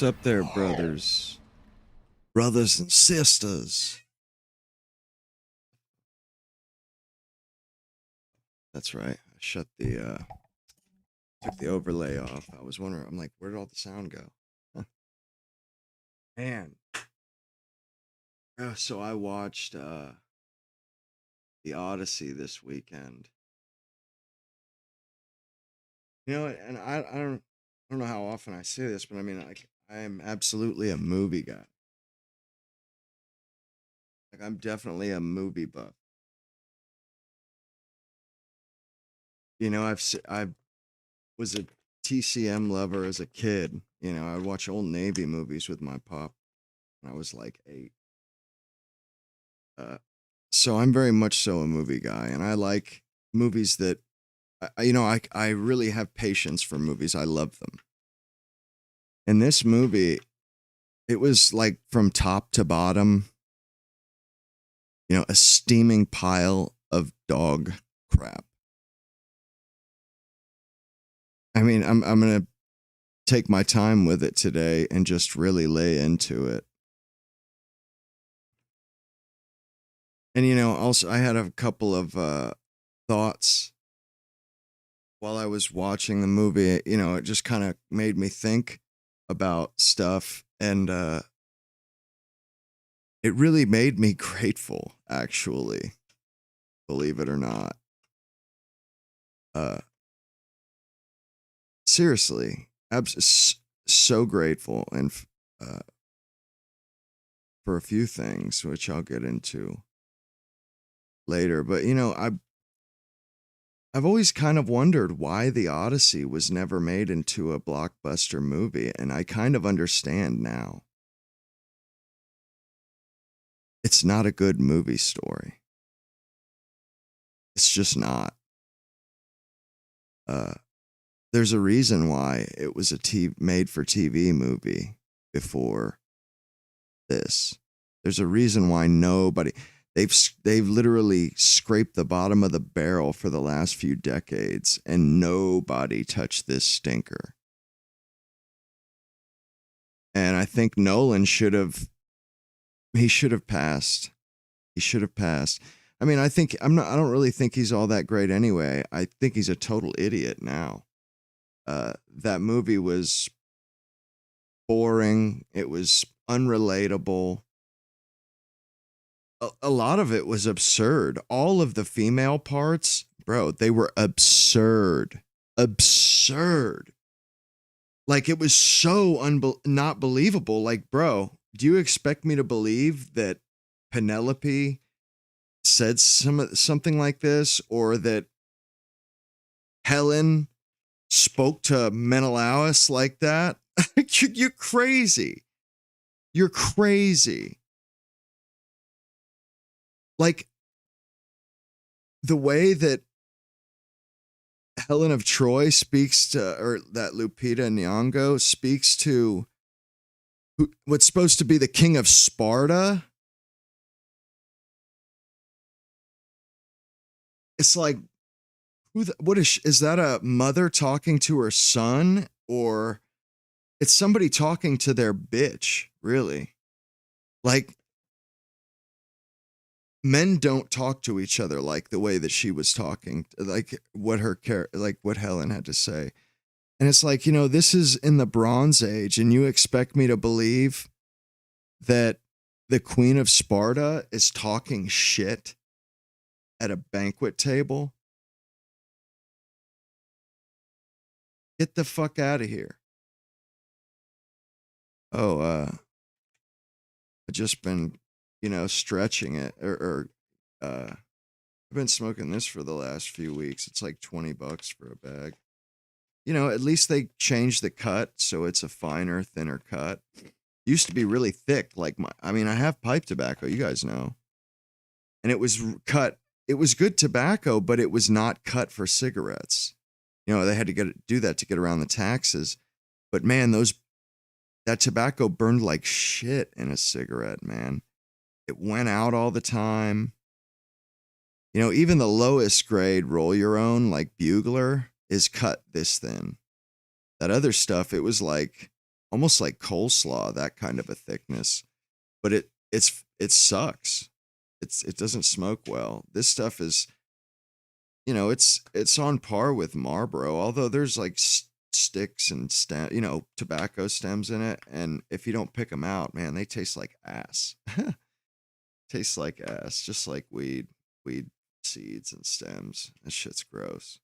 What's up there, brothers? Brothers and sisters. That's right. I shut the took the overlay off. I was wondering, I'm like, where did all the sound go? Huh. Man. So I watched the Odyssey this weekend. You know, and I don't know how often I say this, but I mean, like, I'm absolutely a movie guy. Like, I'm definitely a movie buff. You know, I was a TCM lover as a kid. You know, I'd watch old Navy movies with my pop when I was like 8. Uh, so I'm very much so a movie guy, and I like movies that, I really have patience for movies. I love them. In this movie, it was like from top to bottom, a steaming pile of dog crap. I mean, I'm gonna take my time with it today and just really lay into it. And also I had a couple of thoughts while I was watching the movie. It just kind of made me think about stuff, and it really made me grateful, actually, believe it or not. Seriously, so grateful, and for a few things, which I'll get into later. But I've always kind of wondered why the Odyssey was never made into a blockbuster movie, and I kind of understand now. It's not a good movie story. It's just not. There's a reason why it was a made-for-TV movie before this. There's a reason why they've literally scraped the bottom of the barrel for the last few decades, and nobody touched this stinker. And I think Nolan should have passed. He should have passed. I mean, I don't really think he's all that great anyway. I think he's a total idiot now. That movie was boring. It was unrelatable. A lot of it was absurd. All of the female parts, bro, they were absurd. Absurd. Like, it was so not believable. Like, bro, do you expect me to believe that Penelope said something like this, or that Helen spoke to Menelaus like that? You're crazy. You're crazy. Like, the way that Helen of Troy speaks to, or that Lupita Nyong'o speaks to what's supposed to be the king of Sparta. It's like, what is that a mother talking to her son, or it's somebody talking to their bitch, really? Like, men don't talk to each other like the way that she was talking, like what Helen had to say. And it's like, this is in the Bronze Age, and you expect me to believe that the Queen of Sparta is talking shit at a banquet table? Get the fuck out of here. Oh, I've just been, stretching it, or I've been smoking this for the last few weeks. It's like $20 for a bag. At least they changed the cut, so it's a finer, thinner cut. Used to be really thick, like I have pipe tobacco, you guys know. And it was cut, it was good tobacco, but it was not cut for cigarettes. They had to do that to get around the taxes. But man, that tobacco burned like shit in a cigarette, man. It went out all the time. Even the lowest grade roll your own, like Bugler, is cut this thin. That other stuff, it was like almost like coleslaw, that kind of a thickness. But it sucks. It doesn't smoke well. This stuff is, it's on par with Marlboro, although there's like sticks and tobacco stems in it, and if you don't pick them out, man, they taste like ass. Tastes like ass, just like weed seeds and stems. That shit's gross.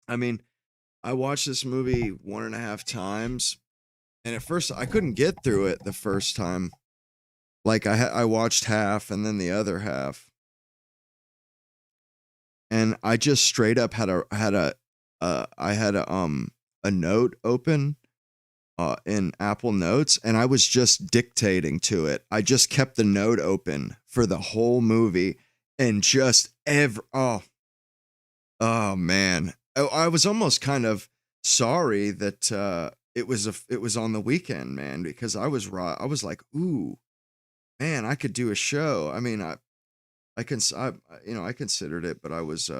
I mean, I watched this movie 1.5 times, and at first I couldn't get through it the first time. Like I watched half and then the other half, and I just straight up had a note open in Apple Notes, and I was just dictating to it. I just kept the note open for the whole movie, and just oh man, I was almost kind of sorry that it was on the weekend, man, because I was like, ooh, man, I could do a show. I mean, I considered it, but I was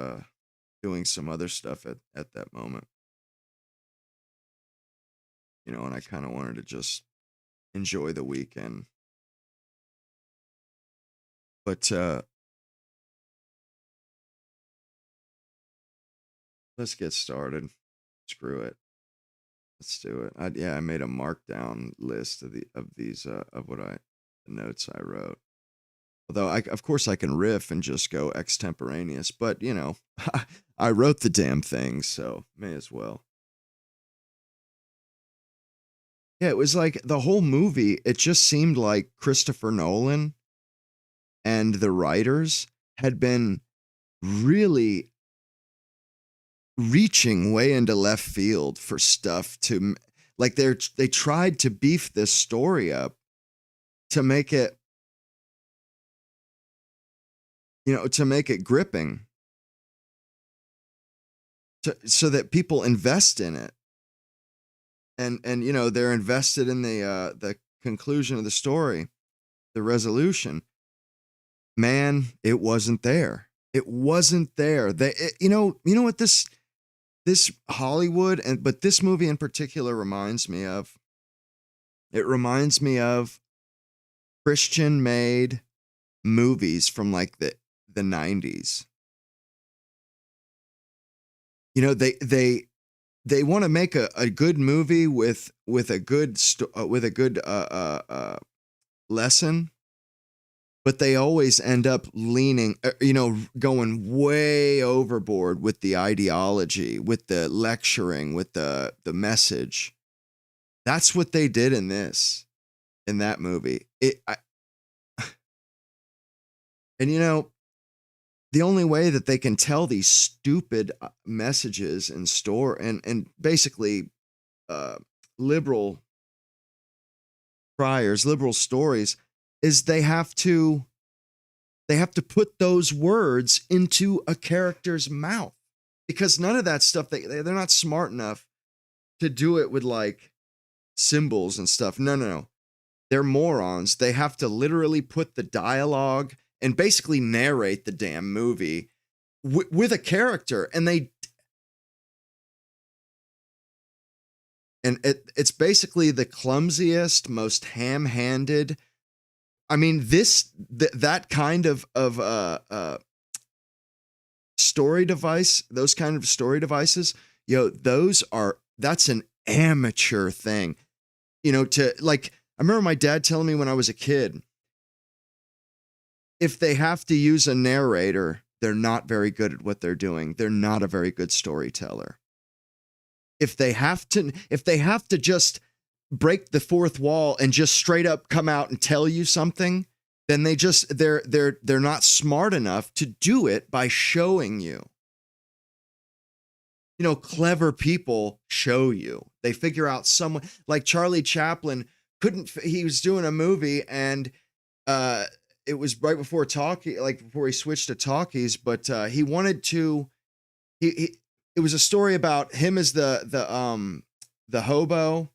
doing some other stuff at that moment. And I kind of wanted to just enjoy the weekend. But let's get started. Screw it. Let's do it. I made a markdown list of these the notes I wrote. Although of course I can riff and just go extemporaneous, but I wrote the damn thing, so may as well. Yeah, it was like the whole movie, it just seemed like Christopher Nolan and the writers had been really reaching way into left field for stuff to, like, they tried to beef this story up to make it, gripping, so that people invest in it. And they're invested in the conclusion of the story, the resolution. Man, it wasn't there. It wasn't there. You know what this Hollywood but this movie in particular reminds me of? It reminds me of Christian-made movies from like the 90s. They want to make a good movie with a good lesson, but they always end up leaning, going way overboard with the ideology, with the lecturing, with the message. That's what they did in that movie. And the only way that they can tell these stupid messages and basically liberal priors, liberal stories, is they have to put those words into a character's mouth, because none of that stuff, they're not smart enough to do it with like symbols and stuff. No. They're morons. They have to literally put the dialogue and basically narrate the damn movie with a character, and it's basically the clumsiest, most ham-handed. I mean, that kind of story device, those kind of story devices, that's an amateur thing. To like, I remember my dad telling me when I was a kid, if they have to use a narrator, they're not very good at what they're doing. They're not a very good storyteller. If they have to just break the fourth wall and just straight up come out and tell you something, then they're not smart enough to do it by showing you. Clever people show you. They figure out someone, like Charlie Chaplin he was doing a movie, and it was right before before he switched to talkies, but he wanted to. It was a story about him as the hobo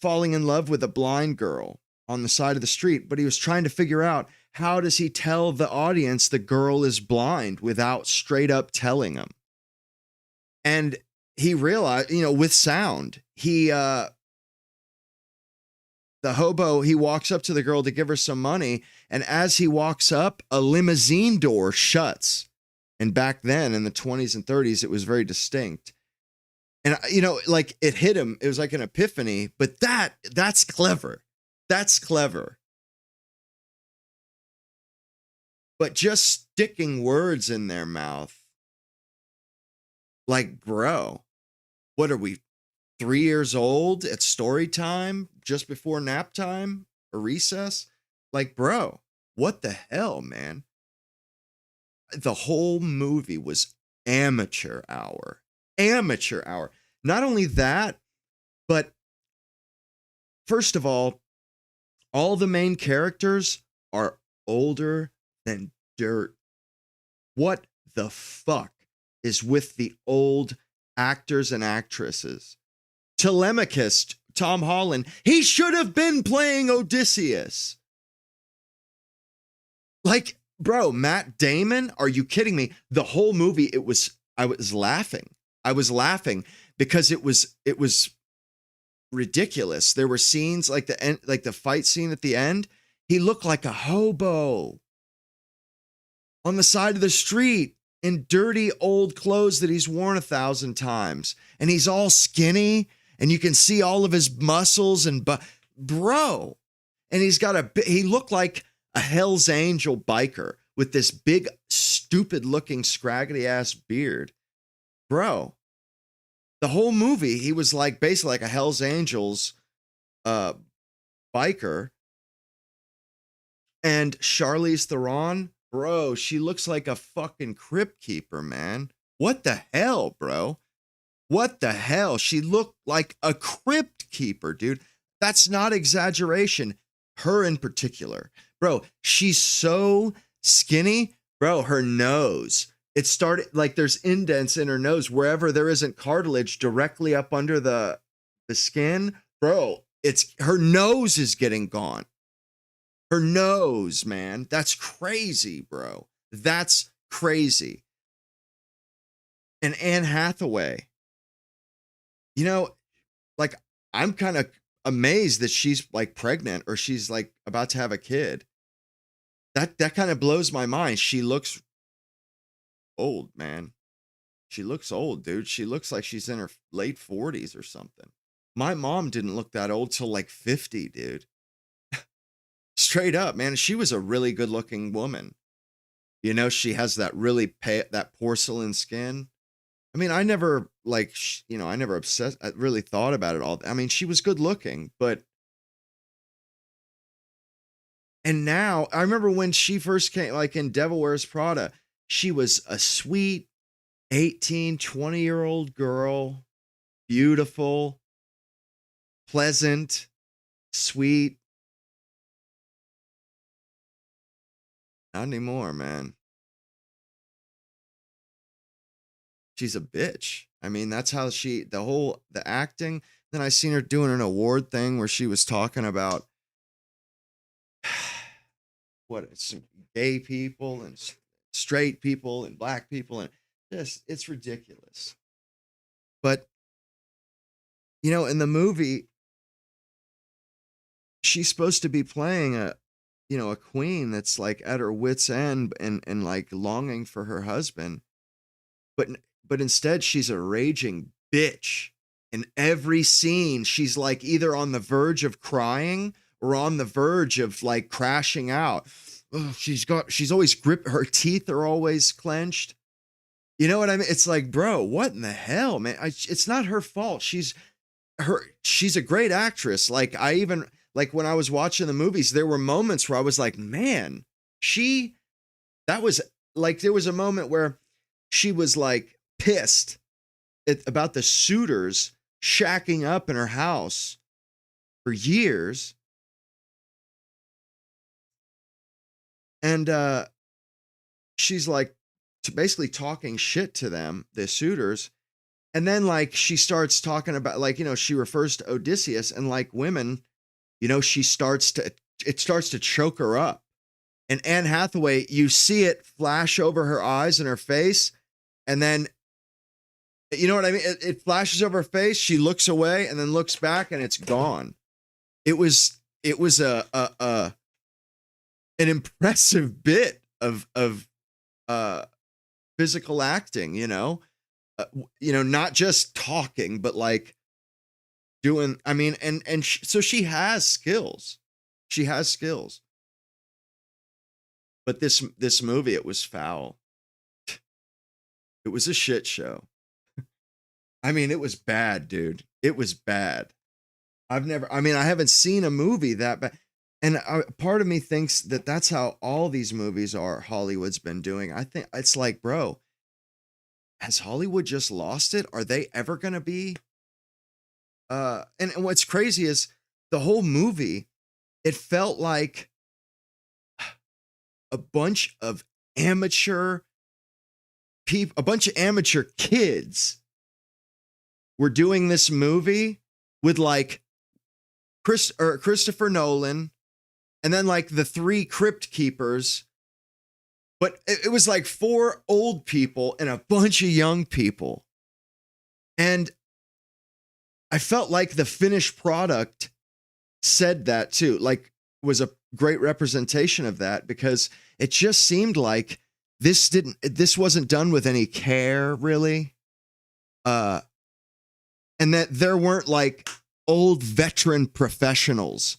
falling in love with a blind girl on the side of the street, but he was trying to figure out, how does he tell the audience the girl is blind without straight up telling them? And he realized, with sound, the hobo, he walks up to the girl to give her some money. And as he walks up, a limousine door shuts. And back then in the 20s and 30s, it was very distinct. And, like it hit him. It was like an epiphany, but that's clever. That's clever. But just sticking words in their mouth, like, bro, what are we, 3 years old at story time, just before nap time or recess? Like, bro, what the hell, man? The whole movie was amateur hour. Amateur hour. Not only that, but first of all the main characters are older than dirt. What the fuck is with the old actors and actresses? Telemachus, Tom Holland, he should have been playing Odysseus. Like, bro, Matt Damon, are you kidding me? The whole movie, I was laughing. I was laughing because it was ridiculous. There were scenes like the fight scene at the end. He looked like a hobo on the side of the street in dirty old clothes that he's worn 1,000 times. And he's all skinny and you can see all of his muscles bro. And he looked like a Hell's Angel biker with this big, stupid looking, scraggly ass beard. Bro, the whole movie, he was like basically like a Hell's Angels biker. And Charlize Theron, bro, she looks like a fucking crypt keeper, man. What the hell, bro? What the hell? She looked like a crypt keeper, dude. That's not exaggeration. Her in particular. Bro, she's so skinny. Bro, her nose. It started like there's indents in her nose wherever there isn't cartilage directly up under the skin. Bro, her nose is getting gone. Her nose, man. That's crazy, bro. That's crazy. And Anne Hathaway, like I'm kind of amazed that she's like pregnant or she's like about to have a kid. That kind of blows my mind. She looks old, man. She looks old, dude. She looks like she's in her late 40s or something. My mom didn't look that old till like 50, dude. Straight up, man. She was a really good looking woman. She has that really that porcelain skin. I mean, I never I never obsessed. I really thought about it all. I mean, she was good looking, and now I remember when she first came, like in Devil Wears Prada, she was a sweet 18, 20-year-old girl, beautiful, pleasant, sweet. Not anymore, man. She's a bitch. I mean, that's how the acting. Then I seen her doing an award thing where she was talking about it's gay people and straight people and black people. And it's ridiculous. But, in the movie, she's supposed to be playing a queen that's like at her wit's end and like longing for her husband. But instead, she's a raging bitch. In every scene, she's like either on the verge of crying or on the verge of like crashing out. Oh, she's always her teeth are always clenched. You know what I mean? It's like, bro, what in the hell, man? It's not her fault. She's a great actress. Like when I was watching the movies, there were moments where I was like, man, there was a moment where she was like pissed about the suitors shacking up in her house for years. And she's like basically talking shit to them, the suitors. And then like she starts talking about she refers to Odysseus and like women, it starts to choke her up. And Anne Hathaway, you see it flash over her eyes and her face. And then You know what I mean? It flashes over her face. She looks away and then looks back, and it's gone. It was an impressive bit of uh physical acting. Not just talking, but like doing. I mean, so she has skills. She has skills. But this movie, it was foul. It was a shit show. I mean, it was bad, dude. It was bad. I haven't seen a movie that bad. And part of me thinks that that's how all these movies are. Hollywood's been doing. I think it's like, bro, has Hollywood just lost it? Are they ever going to be? And what's crazy is the whole movie, it felt like a bunch of amateur people, a bunch of amateur kids were doing this movie with like Christopher Nolan, and then like the 3 crypt keepers. But it was like 4 old people and a bunch of young people. And I felt like the finished product said that too, like was a great representation of that, because it just seemed like this wasn't done with any care, really. And that there weren't like old veteran professionals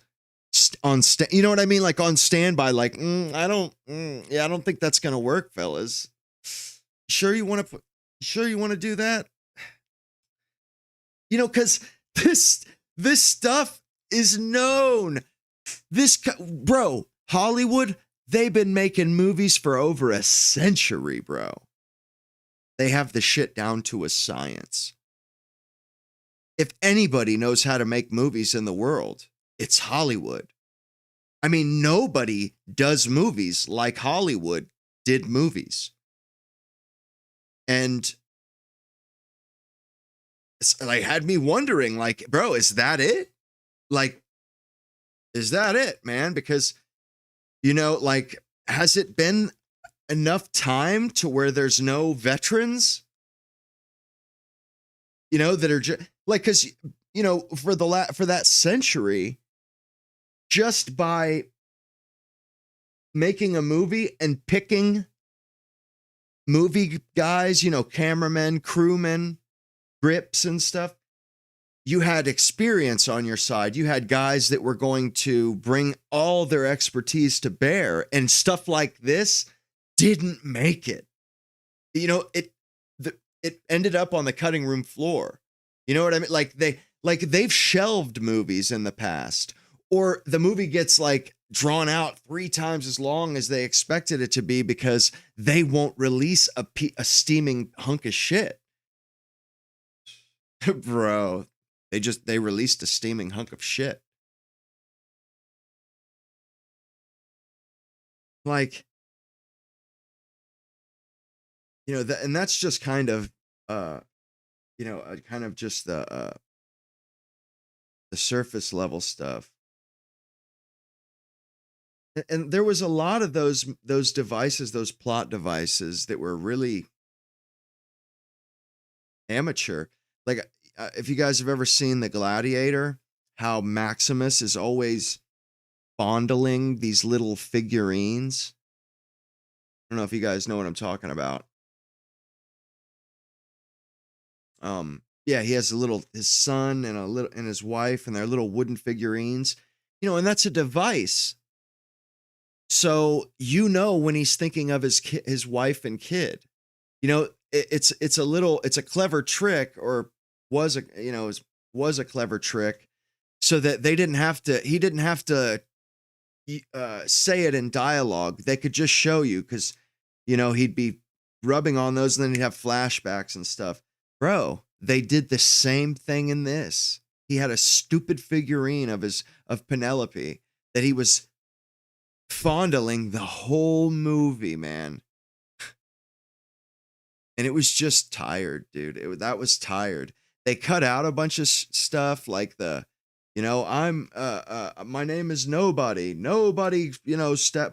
you know what I mean? Like on standby, like, I don't think that's going to work, fellas. Sure you want to do that? Cause this stuff is known. Bro, Hollywood, they've been making movies for over a century, bro. They have the shit down to a science. If anybody knows how to make movies in the world, it's Hollywood. I mean, nobody does movies like Hollywood did movies. And it's like had me wondering, like, bro, is that it? Like, is that it, man? Because, like, has it been enough time to where there's no veterans? That are just like, because for that century, just by making a movie and picking movie guys, cameramen, crewmen, grips and stuff, you had experience on your side. You had guys that were going to bring all their expertise to bear, and stuff like this didn't make it. It ended up on the cutting room floor. You know what I mean? They've shelved movies in the past, or the movie gets like drawn out 3 times as long as they expected it to be because they won't release a steaming hunk of shit. Bro, they released a steaming hunk of shit. Like, and that's just kind of, kind of just the surface level stuff. And there was a lot of those devices, those plot devices that were really amateur. Like, if you guys have ever seen The Gladiator, how Maximus is always fondling these little figurines. I don't know if you guys know what I'm talking about. Yeah, he has his son and his wife, and their little wooden figurines, and that's a device. So, when he's thinking of his wife and kid, it's a clever trick, or was a clever trick, so that he didn't have to say it in dialogue. They could just show you, because, he'd be rubbing on those and then he'd have flashbacks and stuff. Bro, they did the same thing in this. He had a stupid figurine of Penelope that he was fondling the whole movie, man. And it was just tired, dude. That was tired. They cut out a bunch of stuff, like I'm my name is nobody. Nobody,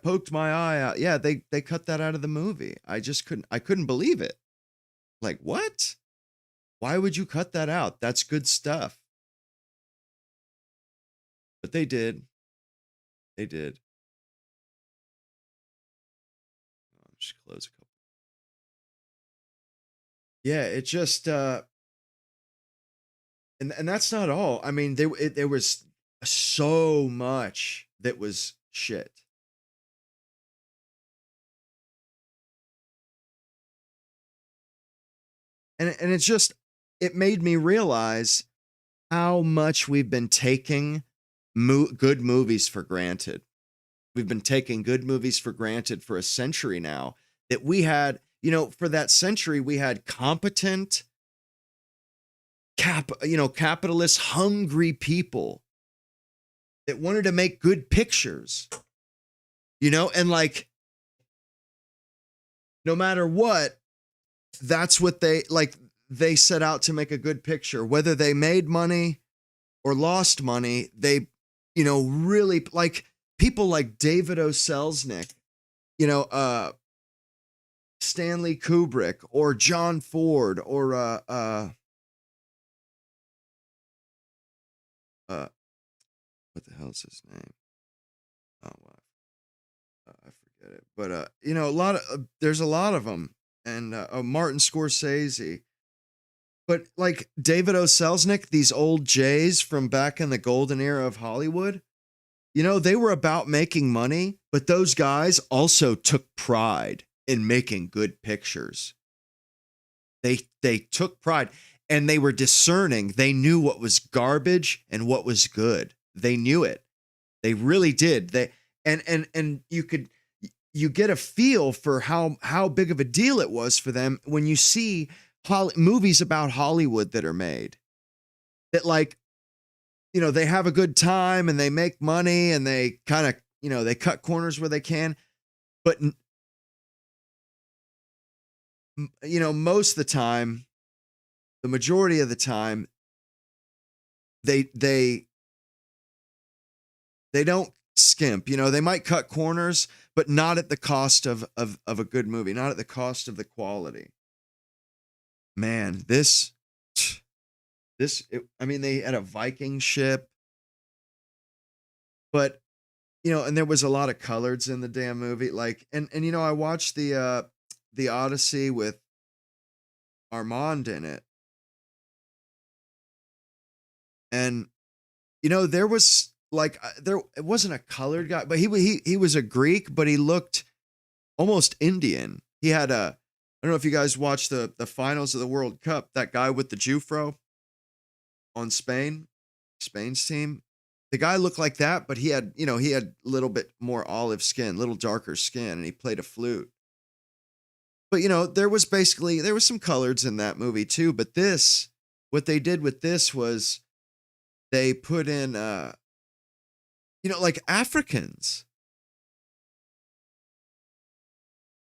poked my eye out. Yeah, they cut that out of the movie. I couldn't believe it. Like, what? Why would you cut that out? That's good stuff. But they did. They did. I'll just close a couple. Yeah, it just and that's not all. I mean, there was so much that was shit. And it's just it made me realize how much we've been taking good movies for granted. We've been taking good movies for granted for a century now. That we had, for that century, we had competent, capitalist, hungry people that wanted to make good pictures, and like, no matter what, that's what they set out to make a good picture. Whether they made money or lost money, they, really like people like David O. Selznick, Stanley Kubrick or John Ford or what the hell's his name? Oh, well, I forget it. But a lot of there's a lot of them, and Martin Scorsese. But like David O. Selznick, these old Jays from back in the golden era of Hollywood, they were about making money, but those guys also took pride in making good pictures. They took pride, and they were discerning. They knew what was garbage and what was good. They knew it. They really did. And you get a feel for how big of a deal it was for them when you see movies about Hollywood that are made. That they have a good time and they make money and they kind of, they cut corners where they can. But most of the time, the majority of the time, they don't skimp. They might cut corners, but not at the cost of a good movie, not at the cost of the quality. Man, they had a Viking ship, but and there was a lot of colors in the damn movie. And I watched the Odyssey with Armand in it, and there was it wasn't a colored guy, but he was a Greek, but he looked almost Indian. He had I don't know if you guys watched the finals of the World Cup. That guy with the Jufro on Spain's team. The guy looked like that, but he had a little bit more olive skin, little darker skin, and he played a flute. But there was some colors in that movie too. But what they did with this was they put in like Africans.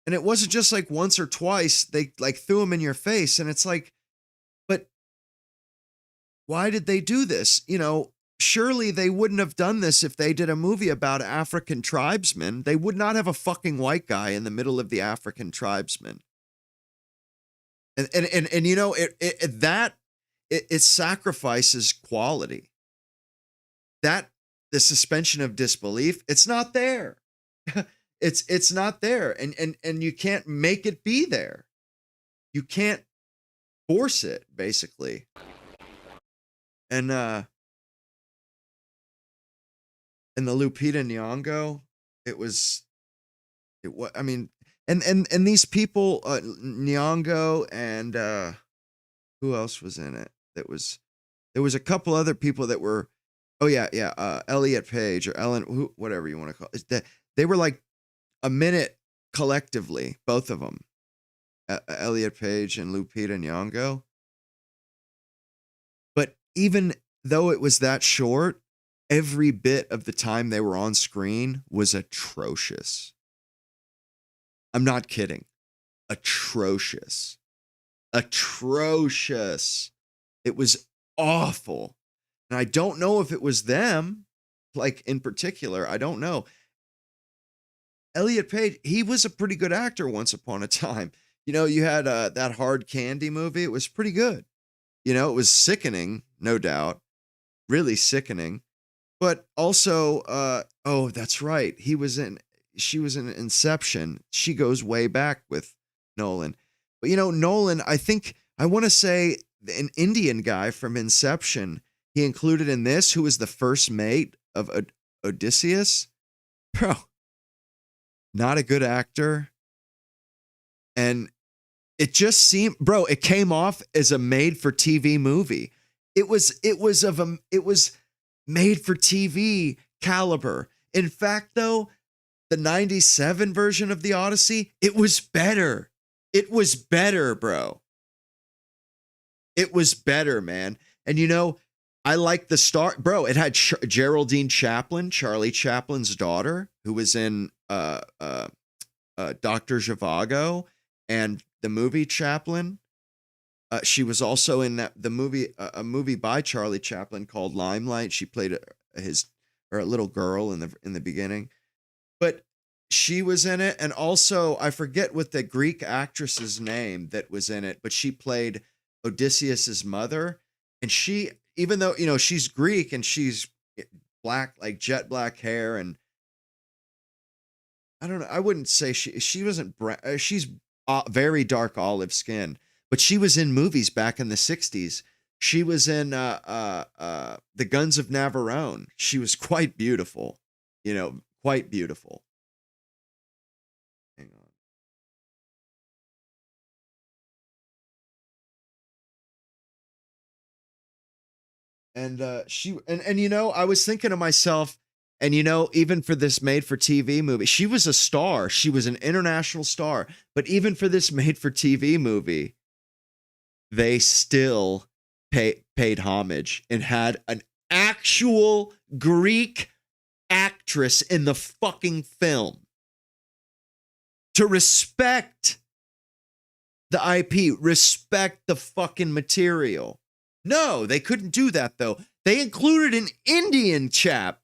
And it wasn't just like once or twice, they like threw them in your face. And it's like, but why did they do this? Surely they wouldn't have done this if they did a movie about African tribesmen. They would not have a fucking white guy in the middle of the African tribesmen. And it sacrifices quality. That the suspension of disbelief, it's not there. It's not there. And you can't make it be there. You can't force it, basically. And the Lupita Nyong'o, and these people, Nyong'o and who else was in it? There was a couple other people that were, Elliot Page or Ellen, whatever you want to call it. They were like a minute collectively, both of them, Elliot Page and Lupita Nyong'o. But even though it was that short, every bit of the time they were on screen was atrocious. I'm not kidding. Atrocious. Atrocious. It was awful. And I don't know if it was them, like in particular. I don't know. Elliot Page, he was a pretty good actor once upon a time. You had that Hard Candy movie. It was pretty good. You know, it was sickening, no doubt, really sickening. But also, oh, that's right. She was in Inception. She goes way back with Nolan. But you know, Nolan, I want to say an Indian guy from Inception, he included in this, who was the first mate of Odysseus. Bro, not a good actor. And it just seemed, bro, it came off as a made for TV movie. It was made for TV caliber. In fact, though, the 97 version of the Odyssey, it was better. It was better, bro. It was better, man. And you know, I like the star, bro. It had Geraldine Chaplin, Charlie Chaplin's daughter, who was in Dr. Zhivago and the movie Chaplin. She was also in the movie, a movie by Charlie Chaplin called Limelight. She played a little girl in the beginning, but she was in it. And also, I forget what the Greek actress's name that was in it, but she played Odysseus's mother. And she, even though, you know, she's Greek and she's black, like jet black hair, and I don't know, I wouldn't say she wasn't she's very dark olive skin, but she was in movies back in the 60s. She was in The Guns of Navarone. She was quite beautiful, you know, quite beautiful. Hang on. And and you know, I was thinking to myself, and you know, even for this made for TV movie, she was a star. She was an international star. But even for this made for TV movie, they still paid homage and had an actual Greek actress in the fucking film to respect the IP, respect the fucking material. No, they couldn't do that though. They included an Indian chap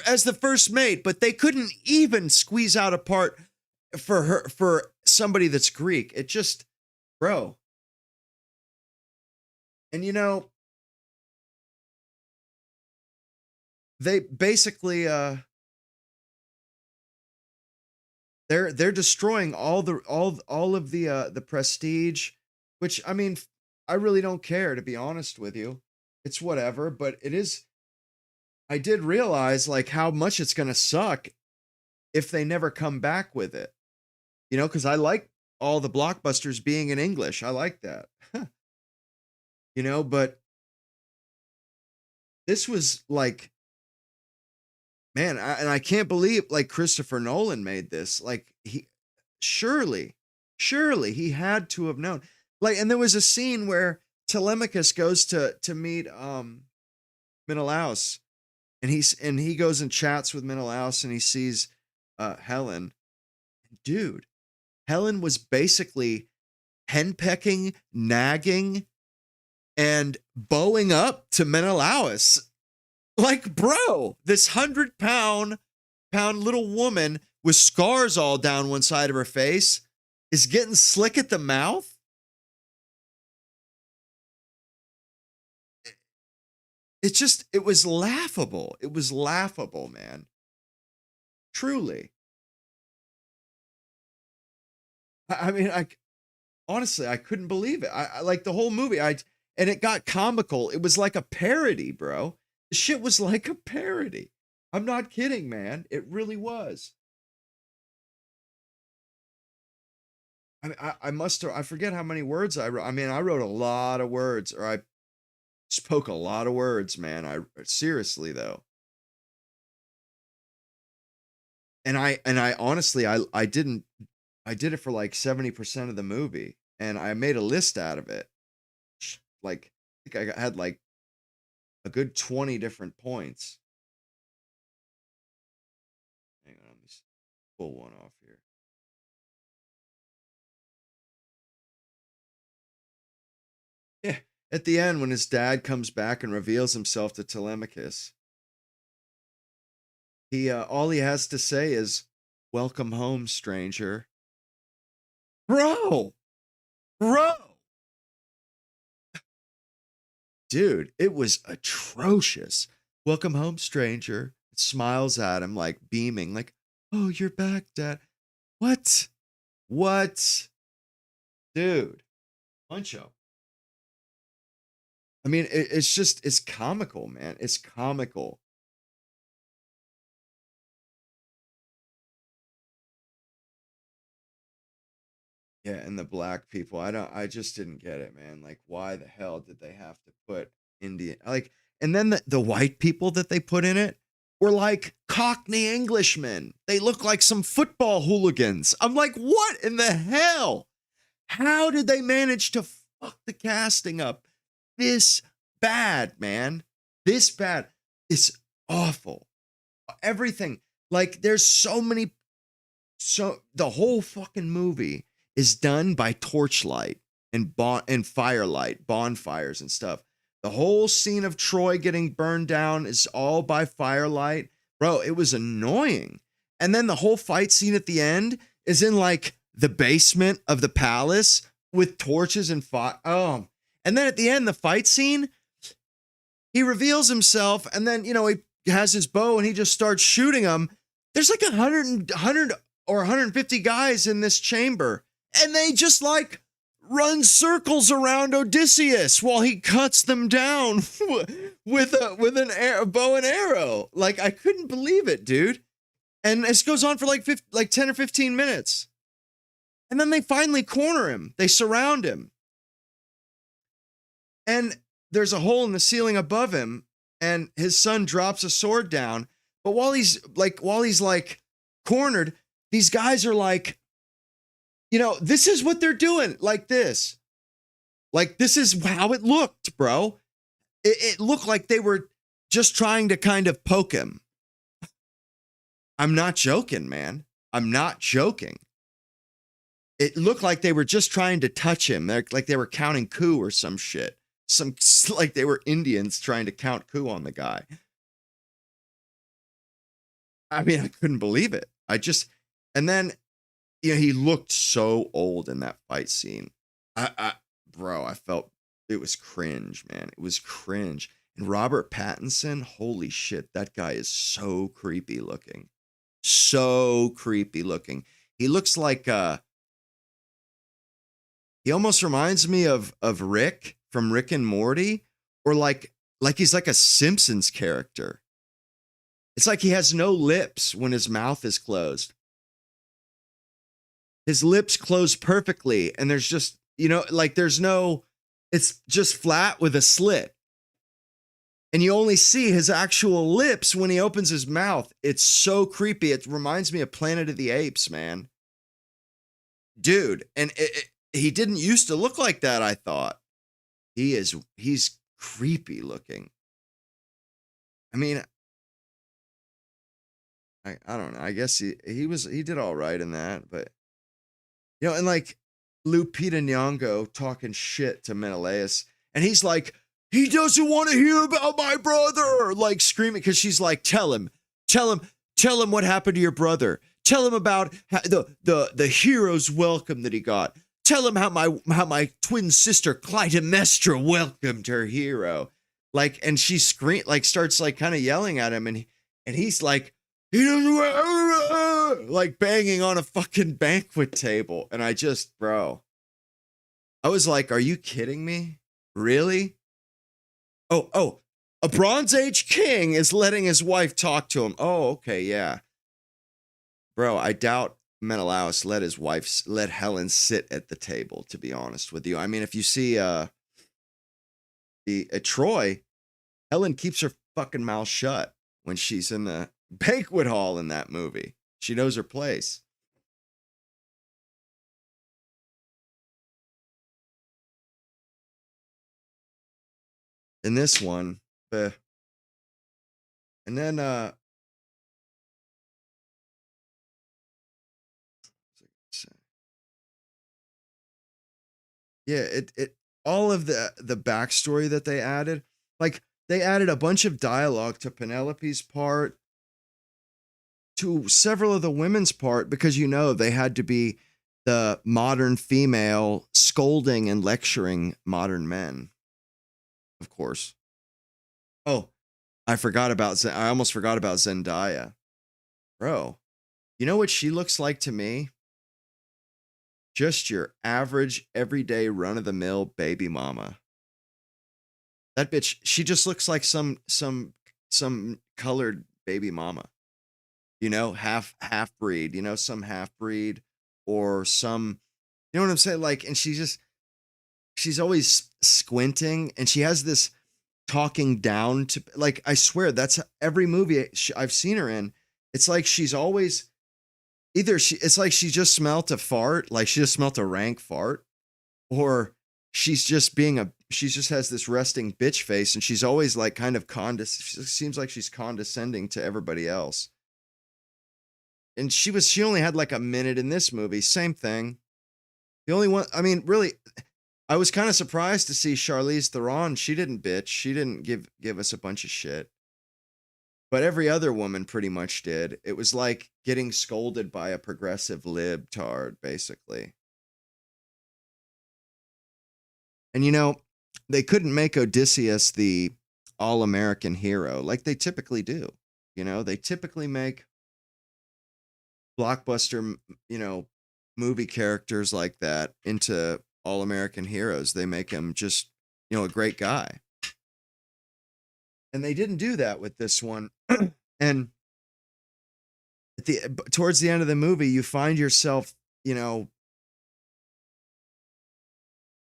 as the first mate, but they couldn't even squeeze out a part for somebody that's Greek. It just, bro. And you know, they basically they're destroying all of the prestige, which I mean, I really don't care, to be honest with you. It's whatever, but it is, I did realize like how much it's going to suck if they never come back with it. You know, cuz I like all the blockbusters being in English. I like that. You know, but this was like, man, and I can't believe like Christopher Nolan made this. Like surely, surely he had to have known. Like, and there was a scene where Telemachus goes to meet Menelaus, and he goes and chats with Menelaus, and he sees Helen. Dude, Helen was basically henpecking, nagging, and bowing up to Menelaus. Like, bro, this 100-pound little woman with scars all down one side of her face is getting slick at the mouth. It was laughable. It was laughable, man. Truly. I mean, honestly, I couldn't believe it. I like the whole movie. And it got comical. It was like a parody, bro. The shit was like a parody. I'm not kidding, man. It really was. I must have, I forget how many words I wrote. I mean, I wrote a lot of words, or I spoke a lot of words, man. Seriously though. And I honestly, I did it for like 70% of the movie, and I made a list out of it. Like, I think I had like a good 20 different points. Hang on, let me pull one off here. Yeah, at the end when his dad comes back and reveals himself to Telemachus, he all he has to say is, "Welcome home, stranger." Bro, bro. dude, it was atrocious. Welcome home, stranger. Smiles at him, like beaming, like, oh, you're back, Dad. What? What? Dude, Puncho. I mean, it's just, it's comical, man. It's comical. Yeah, and the black people, I just didn't get it, man. Like, why the hell did they have to put Indian, like, and then the white people that they put in it were like Cockney Englishmen. They look like some football hooligans. I'm like, what in the hell? How did they manage to fuck the casting up this bad, man? This bad. It's awful. Everything. Like, there's so many, so the whole fucking movie is done by torchlight and firelight, bonfires and stuff. The whole scene of Troy getting burned down is all by firelight. Bro, it was annoying. And then the whole fight scene at the end is in like the basement of the palace with torches and fire. Oh. And then at the end, the fight scene, he reveals himself and then, he has his bow and he just starts shooting them. There's like 100 or 150 guys in this chamber. And they just like run circles around Odysseus while he cuts them down with a bow and arrow. Like, I couldn't believe it, dude. And this goes on for like 10 or 15 minutes. And then they finally corner him. They surround him. And there's a hole in the ceiling above him, and his son drops a sword down. But while he's cornered, these guys are like, this is what they're doing, like this. Like, this is how it looked, bro. It looked like they were just trying to kind of poke him. I'm not joking, man. I'm not joking. It looked like they were just trying to touch him. Like they were counting coup or some shit. Like they were Indians trying to count coup on the guy. I mean, I couldn't believe it. And then, he looked so old in that fight scene. Bro, I felt it was cringe, man. It was cringe. And Robert Pattinson, holy shit, that guy is so creepy looking. So creepy looking. He looks like, he almost reminds me of Rick from Rick and Morty, or like he's like a Simpsons character. It's like he has no lips when his mouth is closed. His lips close perfectly, and there's just, it's just flat with a slit. And you only see his actual lips when he opens his mouth. It's so creepy. It reminds me of Planet of the Apes, man. Dude, and he didn't used to look like that, I thought. He's creepy looking. I mean, I don't know. I guess he did all right in that, but and like Lupita Nyong'o talking shit to Menelaus, and he's like, he doesn't want to hear about my brother, like screaming, because she's like, tell him what happened to your brother. Tell him about the hero's welcome that he got. Tell him how my twin sister Clytemnestra welcomed her hero. Like, and she starts like kind of yelling at him, and he's like, he doesn't, like banging on a fucking banquet table. And I was like, are you kidding me? Really? Oh, a Bronze Age king is letting his wife talk to him. Oh, okay, yeah. Bro, I doubt Menelaus let Helen sit at the table, to be honest with you. I mean, if you see Troy, Helen keeps her fucking mouth shut when she's in the banquet hall in that movie. She knows her place. In this one, and then yeah, it all of the backstory that they added, like they added a bunch of dialogue to Penelope's part, to several of the women's part, because they had to be the modern female scolding and lecturing modern men. of course. Oh, I almost forgot about Zendaya. Bro, you know what she looks like to me? Just your average, everyday, run-of-the-mill baby mama. That bitch, she just looks like some colored baby mama. You know, half breed, you know, some half breed or some, you know what I'm saying? Like, and she's always squinting and she has this talking down to, like, I swear that's every movie I've seen her in. It's like she's always it's like she just smelt a fart, like she just smelt a rank fart, or she just has this resting bitch face and she's always like kind of she seems like she's condescending to everybody else. And she only had like a minute in this movie, same thing. The only one, I mean, really, I was kind of surprised to see Charlize Theron. She didn't bitch. She didn't give us a bunch of shit. But every other woman pretty much did. It was like getting scolded by a progressive libtard, basically. And you know, they couldn't make Odysseus the all-American hero like they typically do. You know, they typically make blockbuster, you know, movie characters like that into all-American heroes. They make him just, you know, a great guy. And they didn't do that with this one. And towards the end of the movie, you find yourself, you know,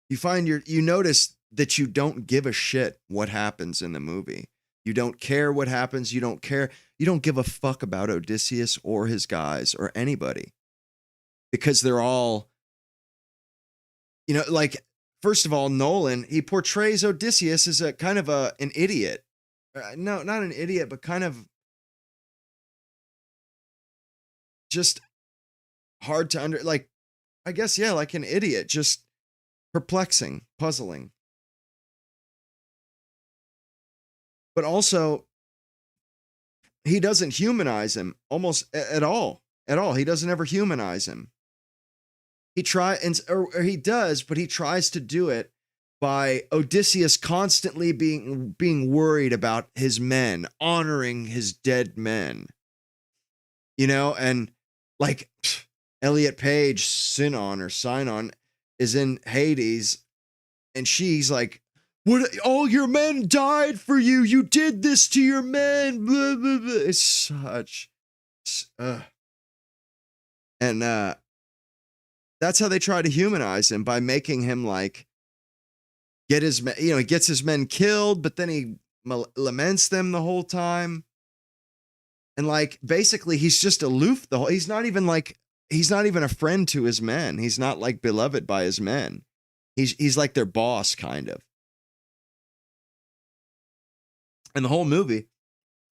you notice that you don't give a shit what happens in the movie. You don't care what happens. You don't give a fuck about Odysseus or his guys or anybody because they're all, you know, like, first of all, Nolan, he portrays Odysseus as a kind of an idiot. No, not an idiot, but kind of just hard to like, I guess, yeah, like an idiot, just perplexing, puzzling. But also, he doesn't humanize him almost at all. At all. He doesn't ever humanize him. Or he does, but he tries to do it by Odysseus constantly being worried about his men, honoring his dead men. You know, and like Elliot Page, Sinon is in Hades, and she's like, "What? All your men died for you. You did this to your men." Blah, blah, blah. It's such, and that's how they try to humanize him, by making him like he gets his men killed, but then he laments them the whole time. And like, basically he's just aloof he's not even a friend to his men. He's not like beloved by his men. He's like their boss, kind of. And the whole movie,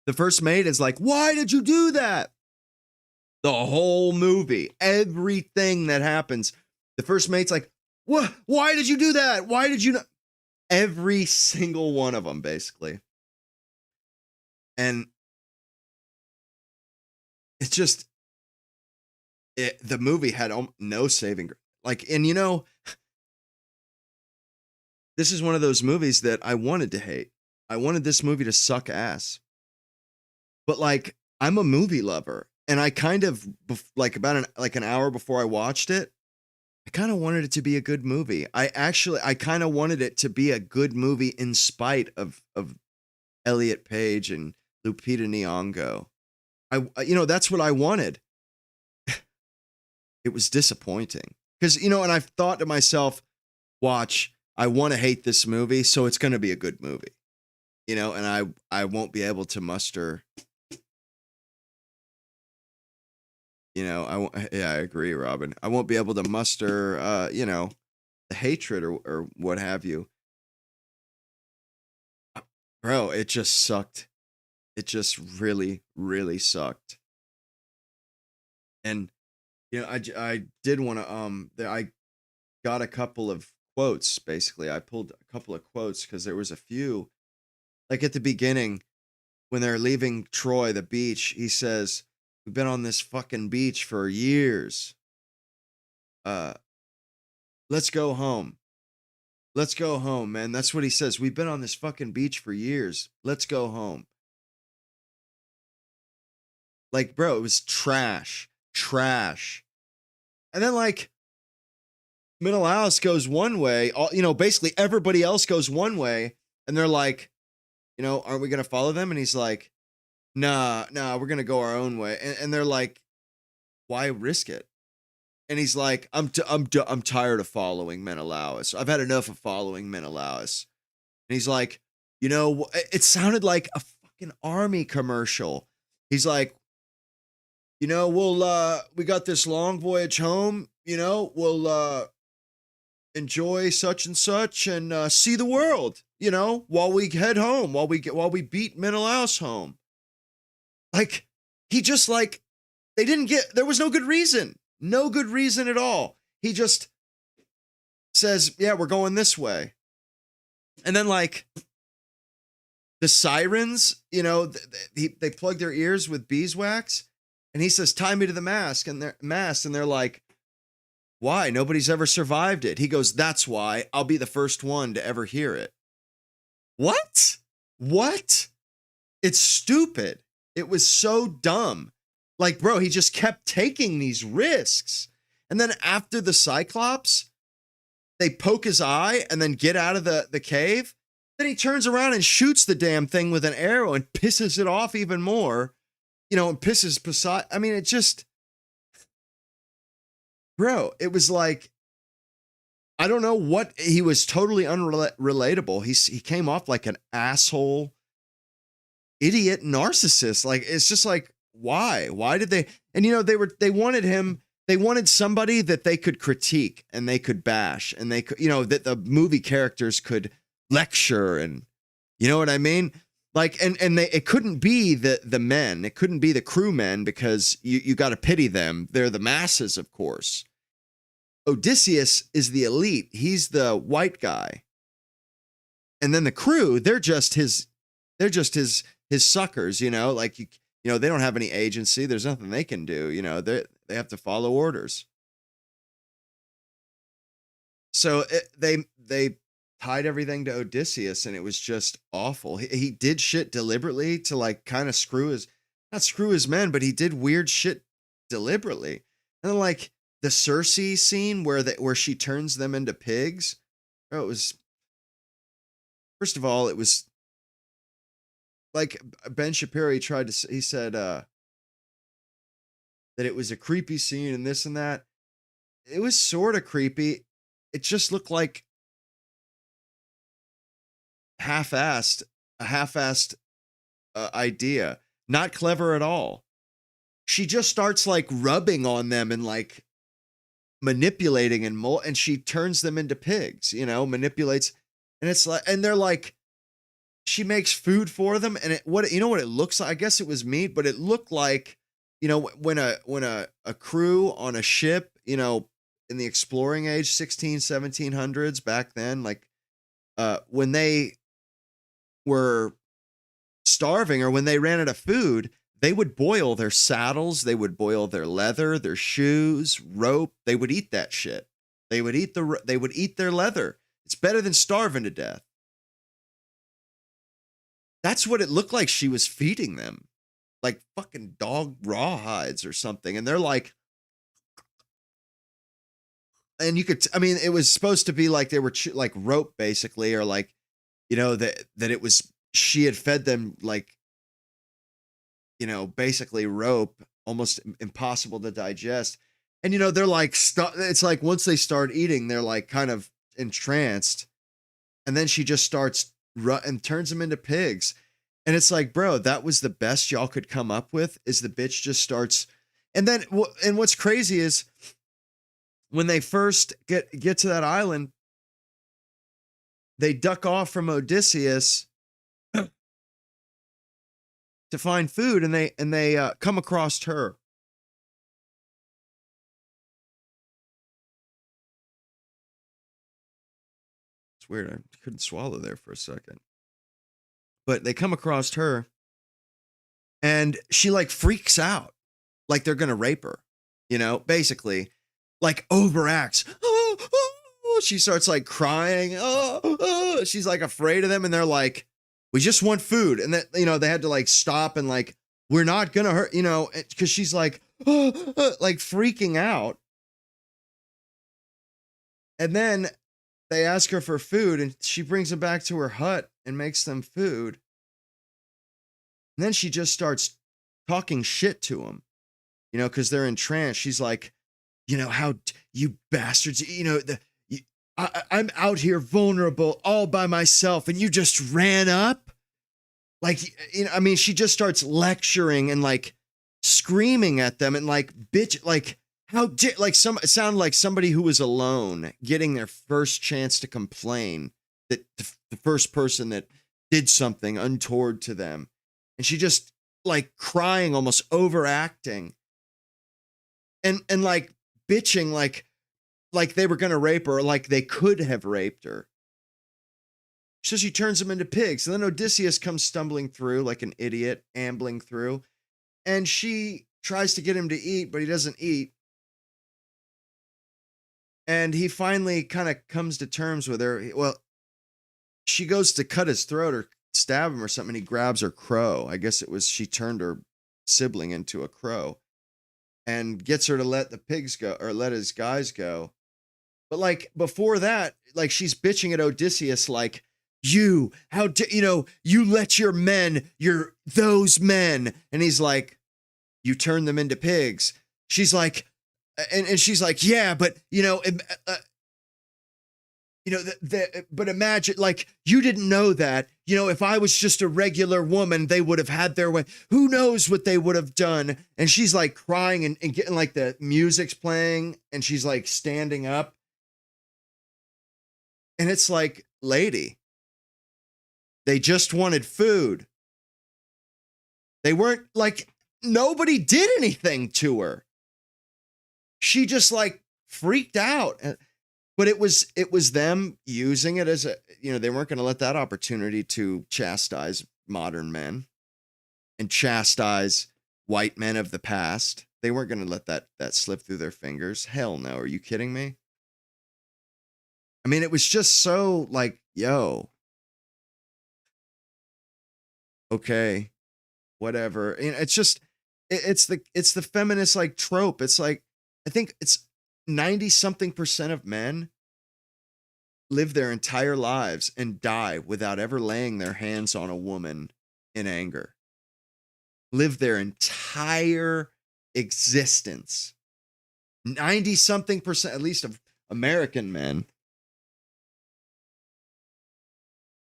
the first mate is like, "Why did you do that?" The whole movie, everything that happens, the first mate's like, "What? Why did you do that? Why did you not?" Every single one of them, basically. And it's just, the movie had no saving. Like, and you know, this is one of those movies that I wanted to hate. I wanted this movie to suck ass. But like, I'm a movie lover, and I kind of, like, about an hour before I watched it, I kind of wanted it to be a good movie. I kind of wanted it to be a good movie in spite of Elliot Page and Lupita Nyong'o. You know, that's what I wanted. It was disappointing because, you know, and I've thought to myself, watch, I want to hate this movie, so it's going to be a good movie, you know, and I won't be able to muster, you know, yeah, I agree, Robin. I won't be able to muster, you know, the hatred or what have you. Bro, it just sucked. It just really, really sucked. And, you know, I did want to, I got a couple of quotes, basically. I pulled a couple of quotes because there was a few, like at the beginning when they're leaving Troy, the beach, he says, "We've been on this fucking beach for years. Uh, let's go home." Let's go home, man. That's what he says. We've been on this fucking beach for years. Let's go home. Like, bro, it was trash. Trash. And then, like, Menelaus goes one way. Basically everybody else goes one way. And they're like, aren't we going to follow them? And he's like, nah, we're going to go our own way. And they're like, why risk it? And he's like, I'm tired of following Menelaus. I've had enough of following Menelaus. And he's like, it sounded like a fucking army commercial. He's like, we got this long voyage home. We'll enjoy such and such and see the world. While we head home, while we beat Menelaus home. Like, he just like, there was no good reason. No good reason at all. He just says, yeah, we're going this way. And then, like, the sirens, they plug their ears with beeswax. And he says, tie me to the mast. And they're like, why? Nobody's ever survived it. He goes, that's why. I'll be the first one to ever hear it. What? It's stupid. It was so dumb. Like, bro, he just kept taking these risks. And then after the Cyclops, they poke his eye and then get out of the cave. Then he turns around and shoots the damn thing with an arrow and pisses it off even more. And pisses Poseidon. I mean, it just... Bro, it was like... I don't know what... He was totally unrelatable. He came off like an asshole, idiot narcissist. Like, it's just like... Why did they? And they wanted somebody that they could critique and they could bash and they could, that the movie characters could lecture, and you know what I mean? Like, it couldn't be the men, it couldn't be the crewmen, because you got to pity them. They're the masses, of course. Odysseus is the elite. He's the white guy. And then the crew, they're just his suckers, like they don't have any agency. There's nothing they can do. They have to follow orders. So they tied everything to Odysseus, and it was just awful. He did shit deliberately to like kind of not screw his men, but he did weird shit deliberately. And then, like, the Cersei scene where she turns them into pigs. Oh, it was, first of all, it was like Ben Shapiro, he said that it was a creepy scene and this and that. It was sort of creepy. It just looked like a half-assed idea. Not clever at all. She just starts like rubbing on them and like manipulating and she turns them into pigs, manipulates. And it's like, and they're like, she makes food for them, and what it looks like. I guess it was meat, but it looked like, when a crew on a ship, in the exploring age, 1700s back then, like, when they were starving or when they ran out of food, they would boil their saddles, they would boil their leather, their shoes, rope. They would eat that shit. They would eat their leather. It's better than starving to death. That's what it looked like she was feeding them. Like fucking dog rawhides or something. And they're like, and it was supposed to be like they were like rope basically, or like, that it was, she had fed them like, basically rope, almost impossible to digest. And, they're like, it's like once they start eating, they're like kind of entranced. And then she just starts and turns them into pigs. And it's like, bro, that was the best y'all could come up with, is the bitch just starts. And then, and what's crazy is when they first get to that island, they duck off from Odysseus to find food, and they come across her. It's weird. I couldn't swallow there for a second. But they come across her, and she like freaks out, like they're gonna rape her, basically, like overacts. oh, she starts like crying. Oh, she's like afraid of them. And they're like, we just want food. And that, they had to like stop and like, we're not going to hurt, because she's like, like freaking out. And then they ask her for food and she brings them back to her hut and makes them food. And then she just starts talking shit to them, because they're in trance. She's like, how you bastards, I'm out here vulnerable all by myself and you just ran up. Like, she just starts lecturing and like screaming at them and like, bitch, like, it sounded like somebody who was alone getting their first chance to complain that the first person that did something untoward to them. And she just like crying, almost overacting and like bitching, like they were going to rape her, or like they could have raped her. So she turns them into pigs. And then Odysseus comes stumbling through like an idiot, ambling through. And she tries to get him to eat, but he doesn't eat. And he finally kind of comes to terms with her. Well, she goes to cut his throat or stab him or something. And he grabs her crow. I guess it was she turned her sibling into a crow and gets her to let the pigs go or let his guys go. But like before that, like she's bitching at Odysseus, like, you let your men, those men. And he's like, you turn them into pigs. She's like, and she's like, yeah, but but imagine, like, you didn't know that, if I was just a regular woman, they would have had their way. Who knows what they would have done? And she's like crying and getting like the music's playing and she's like standing up. And it's like, lady, they just wanted food. They weren't like, nobody did anything to her. She just like freaked out. But it was them using it as they weren't going to let that opportunity to chastise modern men and chastise white men of the past. They weren't going to let that slip through their fingers. Hell no. Are you kidding me? I mean, it was just so like, yo, okay, whatever. It's just, it's the feminist like trope. It's like, I think it's 90-something% of men live their entire lives and die without ever laying their hands on a woman in anger. Live their entire existence. 90-something%, at least of American men.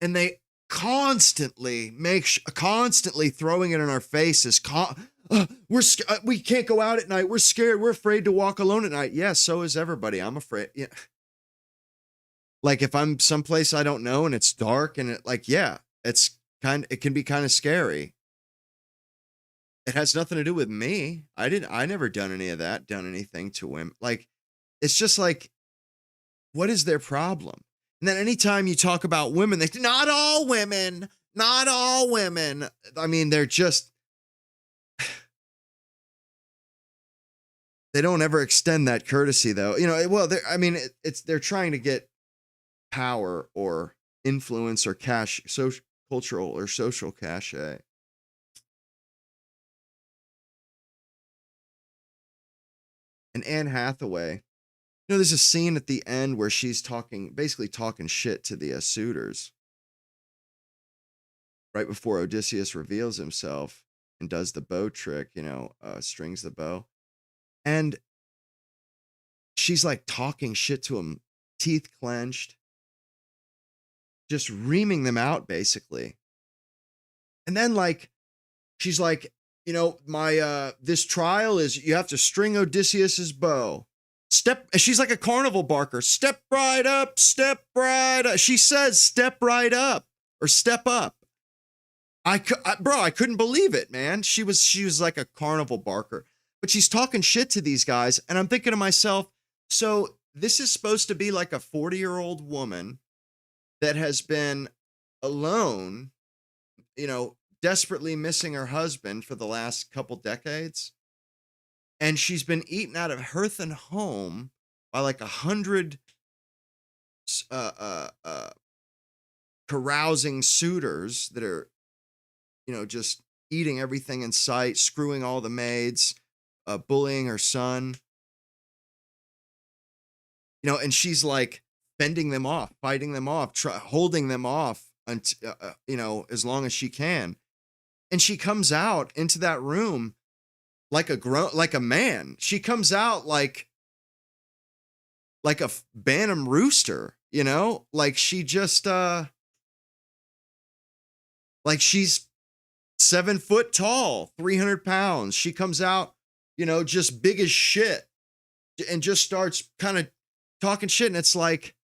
And they constantly throwing it in our faces. We can't go out at night. We're scared. We're afraid to walk alone at night. Yeah, so is everybody. I'm afraid. Yeah. Like if I'm someplace I don't know and it's dark and it can be kind of scary. It has nothing to do with me. I never done any of that, done anything to women. Like, it's just like, what is their problem? And then anytime you talk about women, not all women. I mean, they're just, they don't ever extend that courtesy though. They're trying to get power or influence or cultural or social cachet. And Anne Hathaway, there's a scene at the end where she's basically talking shit to the suitors right before Odysseus reveals himself and does the bow trick, strings the bow. And she's like talking shit to him, teeth clenched, just reaming them out basically. And then like, she's like, this trial is, you have to string Odysseus's bow. She's like a carnival barker. Step right up. She says, step right up or step up. I couldn't believe it, man. She was like a carnival barker, but she's talking shit to these guys. And I'm thinking to myself, so this is supposed to be like a 40-year-old woman that has been alone, desperately missing her husband for the last couple decades. And she's been eaten out of hearth and home by like 100 carousing suitors that are, just eating everything in sight, screwing all the maids, bullying her son, and she's like fending them off, fighting them off, holding them off, as long as she can. And she comes out into that room like a man. She comes out like a Bantam rooster, like she just, like she's 7 foot tall, 300 pounds. She comes out, just big as shit and just starts kind of talking shit. And it's like,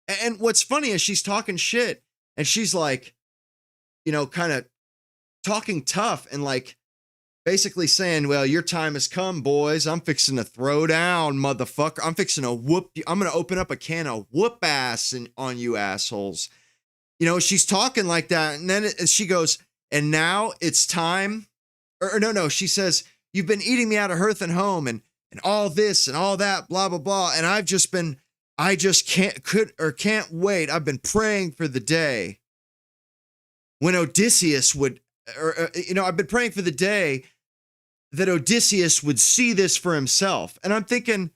and what's funny is she's talking shit and she's like, kind of talking tough and like basically saying, well, your time has come, boys. I'm fixing to throw down, motherfucker. I'm fixing to whoop you. I'm going to open up a can of whoop ass on you assholes. She's talking like that. And then she goes, and now it's time. Or no, she says, you've been eating me out of hearth and home and all this and all that, blah, blah, blah. And I just can't wait. I've been praying for the day when Odysseus would, I've been praying for the day that Odysseus would see this for himself. And I'm thinking,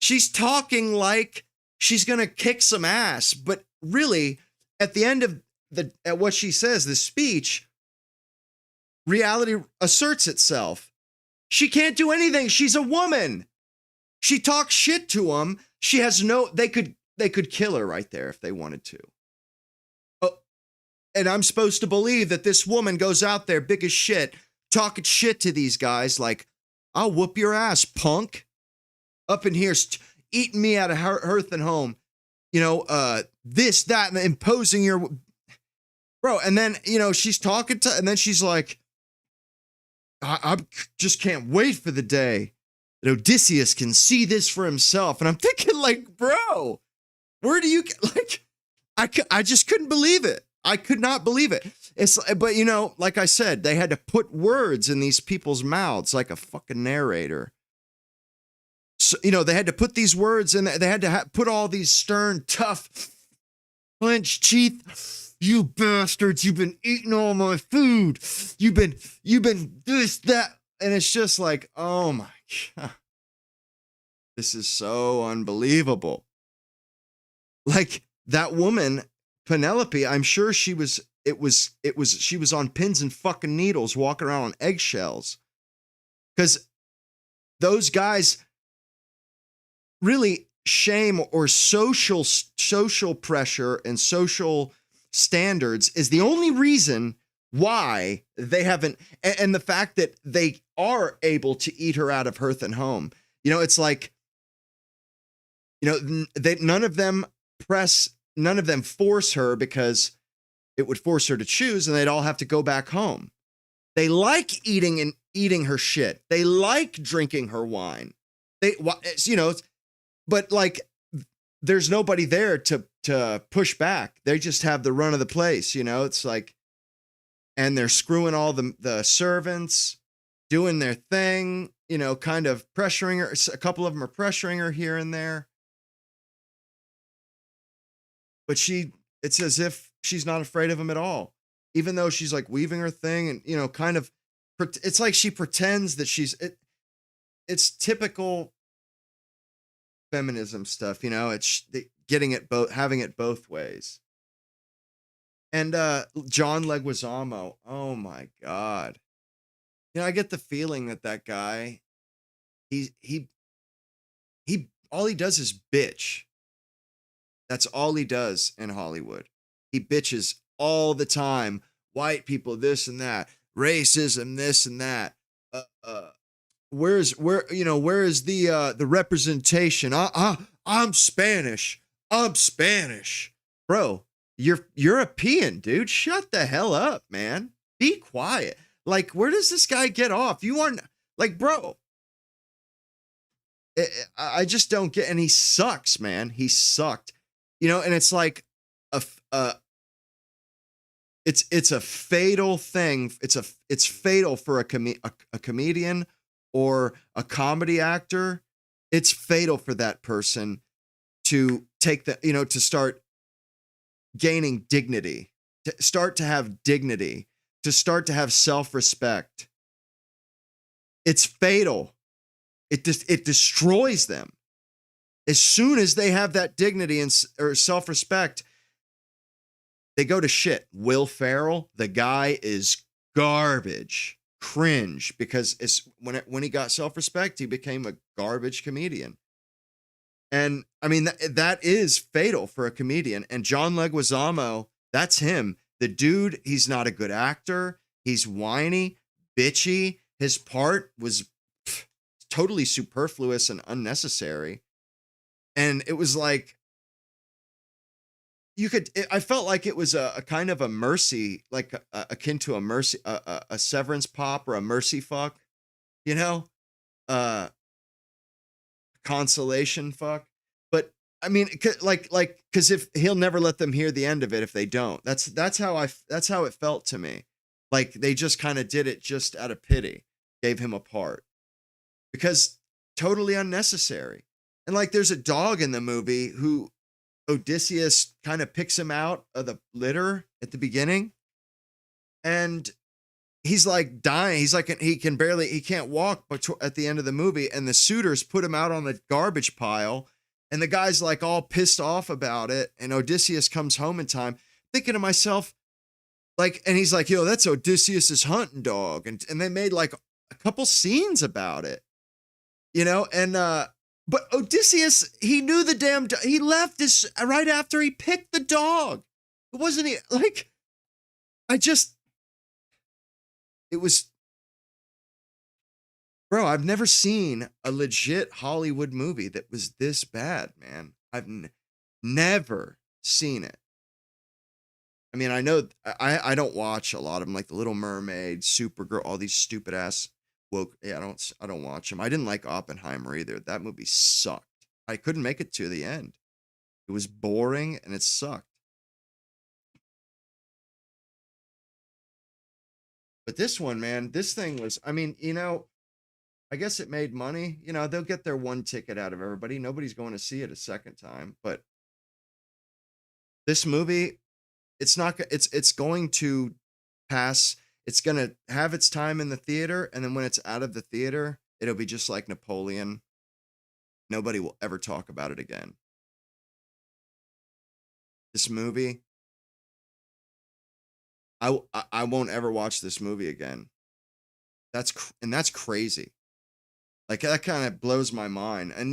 she's talking like she's going to kick some ass, but really at the end of at what she says, the speech, reality asserts itself. She can't do anything. She's a woman. She talks shit to him. She has they could kill her right there if they wanted to. Oh, and I'm supposed to believe that this woman goes out there big as shit, talking shit to these guys like, I'll whoop your ass, punk. Up in here, eating me out of hearth and home. This, that, and imposing your... Bro, and then, she's talking to... And then she's like, I just can't wait for the day that Odysseus can see this for himself. And I'm thinking like, bro, where do you... Like, I just couldn't believe it. I could not believe it. But, like I said, they had to put words in these people's mouths like a fucking narrator. So, they had to put these words in. They had to put all these stern, tough, clenched teeth. You bastards! You've been eating all my food. You've been this, that, and it's just like, oh my God, this is so unbelievable. Like that woman, Penelope. I'm sure she was. She was on pins and fucking needles, walking around on eggshells, because those guys. Really, shame or social pressure and social standards is the only reason why they haven't, and the fact that they are able to eat her out of hearth and home. It's like, none of them force her because it would force her to choose, and they'd all have to go back home. They like eating her shit. They like drinking her wine. But like, there's nobody there to push back. They just have the run of the place, It's like, and they're screwing all the servants, doing their thing, kind of pressuring her. A couple of them are pressuring her here and there. But it's as if she's not afraid of them at all, even though she's like weaving her thing and, kind of, it's like she pretends that it's typical feminism stuff, it's getting it having it both ways. And John Leguizamo, oh my God, I get the feeling that guy, he all he does is bitch. That's all he does in Hollywood. He bitches all the time. White people, this and that, racism, this and that. Where is the representation? I'm Spanish. Bro, you're European, dude. Shut the hell up, man. Be quiet. Like, where does this guy get off? You aren't like, bro. I just don't get, and he sucks, man. He sucked, and it's like it's a fatal thing. It's fatal for a comedian or a comedy actor. It's fatal for that person to take the, to start gaining dignity, to start to have dignity, to start to have self-respect. It's fatal. It destroys them. As soon as they have that dignity or self-respect, they go to shit. Will Ferrell, the guy is garbage, cringe, because when he got self-respect, he became a garbage comedian. And I mean, that is fatal for a comedian. And John Leguizamo, that's him. The dude, he's not a good actor. He's whiny, bitchy. His part was totally superfluous and unnecessary. And it was like, I felt like it was a kind of a mercy, like akin to a mercy, a severance pop or a mercy fuck, consolation fuck. But I mean, because if he'll never let them hear the end of it if they don't. That's how it felt to me. Like they just kind of did it just out of pity, gave him a part, because totally unnecessary. And like there's a dog in the movie who Odysseus kind of picks him out of the litter at the beginning, and he's like dying. He's like, he can't walk at the end of the movie, and the suitors put him out on the garbage pile, and the guy's like all pissed off about it, and Odysseus comes home in time. Thinking to myself, like, and he's like, yo, that's Odysseus's hunting dog, and they made like a couple scenes about it, and but Odysseus, he knew the damn he left this right after he picked the dog. It wasn't like, it was, bro, I've never seen a legit Hollywood movie that was this bad, man. I've never seen it. I mean, I know I don't watch a lot of them, like The Little Mermaid, Supergirl, all these stupid ass woke. Yeah, I don't watch them. I didn't like Oppenheimer either. That movie sucked. I couldn't make it to the end. It was boring and it sucked. But this one, man, this thing was, I mean, I guess it made money. They'll get their one ticket out of everybody. Nobody's going to see it a second time. But this movie, it's going to pass. It's going to have its time in the theater. And then when it's out of the theater, it'll be just like Napoleon. Nobody will ever talk about it again. This movie, I won't ever watch this movie again. That's crazy. Like that kind of blows my mind. And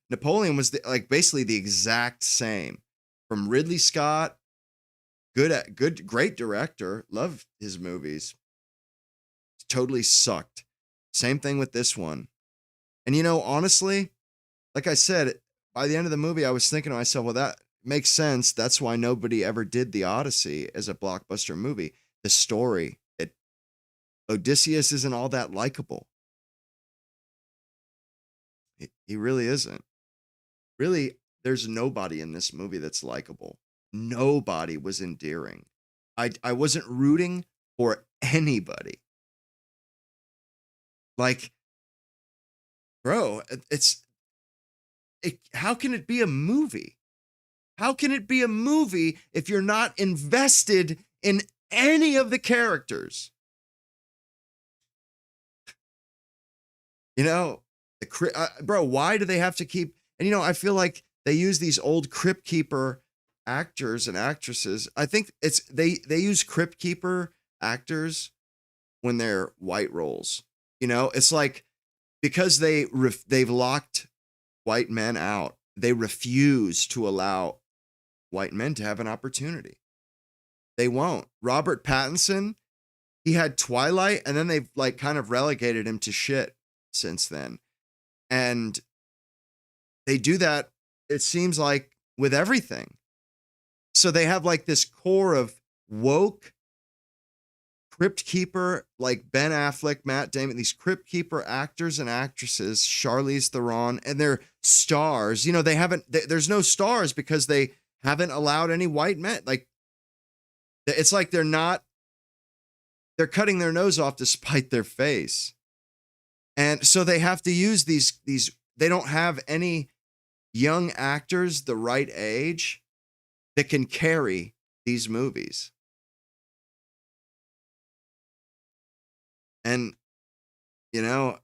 Napoleon was basically the exact same. From Ridley Scott, great director, loved his movies. Totally sucked. Same thing with this one. And honestly, like I said, by the end of the movie, I was thinking to myself, well, that makes sense. That's why nobody ever did The Odyssey as a blockbuster movie. The story, Odysseus isn't all that likable. He really isn't. Really, there's nobody in this movie that's likable. Nobody was endearing. I wasn't rooting for anybody. Like, bro, how can it be a movie? How can it be a movie if you're not invested in any of the characters? Bro, why do they have to keep, and I feel like they use these old Crypt Keeper actors and actresses. I think they use Crypt Keeper actors when they're white roles. It's like, because they've locked white men out, they refuse to allow white men to have an opportunity. They won't. Robert Pattinson, he had Twilight, and then they've like kind of relegated him to shit since then. And they do that, it seems like, with everything. So they have like this core of woke Crypt Keeper, like Ben Affleck, Matt Damon, these Crypt Keeper actors and actresses, Charlize Theron, and they're stars. There's no stars because they haven't allowed any white men. Like, it's like they're cutting their nose off to spite their face. And so they have to use these, they don't have any young actors the right age that can carry these movies. And, you know,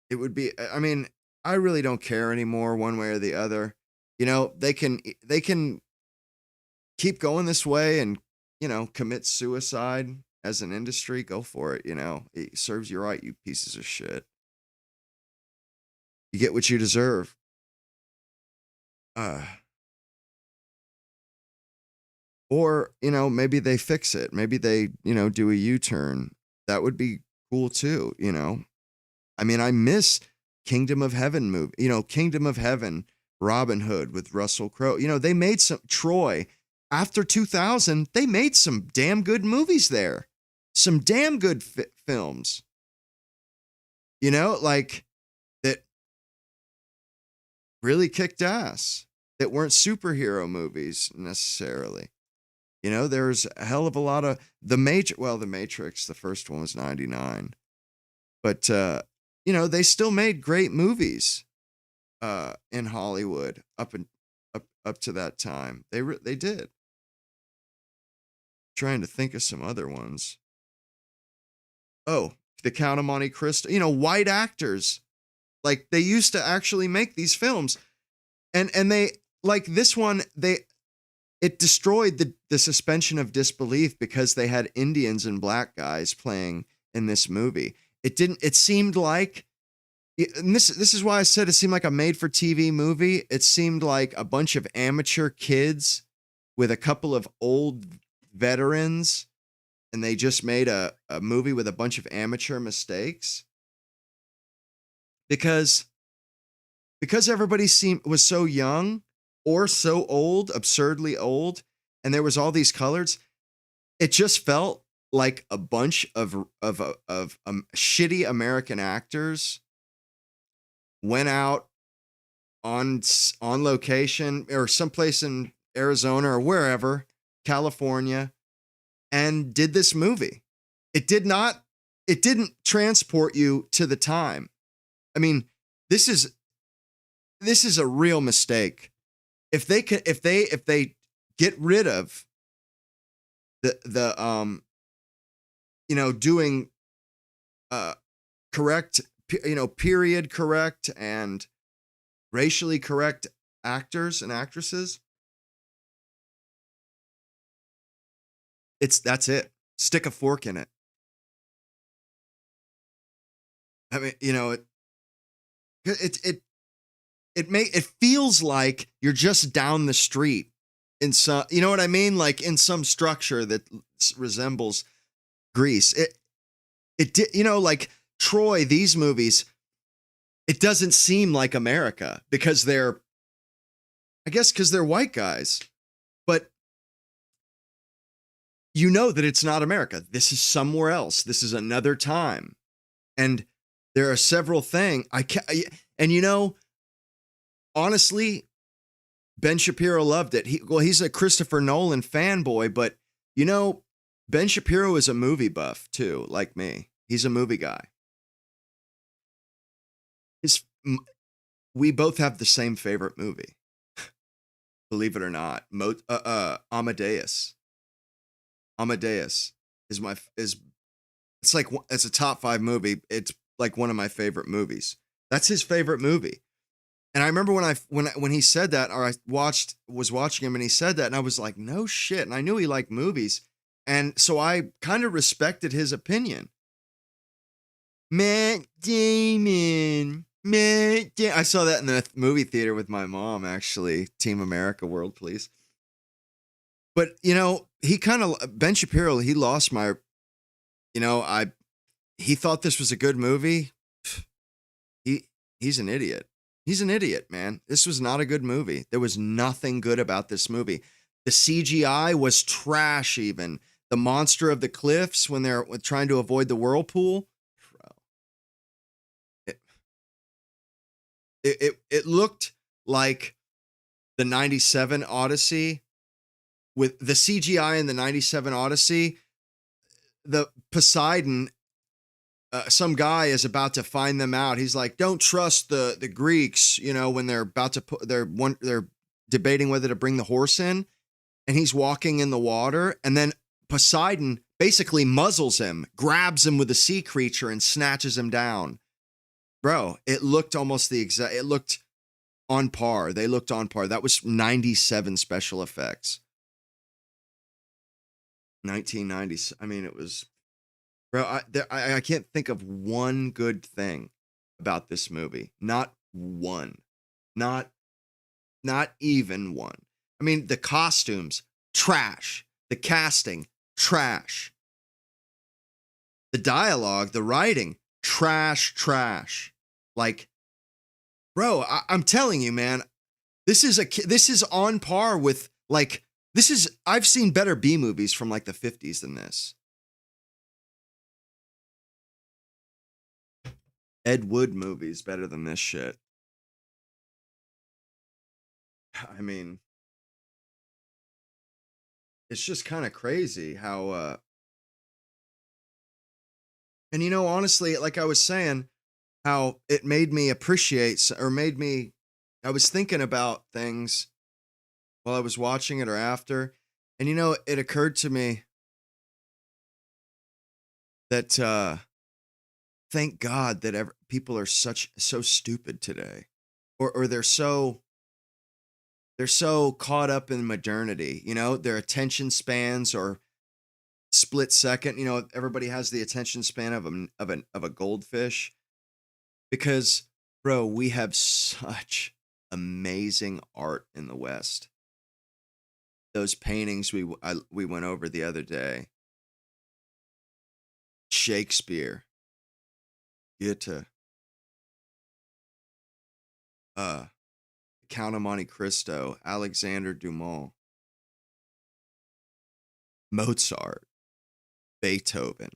it would be, I mean, I really don't care anymore one way or the other. You know, they can keep going this way and, you know, commit suicide as an industry. Go for it. You know, it serves you right, you pieces of shit. You get what you deserve. Uh, or, you know, maybe they fix it. Maybe they, you know, do a U-turn. That would be cool too, you know. I mean, I miss Kingdom of Heaven movie. You know, Kingdom of Heaven, Robin Hood with Russell Crowe. You know, they made some Troy after 2000. They made some damn good movies there. Some damn good films. You know, like that really kicked ass. That weren't superhero movies necessarily. You know, there's a hell of a lot of the Matrix, the first one was 99. But you know, they still made great movies in Hollywood up to that time. They did. Trying to think of some other ones. Oh, The Count of Monte Cristo. You know, white actors. Like they used to actually make these films. And they like this one, it destroyed the suspension of disbelief because they had Indians and black guys playing in this movie. It seemed like, and this is why I said it seemed like a made for TV movie. It seemed like a bunch of amateur kids with a couple of old veterans, and they just made a movie with a bunch of amateur mistakes. Because everybody was so young or so old, absurdly old, and there was all these colors, it just felt like a bunch of shitty American actors went out on location or someplace in Arizona or wherever, California, and did this movie. It didn't transport you to the time. I mean, this is a real mistake. If they get rid of the you know, doing correct, you know, period correct and racially correct actors and actresses, that's it. Stick a fork in it. I mean, you know, it feels like you're just down the street in some, you know what I mean? Like in some structure that resembles Greece. It did, you know, like Troy, these movies, it doesn't seem like America because they're white guys, but you know that it's not America. This is somewhere else. This is another time. And there are several things and you know, honestly, Ben Shapiro loved it. He's a Christopher Nolan fanboy, but you know, Ben Shapiro is a movie buff too, like me. He's a movie guy. We both have the same favorite movie, believe it or not. Amadeus. Amadeus is it's like it's a top 5 movie. It's like one of my favorite movies. That's his favorite movie. And I remember when he said that, or I was watching him and he said that, and I was like, no shit. And I knew he liked movies. And so I kind of respected his opinion. Matt Damon. I saw that in the movie theater with my mom, actually. Team America, World Police. But, you know, Ben Shapiro, he lost my, you know, he thought this was a good movie. He's an idiot. He's an idiot, man. This was not a good movie. There was nothing good about this movie. The CGI was trash even. The monster of the cliffs when they're trying to avoid the whirlpool. It looked like the 97 Odyssey with the CGI in the 97 Odyssey. The Poseidon some guy is about to find them out. He's like, don't trust the Greeks, you know, when they're about to put they're debating whether to bring the horse in, and he's walking in the water, and then Poseidon basically muzzles him, grabs him with a sea creature, and snatches him down. Bro, it looked almost the exact. It looked on par. They looked on par. That was 97 special effects. 1990. I mean, it was. Bro, I can't think of one good thing about this movie. Not one. Not even one. I mean, the costumes, trash. The casting, trash. The dialogue, the writing, trash. Like, bro, I'm telling you, man, this is on par with, like, I've seen better B movies from like the 50s than this. Ed Wood movies better than this shit. I mean, it's just kind of crazy how and you know, honestly, like I was saying, how it made me appreciate, or made me, I was thinking about things while I was watching it or after, and you know, it occurred to me that thank God that people are so stupid today, or they're so caught up in modernity. You know, their attention spans are split second. You know, everybody has the attention span of a goldfish, because, bro, we have such amazing art in the West. Those paintings we went over the other day. Shakespeare, Goethe, Count of Monte Cristo, Alexander Dumas, Mozart, Beethoven,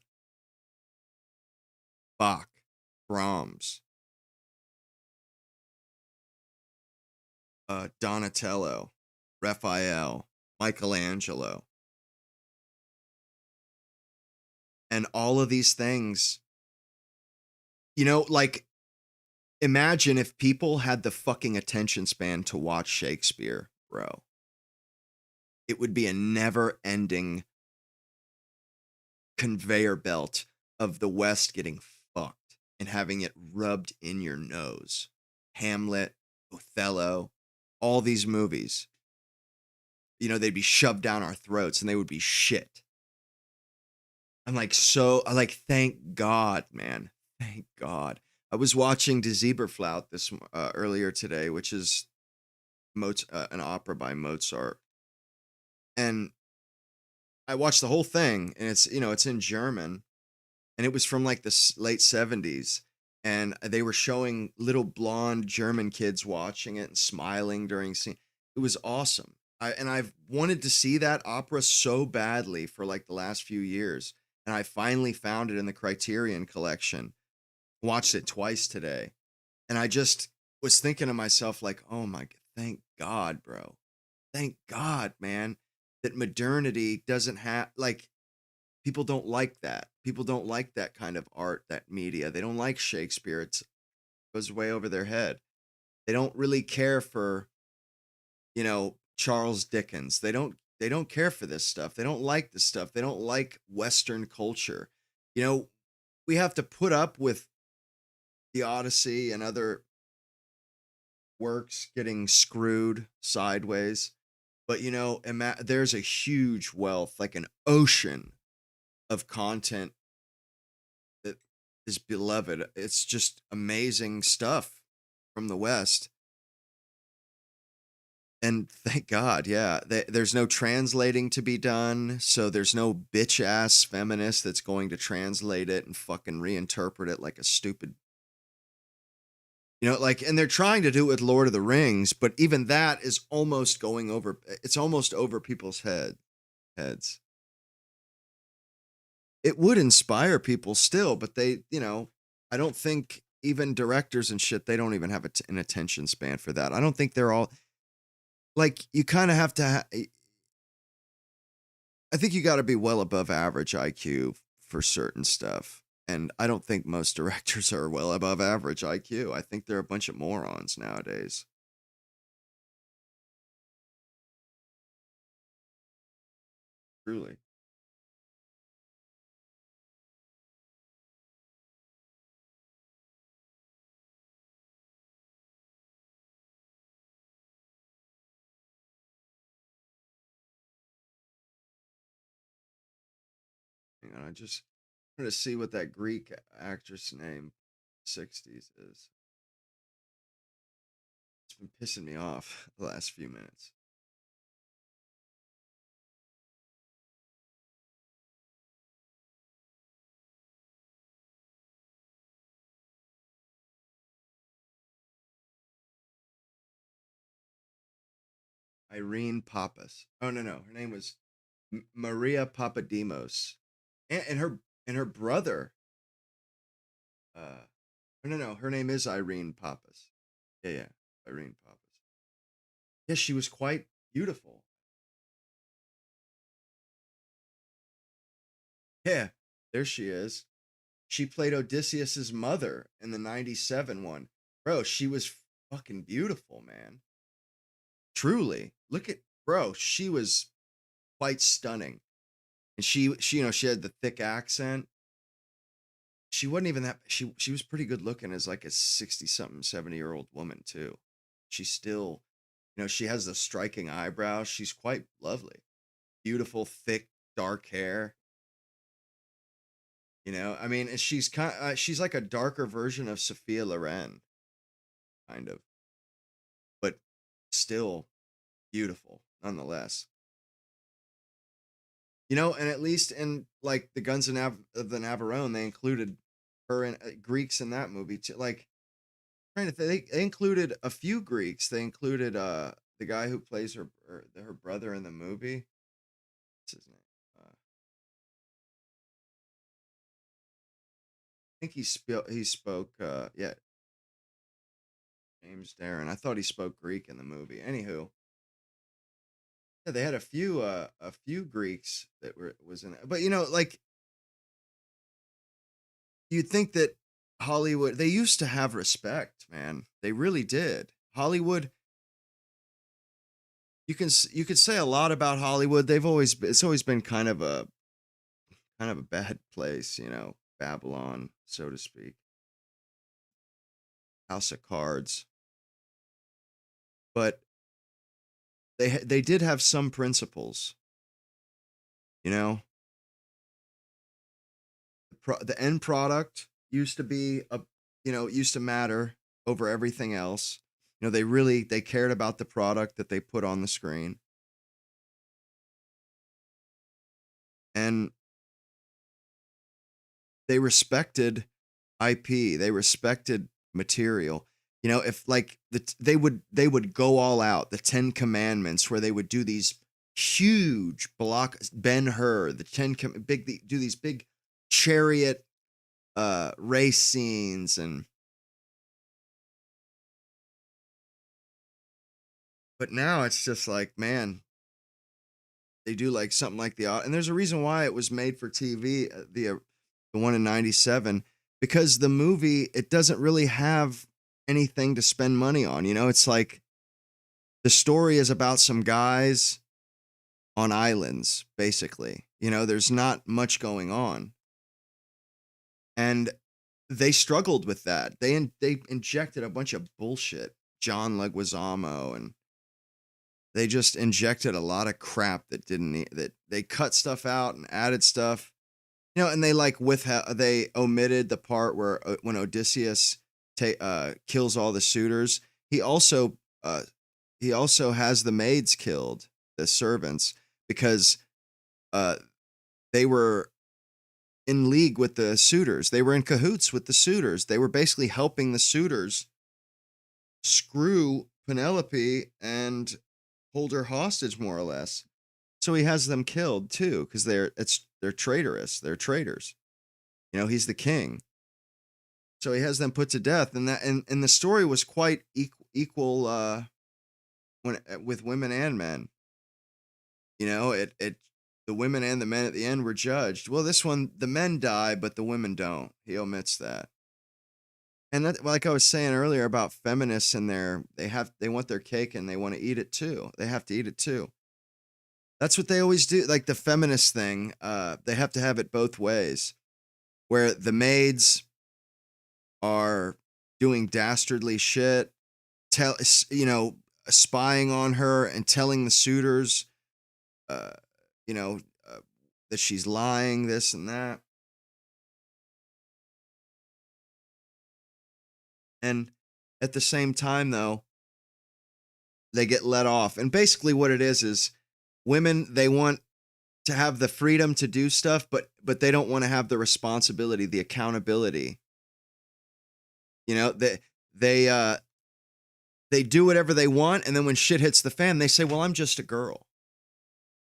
Bach, Brahms, Donatello, Raphael, Michelangelo. And all of these things, you know, like, imagine if people had the fucking attention span to watch Shakespeare, bro. It would be a never-ending conveyor belt of the West getting fucked and having it rubbed in your nose. Hamlet, Othello, all these movies. You know, they'd be shoved down our throats and they would be shit. I'm like, thank God, man. Thank God. I was watching Die Zauberflaute this earlier today, which is an opera by Mozart. And I watched the whole thing, and it's, you know, it's in German, and it was from like the late 70s. And they were showing little blonde German kids watching it and smiling during scene. It was awesome. I've wanted to see that opera so badly for like the last few years. And I finally found it in the Criterion collection. Watched it twice today. And I just was thinking to myself, like, oh my, thank God, bro. Thank God, man, that modernity doesn't have, like, people don't like that. People don't like that kind of art, that media. They don't like Shakespeare. It goes way over their head. They don't really care for, you know, Charles Dickens. They don't care for this stuff. They don't like this stuff. They don't like Western culture. You know, we have to put up with the Odyssey and other works getting screwed sideways. But, you know, there's a huge wealth, like an ocean of content that is beloved. It's just amazing stuff from the West. And thank God, yeah, there's no translating to be done. So there's no bitch ass feminist that's going to translate it and fucking reinterpret it like a stupid, you know, like, and they're trying to do it with Lord of the Rings, but even that is almost going over, it's almost over people's heads. It would inspire people still, but they, you know, I don't think even directors and shit, they don't even have an attention span for that. I don't think they're all, like, you kind of have to, I think you got to be well above average IQ for certain stuff. And I don't think most directors are well above average IQ. I think they're a bunch of morons nowadays. Truly. Hang on, I just want to see what that Greek actress name 60s is. It's been pissing me off the last few minutes. Irene Pappas. Oh no, her name was Maria Papademos, and her brother. No, her name is Irene Pappas. Yeah, Irene Pappas. Yeah, she was quite beautiful. Yeah, there she is. She played Odysseus's mother in the '97 one. Bro, she was fucking beautiful, man. Truly, look at bro. She was quite stunning, and she had the thick accent. She wasn't even that. She was pretty good looking as like a 60 something 70-year-old woman too. She still, she has the striking eyebrows. She's quite lovely, beautiful, thick, dark hair. I mean, and she's like a darker version of Sophia Loren, kind of, but still beautiful nonetheless. And at least in like the Guns of the Navarone, they included her and Greeks in that movie too. Like trying to they included a few Greeks. They included the guy who plays her brother in the movie. What's his name? I think he spoke yeah, James Darren. I thought he spoke Greek in the movie. Anywho, yeah, they had a few Greeks that was in it. But like you'd think that Hollywood, they used to have respect, man. They really did. Hollywood, you could say a lot about Hollywood. It's always been kind of a bad place, Babylon, so to speak. House of Cards. But they did have some principles, you know. The end product used to be used to matter over everything else. They cared about the product that they put on the screen. And they respected IP. They respected material. If like they would go all out, the 10 Commandments, where they would do these huge block Ben Hur, the do these big chariot race scenes. And but now it's just like, man, they do like something like and there's a reason why it was made for TV, the one in '97, because the movie, it doesn't really have anything to spend money on. It's like the story is about some guys on islands, basically. There's not much going on, and they struggled with that. They injected a bunch of bullshit, John Leguizamo, and they just injected a lot of crap that didn't need, that they cut stuff out and added stuff. And they like they omitted the part where when Odysseus kills all the suitors, he also has the maids killed, the servants, because uh, they were in league with the suitors. They were in cahoots with the suitors. They were basically helping the suitors screw Penelope and hold her hostage, more or less. So he has them killed too, because they're traitorous. They're traitors. He's the king. So he has them put to death, and the story was quite equal when with women and men. It the women and the men at the end were judged. Well, this one, the men die, but the women don't. He omits that. And that, like I was saying earlier about feminists and they want their cake and they want to eat it too. They have to eat it too. That's what they always do. Like the feminist thing, they have to have it both ways, where the maids are doing dastardly shit, spying on her and telling the suitors, uh, you know, that she's lying, this and that. And at the same time, though, they get let off. And basically, what it is women, they want to have the freedom to do stuff, but they don't want to have the responsibility, the accountability. You know, they do whatever they want, and then when shit hits the fan, they say, "Well, I'm just a girl.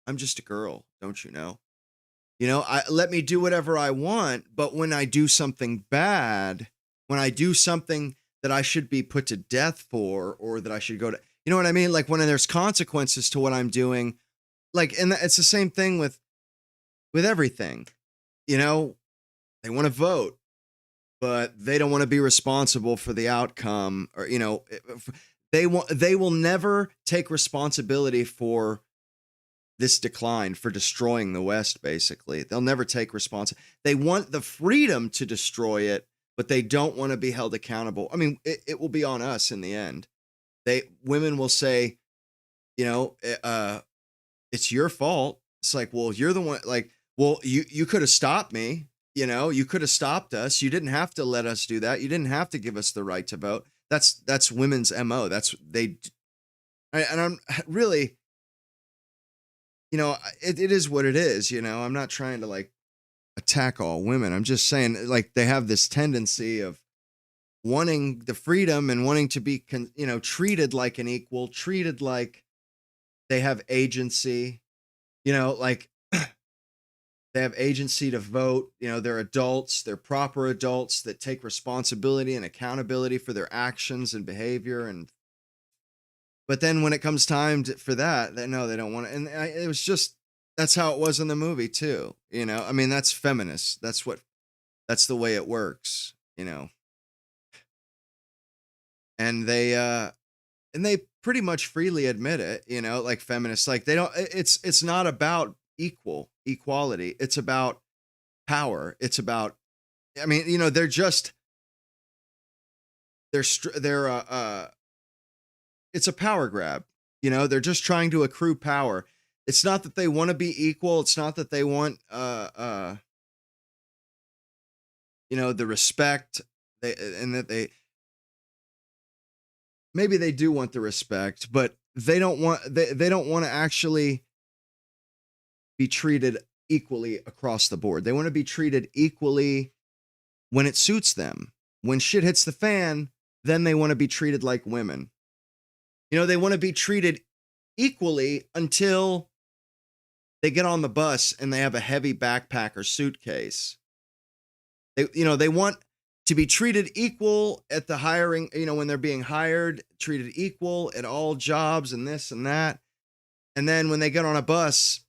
I'm just a girl, don't you know? You know, let me do whatever I want, but when I do something bad, when I do something that I should be put to death for, or that I should go to, you know what I mean? Like when there's consequences to what I'm doing, like, and it's the same thing with everything. You know, they want to vote, but they don't want to be responsible for the outcome, or they will never take responsibility for this decline, for destroying the West. Basically, they'll never take responsibility. They want the freedom to destroy it, but they don't want to be held accountable. I mean, it will be on us in the end. Women will say, it's your fault. It's like, well, you're the one. Like, well, you could have stopped me. You could have stopped us. You didn't have to let us do that. You didn't have to give us the right to vote. That's women's MO. And I'm really, it is what it is. I'm not trying to like attack all women. I'm just saying, like, they have this tendency of wanting the freedom and wanting to be, treated like an equal, treated like they have agency, like they have agency to vote. They're adults, they're proper adults that take responsibility and accountability for their actions and behavior. But then when it comes time for that, no, they don't want to. And it was just, that's how it was in the movie too. I mean, that's feminist. That's the way it works, and they pretty much freely admit it, like feminists, like they don't, it's not about equality. It's about power. It's about, I mean, they're just, it's a power grab. They're just trying to accrue power. It's not that they want to be equal. It's not that they want, the respect, maybe they do want the respect, but they don't want to actually be treated equally across the board. They want to be treated equally when it suits them. When shit hits the fan, then they want to be treated like women. They want to be treated equally until they get on the bus and they have a heavy backpack or suitcase. They want to be treated equal at the hiring, when they're being hired, treated equal at all jobs and this and that. And then when they get on a bus,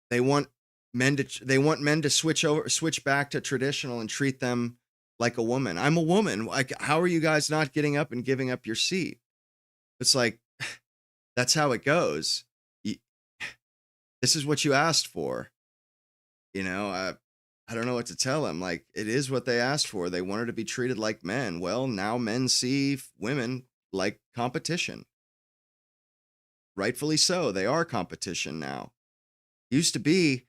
they want men to switch back to traditional and treat them like a woman. I'm a woman. Like, how are you guys not getting up and giving up your seat? It's like, that's how it goes. This is what you asked for. I don't know what to tell them. Like, it is what they asked for. They wanted to be treated like men. Well, now men see women like competition. Rightfully so. They are competition now. Used to be,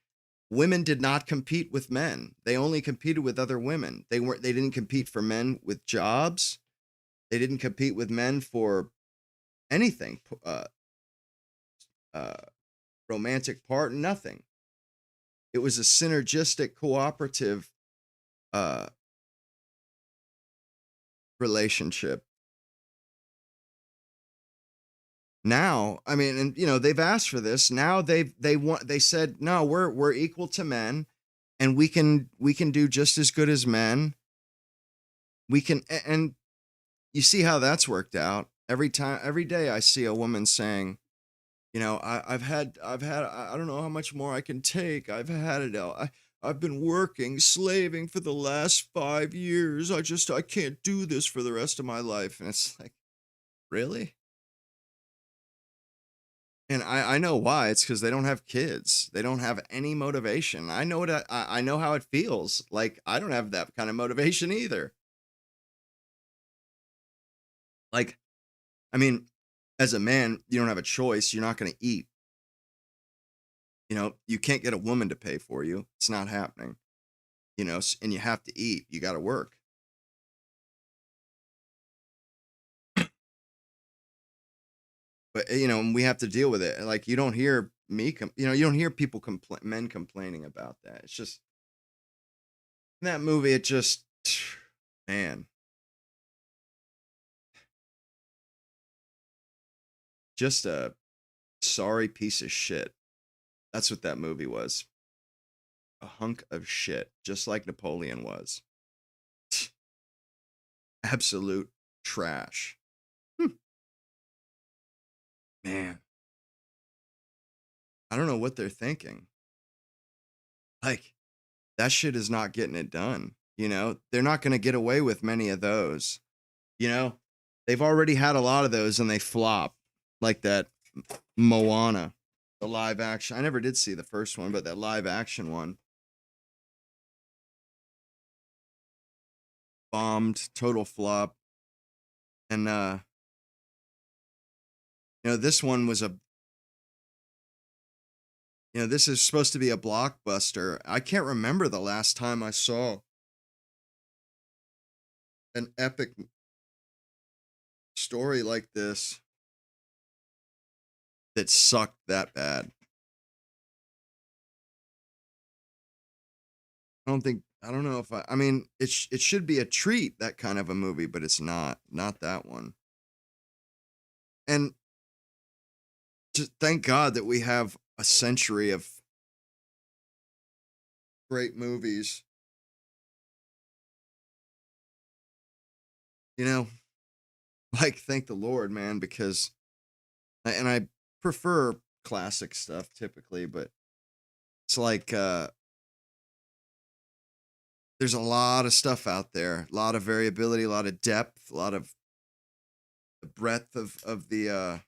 women did not compete with men. They only competed with other women. They didn't compete for men with jobs. They didn't compete with men for anything. Romantic part, nothing. It was a synergistic, cooperative relationship. Now, I mean, and they've asked for this. Now they said, no, we're equal to men, and we can do just as good as men. We can, and you see how that's worked out. Every day I see a woman saying, I don't know how much more I can take. I've had it all. I've been working, slaving for the last 5 years. I can't do this for the rest of my life. And it's like, really? And I know why. It's because they don't have kids. They don't have any motivation. I know I know how it feels. Like I don't have that kind of motivation either. Like, I mean, as a man, you don't have a choice. You're not going to eat. You can't get a woman to pay for you. It's not happening. And you have to eat. You got to work. But and we have to deal with it. Like you don't hear you don't hear men complaining about that. It's just in that movie. It just, man, just a sorry piece of shit. That's what that movie was. A hunk of shit, just like Napoleon was. Absolute trash. Man, I don't know what they're thinking. Like, that shit is not getting it done. They're not going to get away with many of those. You know, they've already had a lot of those and they flop, like that Moana, the live action. I never did see the first one, but that live action one bombed, total flop. And this one was this is supposed to be a blockbuster. I can't remember the last time I saw an epic story like this that sucked that bad. I don't know if I mean it should be a treat, that kind of a movie, but it's not that one. And just thank God that we have a century of great movies. You know, like thank the Lord, man, because and I prefer classic stuff typically, but it's like there's a lot of stuff out there, a lot of variability, a lot of depth, a lot of the breadth of the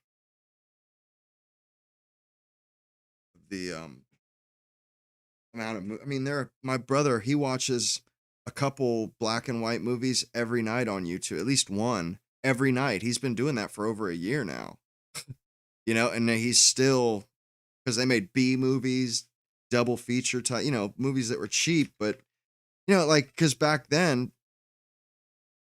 amount of I mean, my brother, he watches a couple black and white movies every night on YouTube, at least one every night. He's been doing that for over a year now. And he's still, because they made B movies, double feature type, movies that were cheap, but like because back then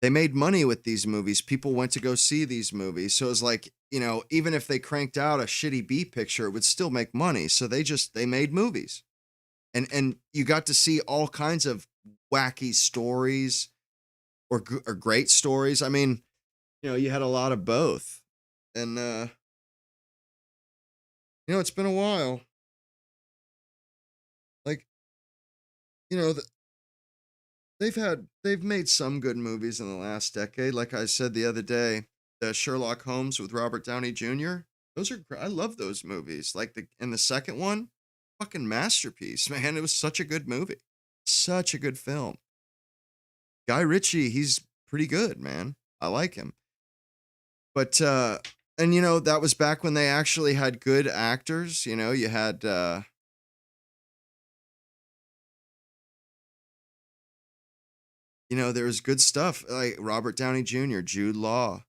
they made money with these movies. People went to go see these movies. So it's like, even if they cranked out a shitty B picture, it would still make money. So they made movies. And you got to see all kinds of wacky stories or great stories. I mean, you had a lot of both. And it's been a while. Like, you know, they've made some good movies in the last decade. Like I said the other day, the Sherlock Holmes with Robert Downey Jr. Those are I love those movies. Like the second one, fucking masterpiece, man. It was such a good movie. Such a good film. Guy Ritchie, he's pretty good, man. I like him. But and that was back when they actually had good actors. You had there was good stuff like Robert Downey Jr., Jude Law,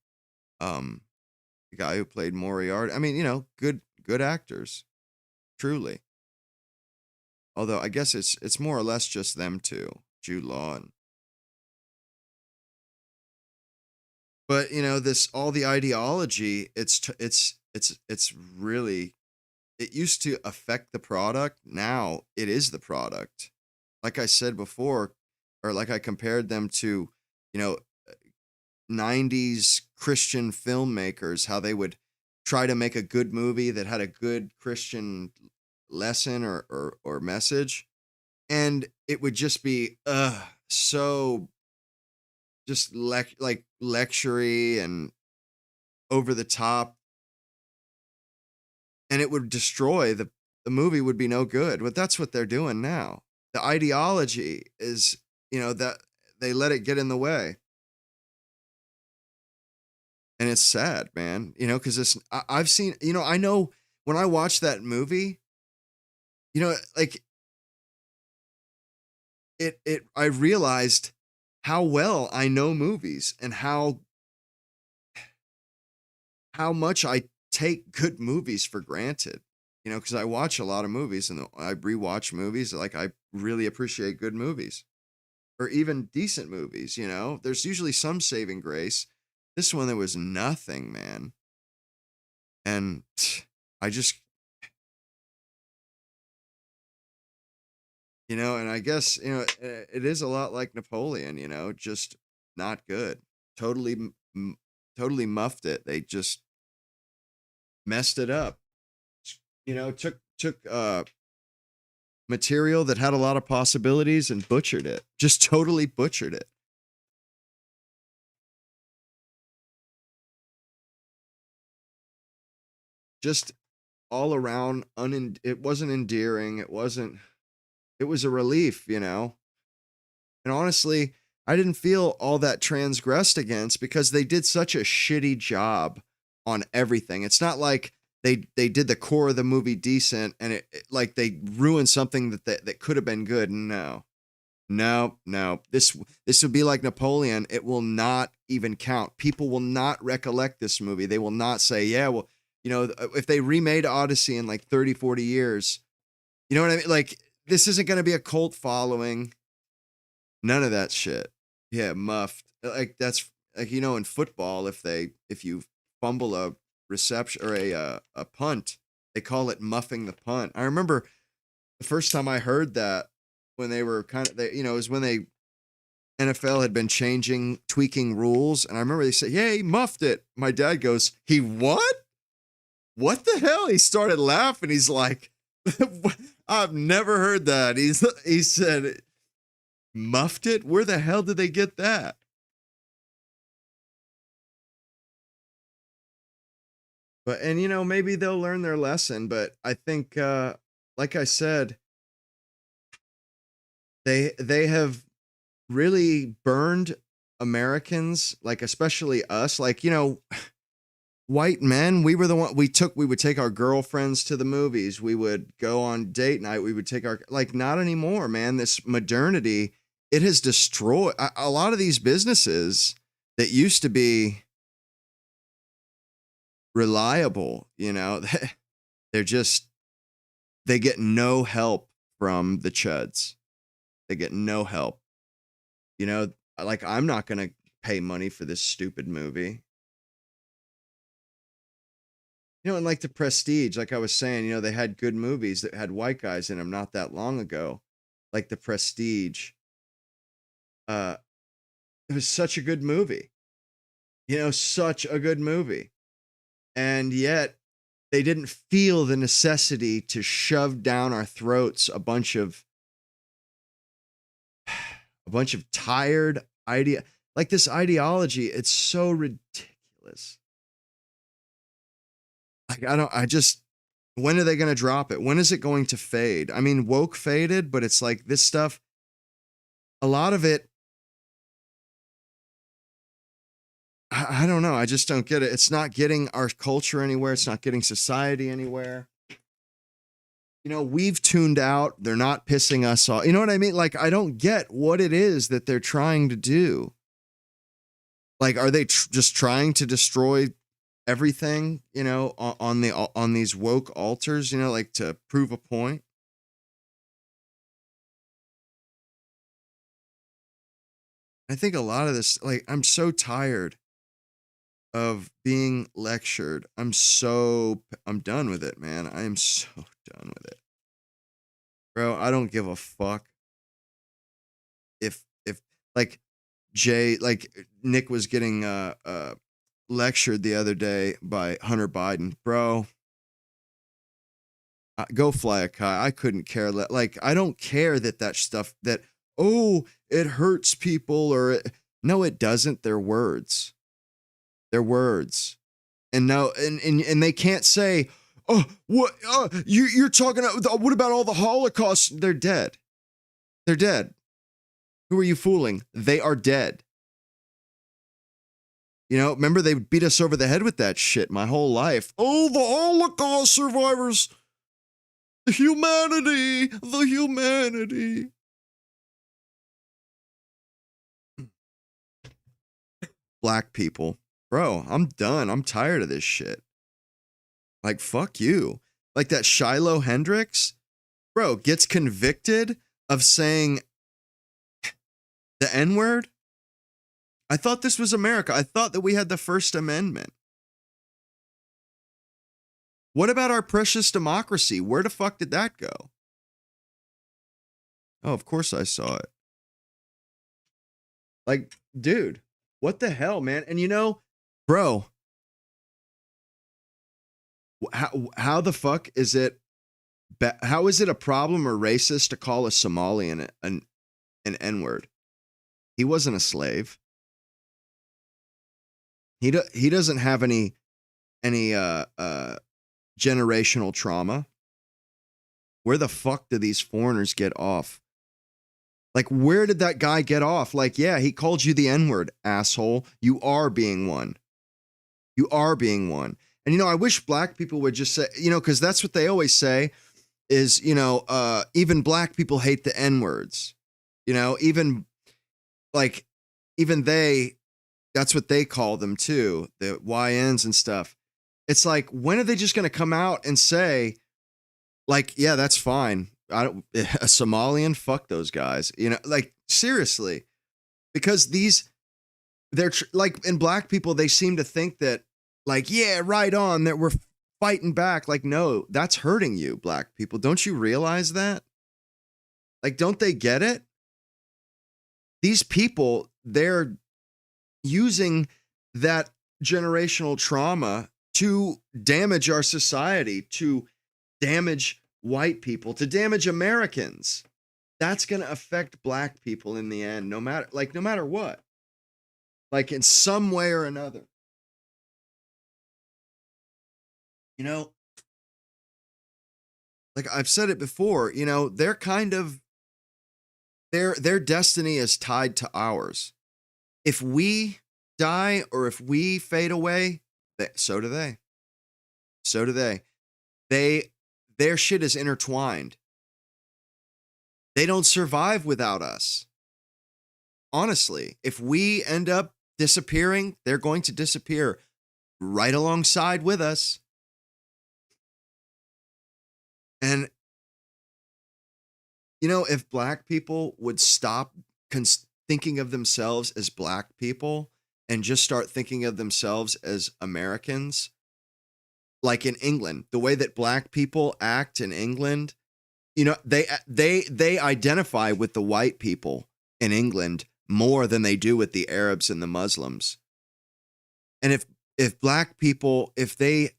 um, the guy who played Moriarty. I mean, good actors, truly. Although I guess it's more or less just them two, Jude Law and. But this all the ideology. It's really. It used to affect the product. Now it is the product. Like I said before, or like I compared them to, you know, 90s Christian filmmakers, how they would try to make a good movie that had a good Christian lesson or message. And it would just be so just like lectury and over the top. and it would destroy the movie would be no good. But that's what they're doing now. The ideology is, that they let it get in the way. And it's sad, man, because I've seen, I know when I watched that movie, like I realized how well I know movies and how much I take good movies for granted, because I watch a lot of movies and I rewatch movies. Like I really appreciate good movies or even decent movies, there's usually some saving grace. This one, there was nothing, man. And I just, and I guess, it is a lot like Napoleon, just not good. Totally, totally muffed it. They just messed it up. Took material that had a lot of possibilities and butchered it. Just totally butchered it. Just all around it wasn't endearing. It was a relief, And honestly, I didn't feel all that transgressed against because they did such a shitty job on everything. It's not like they did the core of the movie decent and like they ruined something that could have been good. No. This would be like Napoleon. It will not even count. People will not recollect this movie. They will not say, yeah, well, if they remade Odyssey in like 30, 40 years, you know what I mean? Like, this isn't going to be a cult following. None of that shit. Yeah, muffed. Like that's like in football, if you fumble a reception or a punt, they call it muffing the punt. I remember the first time I heard that when they were it was when NFL had been tweaking rules, and I remember they said, "Yeah, he muffed it." My dad goes, "He what? What the hell?" He started laughing. He's like, "I've never heard that." He said, "Muffed it? Where the hell did they get that?" But maybe they'll learn their lesson. But I think, like I said, they have really burned Americans, like especially us, like white men. We were the one we would take our girlfriends to the movies. We would go on date night. We would take not anymore, man. This modernity, it has destroyed a lot of these businesses that used to be reliable, they're just, they get no help from the chuds. They get no help. Like I'm not going to pay money for this stupid movie. And like the Prestige, like I was saying, they had good movies that had white guys in them not that long ago. Like the Prestige. It was such a good movie. Such a good movie. And yet they didn't feel the necessity to shove down our throats a bunch of tired like this ideology. It's so ridiculous. Like when are they going to drop it? When is it going to fade? I mean, woke faded, but it's like this stuff, a lot of it, I don't know. I just don't get it. It's not getting our culture anywhere. It's not getting society anywhere. We've tuned out. They're not pissing us off. You know what I mean? Like, I don't get what it is that they're trying to do. Like, are they just trying to destroy everything, on these woke altars, like to prove a point? I think a lot of this, like, I'm so tired of being lectured. I'm done with it, man. I am so done with it. Bro, I don't give a fuck if like Nick was getting lectured the other day by Hunter Biden. Bro, go fly a kite. I couldn't care. Like, I don't care that stuff that, oh, it hurts people no, it doesn't. They're words. They're words. And no, and they can't say, Oh, what? You're talking about, what about all the Holocaust? They're dead. They're dead. Who are you fooling? They are dead. You know, remember they beat us over the head with that shit my whole life. Oh, the Holocaust survivors. The humanity. The humanity. Black people. Bro, I'm done. I'm tired of this shit. Like, fuck you. Like that Shiloh Hendricks, bro, gets convicted of saying the N-word. I thought this was America. I thought that we had the First Amendment. What about our precious democracy? Where the fuck did that go? Oh, of course I saw it. Like, dude, what the hell, man? And you know, bro, how the fuck is it? How is it a problem or racist to call a Somali an N-word? He wasn't a slave. He doesn't have any generational trauma. Where the fuck do these foreigners get off? Like, where did that guy get off? Like, yeah, he called you the N-word, asshole. You are being one. You are being one. And, you know, I wish black people would just say, you know, because that's what they always say is, you know, even black people hate the N-words. You know, even they, that's what they call them too, the YNs and stuff. It's like, when are they just going to come out and say, like, yeah, that's fine. A Somalian, fuck those guys. You know, like, seriously. Because they're like, in black people, they seem to think that, like, yeah, right on, that we're fighting back. Like, no, that's hurting you, black people. Don't you realize that? Like, don't they get it? These people, they're using that generational trauma to damage our society, to damage white people, to damage Americans. That's going to affect black people in the end, no matter what. Like, in some way or another. You know, like I've said it before, you know, they're kind of, their destiny is tied to ours. If we die or if we fade away, so do they. So do they. Their shit is intertwined. They don't survive without us. Honestly, if we end up disappearing, they're going to disappear right alongside with us. And, you know, if black people would stop thinking of themselves as black people and just start thinking of themselves as Americans, like in England, the way that black people act in England, you know, they identify with the white people in England more than they do with the Arabs and the Muslims. And if black people, if they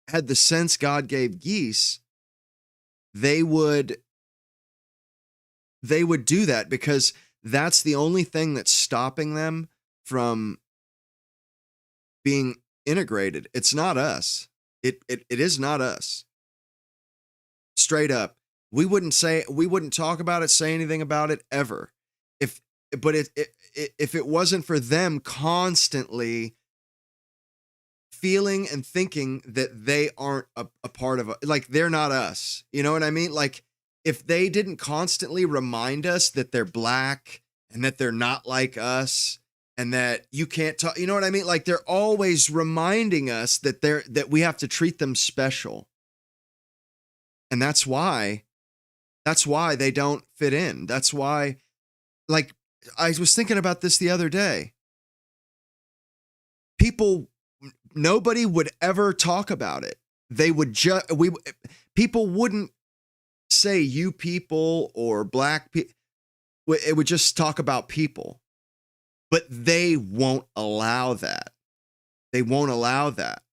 had the sense God gave geese, they would do that, because that's the only thing that's stopping them from being integrated. It's not us. It is not us. Straight up. We wouldn't talk about it, say anything about it ever. If it wasn't for them constantly feeling and thinking that they aren't a part of like, they're not us. You know what I mean? Like, if they didn't constantly remind us that they're black and that they're not like us and that you can't talk, you know what I mean? Like, they're always reminding us that we have to treat them special. And that's why they don't fit in. That's why, like, I was thinking about this the other day. Nobody would ever talk about it. They would people wouldn't say you people or black people. It would just talk about people. But they won't allow that. They won't allow that.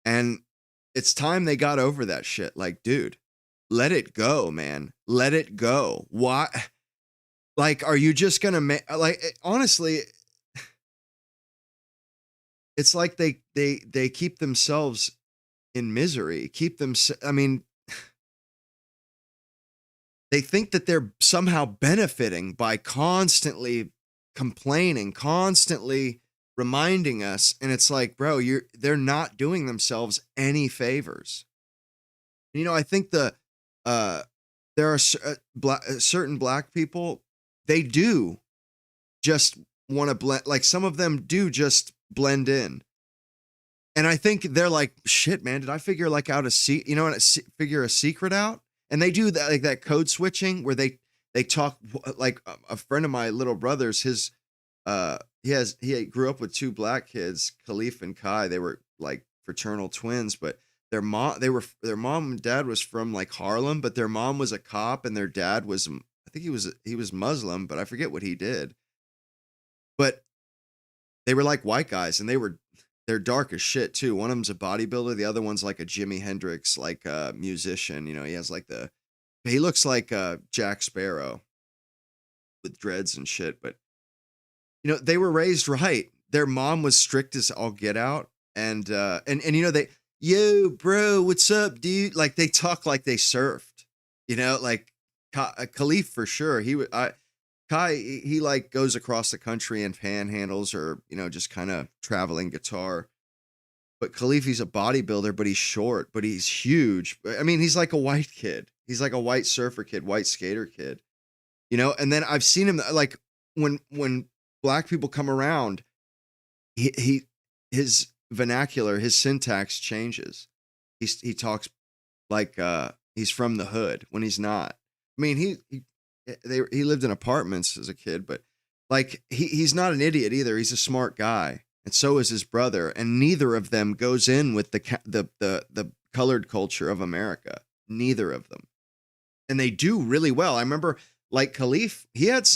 And it's time they got over that shit. Like, dude, let it go, man. Let it go. Why? Like, are you just going to honestly, it's like they keep themselves in misery, keep them. I mean, they think that they're somehow benefiting by constantly complaining, constantly reminding us, and it's like, bro, they're not doing themselves any favors. You know, I think uh, there are certain black people, they do just want to blend. Like some of them do just blend in. And I think they're like, shit, man, did I figure like out figure a secret out? And they do that, like that code switching where they talk like a friend of my little brother's, he grew up with two black kids, Khalif and Kai. They were like fraternal twins, but their mom and dad was from like Harlem, but their mom was a cop and their dad was, I think he was Muslim, but I forget what he did. But they were like white guys, and they're dark as shit too. One of them's a bodybuilder, the other one's like a Jimi Hendrix like musician. You know, he has like he looks like Jack Sparrow with dreads and shit. But you know, they were raised right. Their mom was strict as all get out, and you know, yo bro, what's up, dude? Like they talk like they surfed. You know, like Khalif for sure. Kai, he like goes across the country and panhandles, or, you know, just kind of traveling guitar. But Khalifi's a bodybuilder, but he's short, but he's huge. I mean, he's like a white kid. He's like a white surfer kid, white skater kid, you know? And then I've seen him like when black people come around, his vernacular, his syntax changes. He talks like he's from the hood when he's not. I mean, he lived in apartments as a kid, but like he's not an idiot either. He's a smart guy, and so is his brother. And neither of them goes in with the colored culture of America. Neither of them, and they do really well. I remember like Khalif. He had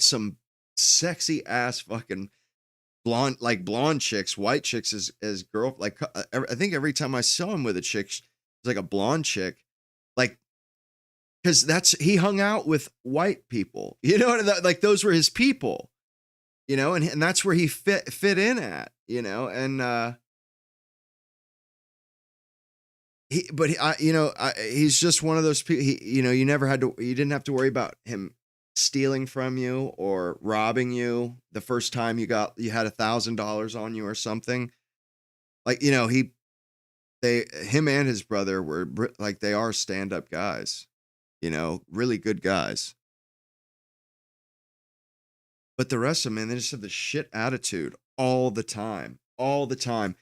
some sexy ass fucking blonde chicks, white chicks as girl. Like I think every time I saw him with a chick, it's like a blonde chick, like. Because he hung out with white people, you know, like those were his people, you know, and that's where he fit in at, you know, and he's just one of those people. You know, you didn't have to worry about him stealing from you or robbing you the first time you had $1,000 on you or something. Like, you know, him and his brother were like, they are stand-up guys. You know, really good guys. But the rest of them, man, they just have the shit attitude all the time. All the time.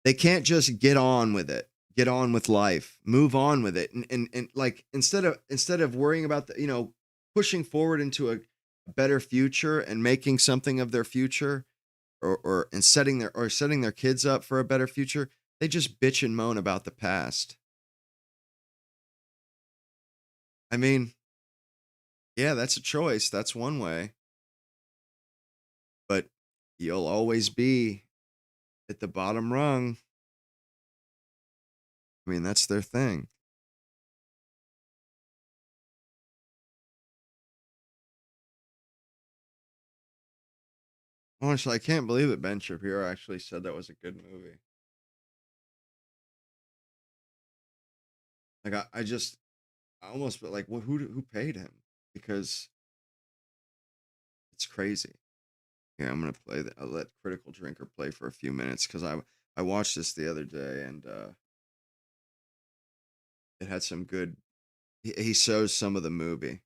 They can't just get on with it. Get on with life. Move on with it. And like instead of worrying about you know, pushing forward into a better future and making something of their future or setting their kids up for a better future, they just bitch and moan about the past. I mean, yeah, that's a choice. That's one way. But you'll always be at the bottom rung. I mean, that's their thing. Honestly, I can't believe that Ben Shapiro actually said that was a good movie. Like, I almost felt like, well, who paid him? Because it's crazy. Yeah, I'm gonna play that. I'll let Critical Drinker play for a few minutes because I watched this the other day, and it had some good. He shows some of the movie.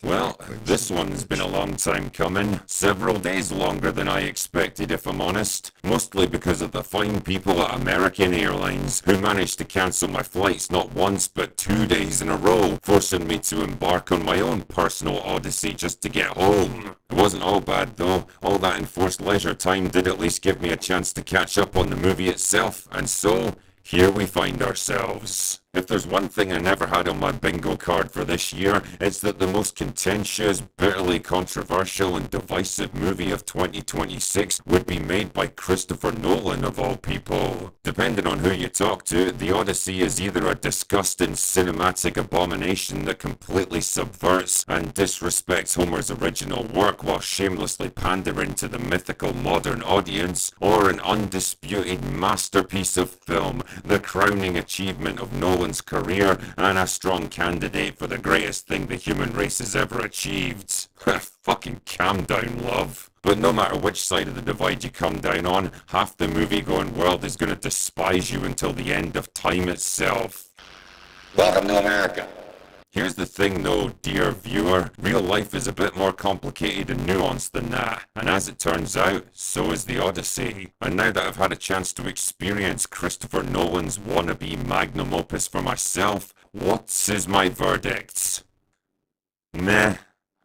Well, this one's been a long time coming. Several days longer than I expected, if I'm honest. Mostly because of the fine people at American Airlines, who managed to cancel my flights not once but 2 days in a row, forcing me to embark on my own personal odyssey just to get home. It wasn't all bad though. All that enforced leisure time did at least give me a chance to catch up on the movie itself, and so here we find ourselves. If there's one thing I never had on my bingo card for this year, it's that the most contentious, bitterly controversial, and divisive movie of 2026 would be made by Christopher Nolan of all people. Depending on who you talk to, The Odyssey is either a disgusting cinematic abomination that completely subverts and disrespects Homer's original work while shamelessly pandering to the mythical modern audience, or an undisputed masterpiece of film, the crowning achievement of Nolan's career and a strong candidate for the greatest thing the human race has ever achieved. Fucking calm down, love. But no matter which side of the divide you come down on, half the movie-going world is going to despise you until the end of time itself. Welcome to America. Here's the thing though, dear viewer, real life is a bit more complicated and nuanced than that, and as it turns out, so is the Odyssey. And now that I've had a chance to experience Christopher Nolan's wannabe magnum opus for myself, what is my verdict? Meh.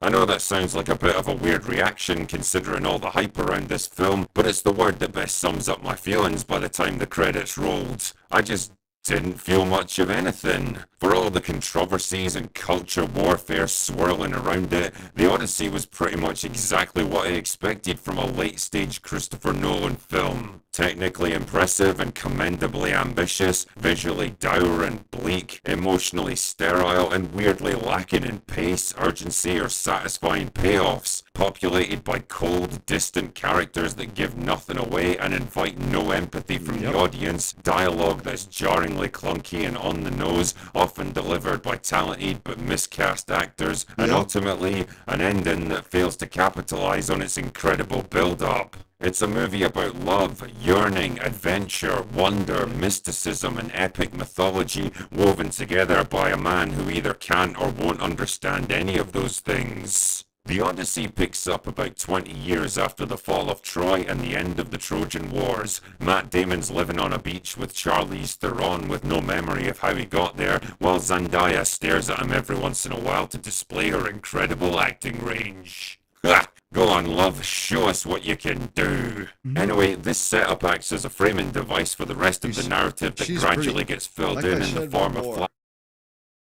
I know that sounds like a bit of a weird reaction considering all the hype around this film, but it's the word that best sums up my feelings by the time the credits rolled. I just didn't feel much of anything. For all the controversies and culture warfare swirling around it, The Odyssey was pretty much exactly what I expected from a late-stage Christopher Nolan film. Technically impressive and commendably ambitious, visually dour and bleak, emotionally sterile and weirdly lacking in pace, urgency or satisfying payoffs, populated by cold, distant characters that give nothing away and invite no empathy from the audience, dialogue that's jarringly clunky and on the nose, often delivered by talented but miscast actors, and ultimately, an ending that fails to capitalize on its incredible build-up. It's a movie about love, yearning, adventure, wonder, mysticism, and epic mythology woven together by a man who either can't or won't understand any of those things. The Odyssey picks up about 20 years after the fall of Troy and the end of the Trojan Wars. Matt Damon's living on a beach with Charlize Theron with no memory of how he got there, while Zendaya stares at him every once in a while to display her incredible acting range. Ha! Go on, love, show us what you can do. Anyway, this setup acts as a framing device for the rest of the narrative that gradually gets filled in the form of flashbacks.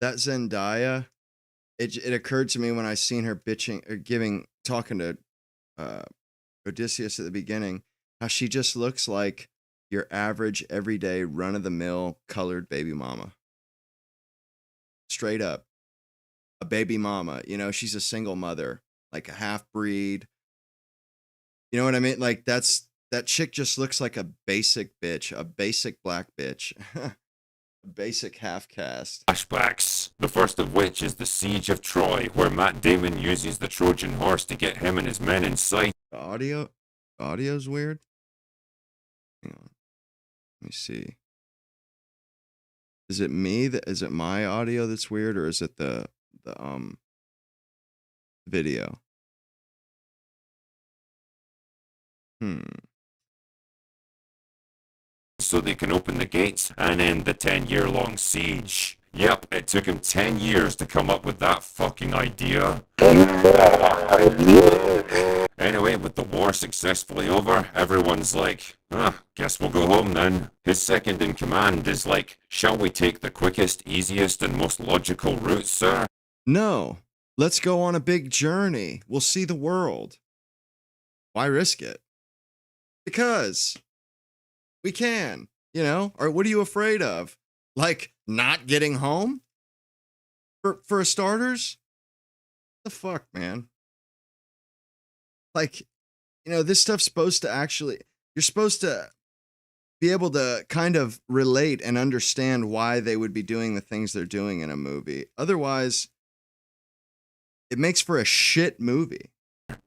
That Zendaya, it occurred to me when I seen her bitching or talking to Odysseus at the beginning, how she just looks like your average, everyday, run-of-the-mill colored baby mama. Straight up, a baby mama. You know, she's a single mother, like a half-breed. You know what I mean? Like that chick just looks like a basic bitch, a basic black bitch. Basic half-caste. Flashbacks, the first of which is the Siege of Troy, where Matt Damon uses the Trojan horse to get him and his men in sight. The audio's weird. Hang on. Let me see. Is it my audio that's weird, or is it the video? So they can open the gates and end the 10-year-long siege. Yep, it took him 10 years to come up with that fucking idea. Anyway, with the war successfully over, everyone's like, guess we'll go home then. His second in command is like, shall we take the quickest, easiest, and most logical route, sir? No, let's go on a big journey. We'll see the world. Why risk it? Because we can, you know? Or what are you afraid of? Like not getting home? For starters? The fuck, man? Like, you know, this stuff's supposed to you're supposed to be able to kind of relate and understand why they would be doing the things they're doing in a movie. Otherwise, it makes for a shit movie.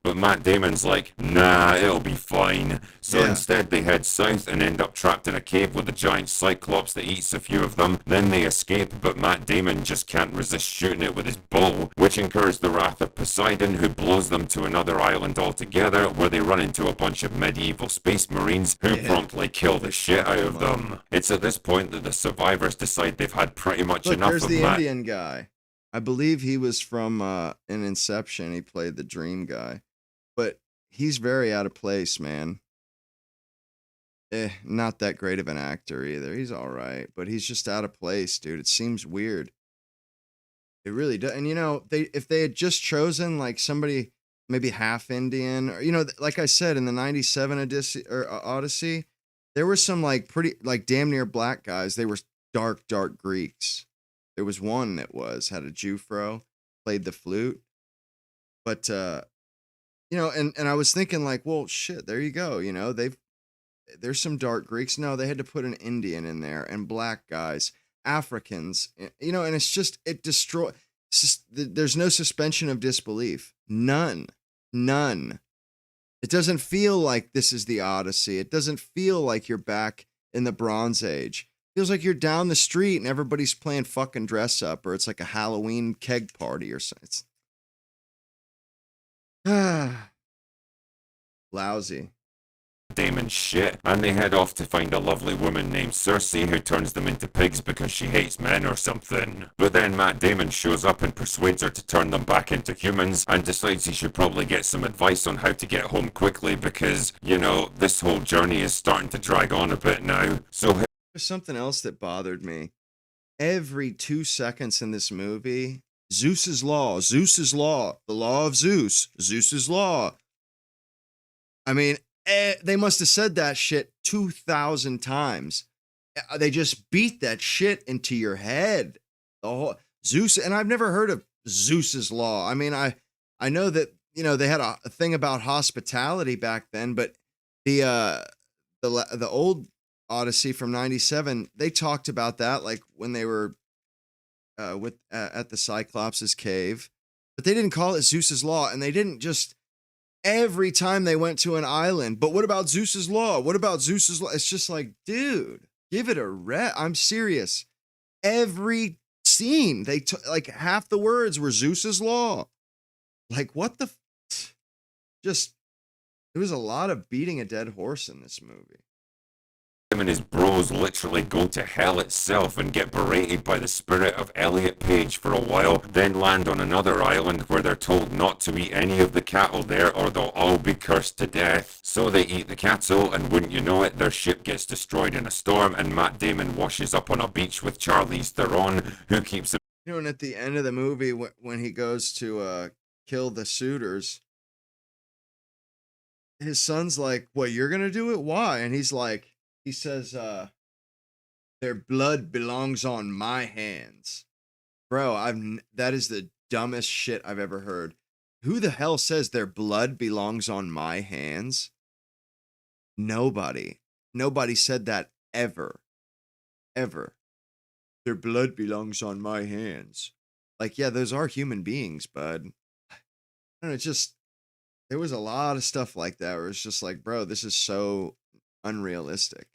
But Matt Damon's like, nah, it'll be fine. So instead they head south and end up trapped in a cave with a giant cyclops that eats a few of them. Then they escape, but Matt Damon just can't resist shooting it with his bow, which incurs the wrath of Poseidon, who blows them to another island altogether, where they run into a bunch of medieval space marines who promptly kill the shit out of them. It's at this point that the survivors decide they've had pretty much enough of Matt. There's the Indian guy. I believe he was from in Inception. He played the dream guy. But he's very out of place, man. Not that great of an actor either. He's all right, but he's just out of place, dude. It seems weird. It really does. And they if they had just chosen like somebody maybe half Indian, or like I said in the '97 Odyssey or Odyssey, there were some like pretty like damn near black guys. They were dark Greeks. There was one that had a Jufro, played the flute, but and I was thinking like, well, shit, there you go. There's some dark Greeks. No, they had to put an Indian in there and black guys, Africans, and it's just, it destroy. There's no suspension of disbelief. None. None. It doesn't feel like this is the Odyssey. It doesn't feel like you're back in the Bronze Age. It feels like you're down the street and everybody's playing fucking dress up, or it's like a Halloween keg party or something. It's lousy. Damon's shit, and they head off to find a lovely woman named Cersei who turns them into pigs because she hates men or something. But then Matt Damon shows up and persuades her to turn them back into humans, and decides he should probably get some advice on how to get home quickly because, this whole journey is starting to drag on a bit now. So there's something else that bothered me. Every 2 seconds in this movie, Zeus's law, Zeus's law, the law of Zeus, Zeus's law. I mean, they must have said that shit 2,000 times. They just beat that shit into your head. The whole Zeus, and I've never heard of Zeus's law. I mean, I know that they had a thing about hospitality back then, but the old Odyssey from '97, they talked about that like when they were at the Cyclops' cave, but they didn't call it Zeus's law, and they didn't just every time they went to an island. But what about Zeus's law? What about Zeus's law? It's just like, dude, give it a rest. I'm serious. Every scene, they like half the words were Zeus's law. Like, what the? Just, there was a lot of beating a dead horse in this movie. him and his bros literally go to hell itself and get berated by the spirit of Elliot Page for a while, then land on another island where they're told not to eat any of the cattle there or they'll all be cursed to death. So they eat the cattle, and wouldn't you know it, their ship gets destroyed in a storm, and Matt Damon washes up on a beach with Charlize Theron, who keeps him. And at the end of the movie, when he goes to kill the suitors, his son's like, "What, you're gonna do it? Why?" And he's like, he says, "Their blood belongs on my hands." Bro, that is the dumbest shit I've ever heard. Who the hell says their blood belongs on my hands? Nobody. Nobody said that ever. Ever. Their blood belongs on my hands. Like, yeah, those are human beings, bud. I don't know, it's just, there was a lot of stuff like that where it's just like, bro, this is so unrealistic.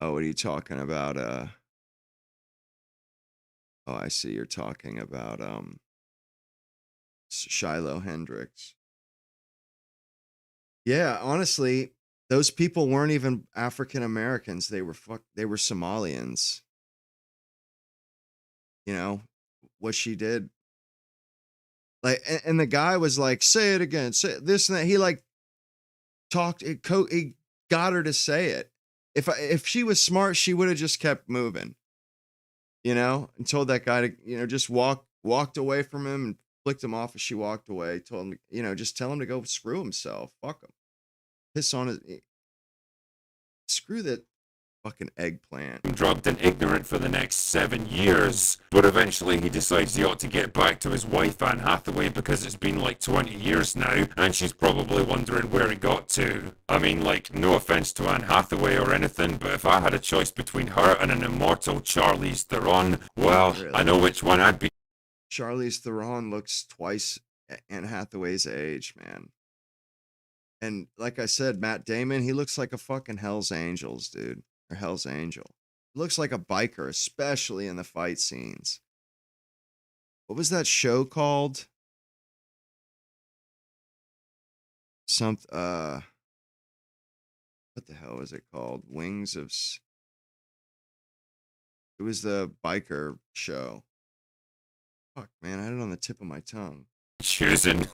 Oh, what are you talking about? Oh, I see. You're talking about Shiloh Hendrix. Yeah, honestly, those people weren't even African Americans. They were Somalians. You know what she did. Like, and the guy was like, "Say it again, say this and that." He like he got her to say it. If she was smart, she would have just kept moving, and told that guy to, just walked away from him and flicked him off as she walked away. Told him, just tell him to go screw himself. Fuck him. Piss on his. Screw that fucking eggplant. Drugged and ignorant for the next 7 years, but eventually he decides he ought to get back to his wife Anne Hathaway because it's been like 20 years now, and she's probably wondering where he got to. I mean, like, no offense to Anne Hathaway or anything, but if I had a choice between her and an immortal Charlize Theron, well, really? I know which one I'd be. Charlize Theron looks twice Anne Hathaway's age, man. And like I said, Matt Damon, he looks like a fucking Hell's Angels, dude. Or Hell's Angel. He looks like a biker, especially in the fight scenes. What was that show called? What the hell was it called? Wings of It was the biker show. Fuck, man, I had it on the tip of my tongue. Choosing.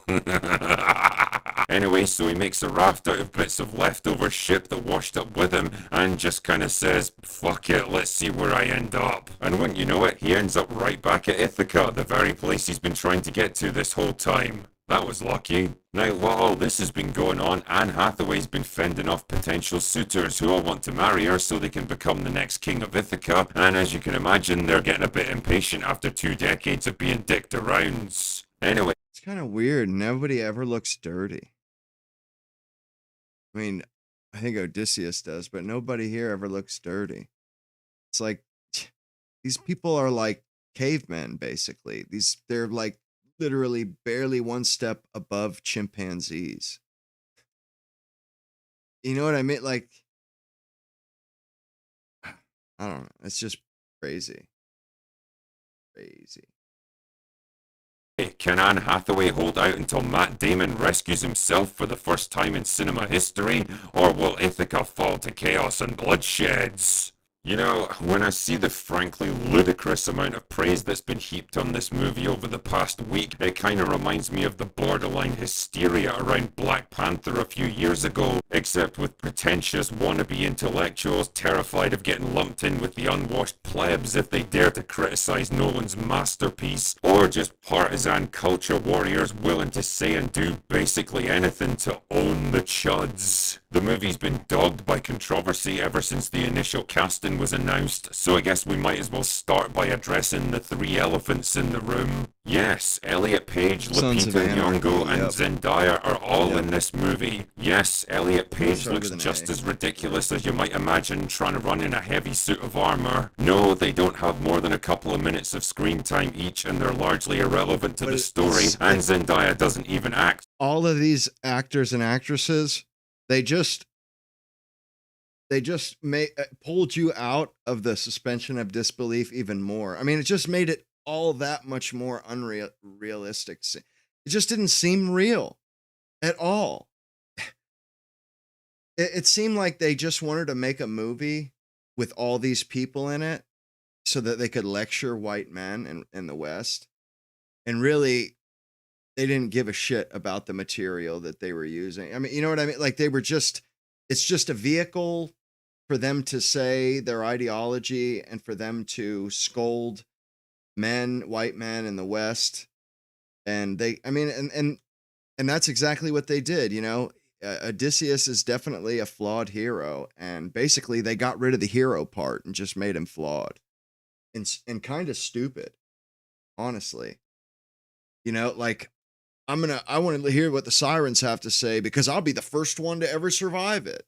Anyway, so he makes a raft out of bits of leftover ship that washed up with him and just kind of says, fuck it, let's see where I end up. And wouldn't you know it, he ends up right back at Ithaca, the very place he's been trying to get to this whole time. That was lucky. Now, while all this has been going on, Anne Hathaway's been fending off potential suitors who all want to marry her so they can become the next king of Ithaca, and as you can imagine, they're getting a bit impatient after 2 decades of being dicked around. Anyway. It's kind of weird. Nobody ever looks dirty. I mean, I think Odysseus does, but nobody here ever looks dirty. It's like these people are like cavemen, basically. They're like literally barely one step above chimpanzees. You know what I mean? Like, I don't know. It's just crazy. Crazy. Can Anne Hathaway hold out until Matt Damon rescues himself for the first time in cinema history, or will Ithaca fall to chaos and bloodsheds? You know, when I see the frankly ludicrous amount of praise that's been heaped on this movie over the past week, it kind of reminds me of the borderline hysteria around Black Panther a few years ago, except with pretentious wannabe intellectuals terrified of getting lumped in with the unwashed plebs if they dare to criticize Nolan's masterpiece, or just partisan culture warriors willing to say and do basically anything to own the chuds. The movie's been dogged by controversy ever since the initial casting was announced, so I guess we might as well start by addressing the 3 elephants in the room. Yes, Elliot Page, Sons of Lupita Anarchy, Nyong'o, and yep. Zendaya are all Yep. in this movie. Yes, Elliot Page Start looks with an just A. as ridiculous as you might imagine trying to run in a heavy suit of armor. No, they don't have more than a couple of minutes of screen time each, and they're largely irrelevant to But the it's- story, and Zendaya doesn't even act. All of these actors and actresses, they just pulled you out of the suspension of disbelief even more. I mean, it just made it all that much more unrealistic. It just didn't seem real at all. It seemed like they just wanted to make a movie with all these people in it so that they could lecture white men in the West. And really, they didn't give a shit about the material that they were using. I mean, you know what I mean? Like it's just a vehicle for them to say their ideology and for them to scold white men in the West. And and that's exactly what they did. You know, Odysseus is definitely a flawed hero. And basically they got rid of the hero part and just made him flawed and kind of stupid, honestly. You know, like I want to hear what the sirens have to say because I'll be the first one to ever survive it.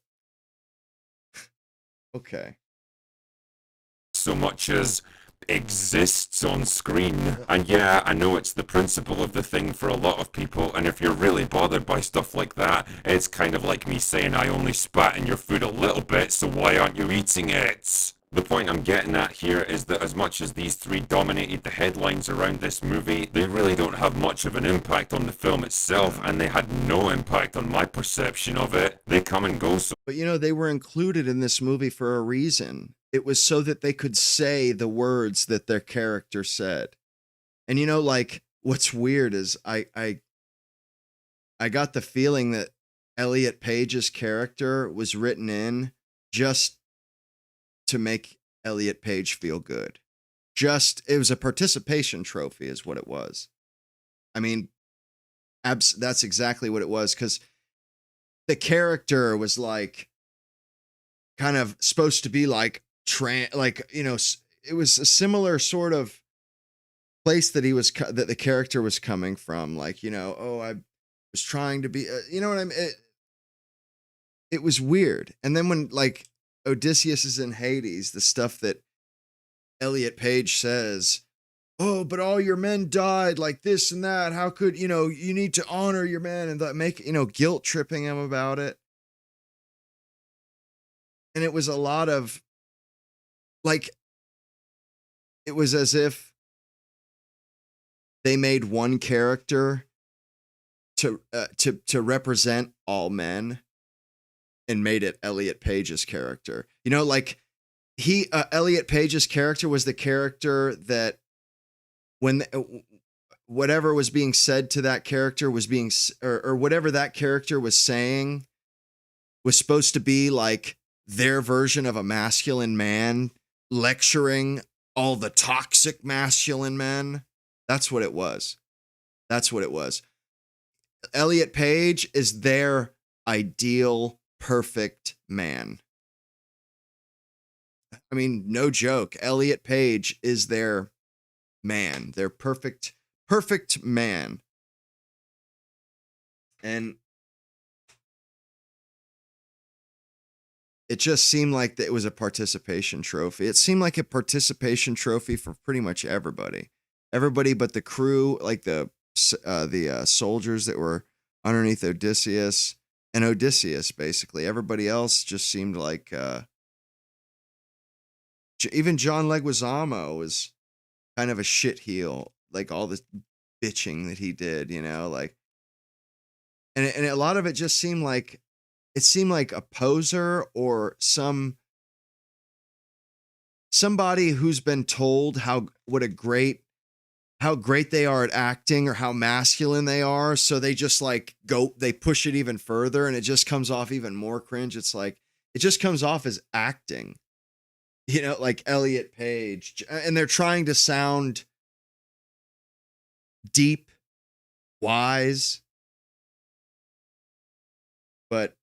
Okay. So much as exists on screen. And yeah, I know it's the principle of the thing for a lot of people, and if you're really bothered by stuff like that, it's kind of like me saying I only spat in your food a little bit, so why aren't you eating it? The point I'm getting at here is that as much as these 3 dominated the headlines around this movie, they really don't have much of an impact on the film itself, and they had no impact on my perception of it. They come and go so. But you know, they were included in this movie for a reason. It was so that they could say the words that their character said. And you know, like what's weird is I got the feeling that Elliot Page's character was written in just to make Elliot Page feel good. It was a participation trophy is what it was. I mean, that's exactly what it was, because the character was like kind of supposed to be like you know, it was a similar sort of place that that the character was coming from, like, you know, oh, I was trying to be you know what I mean? It was weird. And then when like Odysseus is in Hades, the stuff that Elliot Page says, oh, but all your men died like this and that. How could, you know, you need to honor your men, and make, you know, guilt tripping him about it. And it was a lot of like, it was as if they made one character to represent all men and made it Elliot Page's character. You know, like Elliot Page's character was the character that when whatever was being said to that character was being, or whatever that character was saying was supposed to be like their version of a masculine man lecturing all the toxic masculine men. That's what it was. That's what it was. Elliot Page is their ideal, perfect man. I mean, no joke. Elliot Page is their man, their perfect man. And it just seemed like it was a participation trophy. It seemed like a participation trophy for pretty much everybody. Everybody but the crew, like the soldiers that were underneath Odysseus, and Odysseus, basically. Everybody else just seemed like even John Leguizamo was kind of a shitheel, like all the bitching that he did, you know, like, and a lot of it just seemed like a poser or somebody who's been told how great they are at acting or how masculine they are, so they just like they push it even further, and it just comes off even more cringe. It's like it just comes off as acting, you know, like Elliot Page, and they're trying to sound deep, wise, but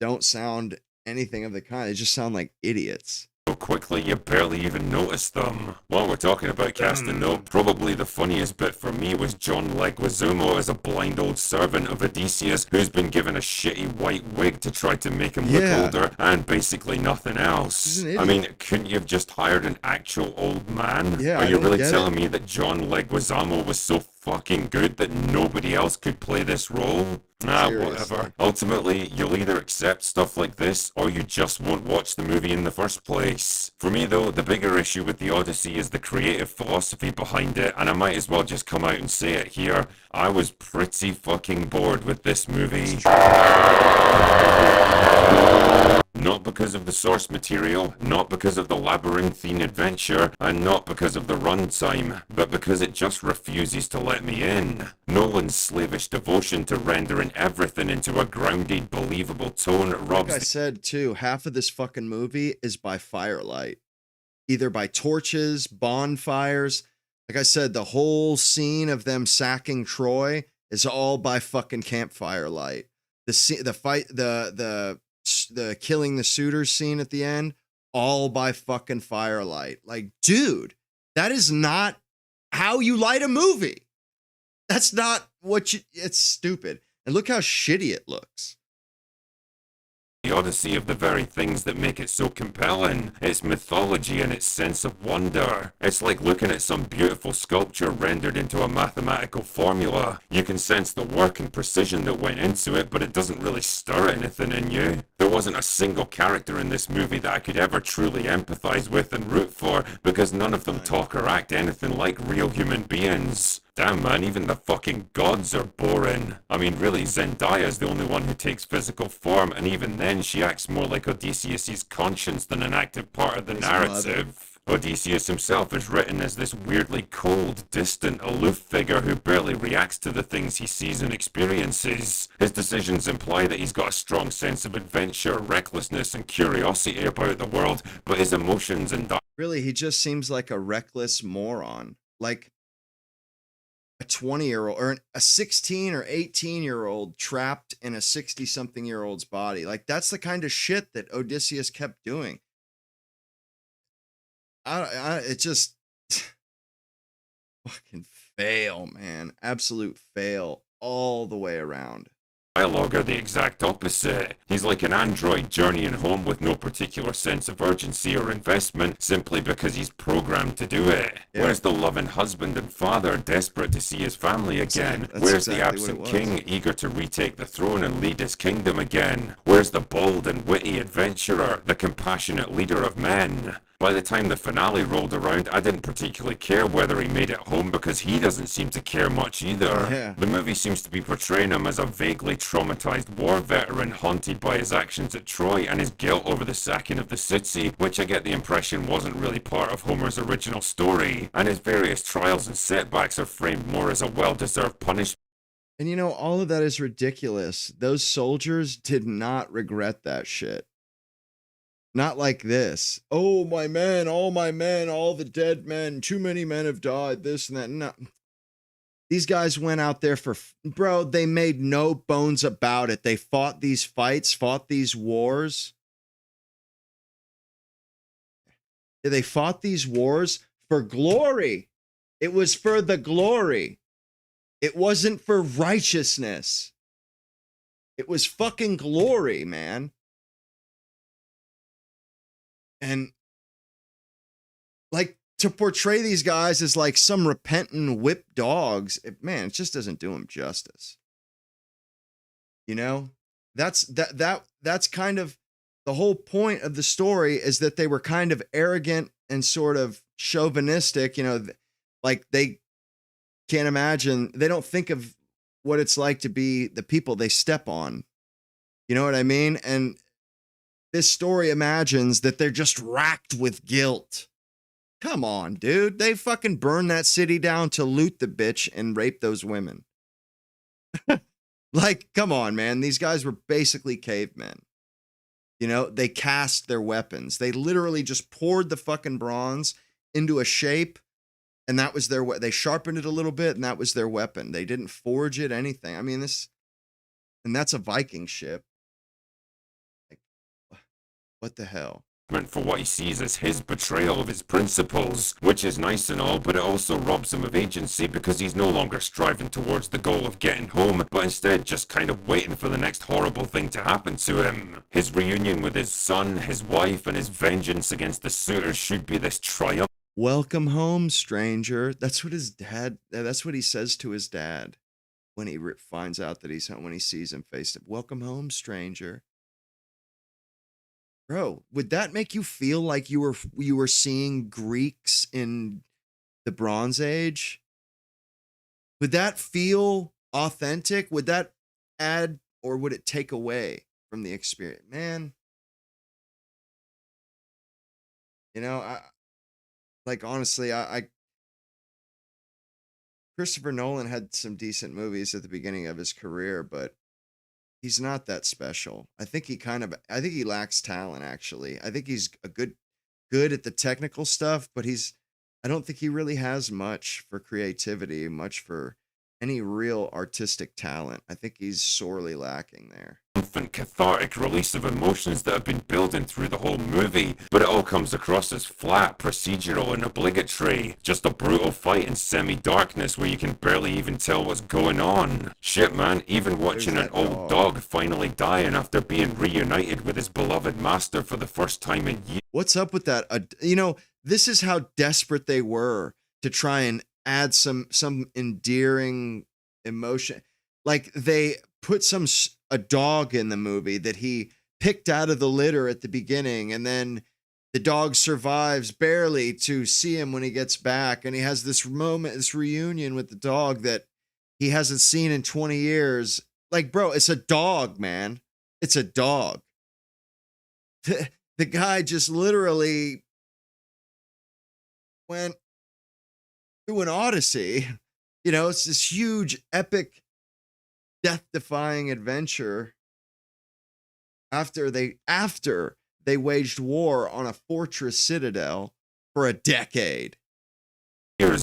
don't sound anything of the kind. They just sound like idiots. So quickly you barely even notice them. While we're talking about casting though, probably the funniest bit for me was John Leguizamo as a blind old servant of Odysseus who's been given a shitty white wig to try to make him look older and basically nothing else. I mean, couldn't you have just hired an actual old man? Yeah, Are you really telling me that John Leguizamo was so fucking good that nobody else could play this role? Nah, whatever. Ultimately, you'll either accept stuff like this, or you just won't watch the movie in the first place. For me though, the bigger issue with the Odyssey is the creative philosophy behind it, and I might as well just come out and say it here. I was pretty fucking bored with this movie. Not because of the source material, not because of the labyrinthine adventure, and not because of the runtime, but because it just refuses to let me in. Nolan's slavish devotion to rendering everything into a grounded, believable tone robs... Like I said, too, half of this fucking movie is by firelight. Either by torches, bonfires. Like I said, the whole scene of them sacking Troy is all by fucking campfire light. The killing the suitors scene at the end, all by fucking firelight. Like, dude, that is not how you light a movie. That's not it's stupid. And look how shitty it looks. The Odyssey of the very things that make it so compelling. Its mythology and its sense of wonder. It's like looking at some beautiful sculpture rendered into a mathematical formula. You can sense the work and precision that went into it, but it doesn't really stir anything in you. There wasn't a single character in this movie that I could ever truly empathize with and root for, because none of them talk or act anything like real human beings. Damn man, even the fucking gods are boring. I mean really, Zendaya's the only one who takes physical form, and even then she acts more like Odysseus' conscience than an active part of the narrative. Odysseus himself is written as this weirdly cold, distant, aloof figure who barely reacts to the things he sees and experiences. His decisions imply that he's got a strong sense of adventure, recklessness, and curiosity about the world, but his emotions and... Really, he just seems like a reckless moron. Like a 20-year-old or a 16 or 18-year-old trapped in a 60-something-year-old's body. Like, that's the kind of shit that Odysseus kept doing. It just fucking fail, man. Absolute fail all the way around. Dialogue are the exact opposite. He's like an android journeying home with no particular sense of urgency or investment simply because he's programmed to do it. Yeah. Where's the loving husband and father desperate to see his family again? Where's the absent king eager to retake the throne and lead his kingdom again? Where's the bold and witty adventurer, the compassionate leader of men? By the time the finale rolled around, I didn't particularly care whether he made it home because he doesn't seem to care much either. Yeah. The movie seems to be portraying him as a vaguely traumatized war veteran haunted by his actions at Troy and his guilt over the sacking of the city, which I get the impression wasn't really part of Homer's original story, and his various trials and setbacks are framed more as a well-deserved punishment. And you know, all of that is ridiculous. Those soldiers did not regret that shit. Not like this. Oh, my men, all the dead men, too many men have died, this and that. No. These guys went out there for, bro, they made no bones about it. They fought these fights, fought these wars. They fought these wars for glory. It was for the glory. It wasn't for righteousness. It was fucking glory, man. And like to portray these guys as like some repentant whip dogs, man, it just doesn't do them justice. You know, that's kind of the whole point of the story, is that they were kind of arrogant and sort of chauvinistic, you know, like they can't imagine, they don't think of what it's like to be the people they step on. You know what I mean? And this story imagines that they're just racked with guilt. Come on, dude. They fucking burned that city down to loot the bitch and rape those women. Like, come on, man. These guys were basically cavemen. You know, they cast their weapons. They literally just poured the fucking bronze into a shape, and that was their they sharpened it a little bit, and that was their weapon. They didn't forge it, anything. I mean, and that's a Viking ship. Like, what the hell? For what he sees as his betrayal of his principles, which is nice and all, but it also robs him of agency because he's no longer striving towards the goal of getting home, but instead just kind of waiting for the next horrible thing to happen to him. His reunion with his son, his wife, and his vengeance against the suitors should be this triumph. Welcome home, stranger. That's what that's what he says to his dad when he finds out that he's home, when he sees him face to face. Welcome home, stranger. Bro, would that make you feel like you were seeing Greeks in the Bronze Age? Would that feel authentic? Would that add, or would it take away from the experience? Man, you know, honestly, Christopher Nolan had some decent movies at the beginning of his career, but he's not that special. I think he lacks talent, actually. I think he's good at the technical stuff, but I don't think he really has much for creativity, much for any real artistic talent. I think he's sorely lacking there. And cathartic release of emotions that have been building through the whole movie, but it all comes across as flat, procedural, and obligatory. Just a brutal fight in semi-darkness where you can barely even tell what's going on. Shit, man, even watching an old dog finally dying after being reunited with his beloved master for the first time in years. What's up with that? You know, this is how desperate they were to try and add some endearing emotion. Like they put a dog in the movie that he picked out of the litter at the beginning, and then the dog survives barely to see him when he gets back, and he has this moment, this reunion with the dog that he hasn't seen in 20 years. Like, bro, it's a dog, man. It's a dog. The guy just literally went through an odyssey. You know, it's this huge, epic, death-defying adventure after they waged war on a fortress citadel for a decade.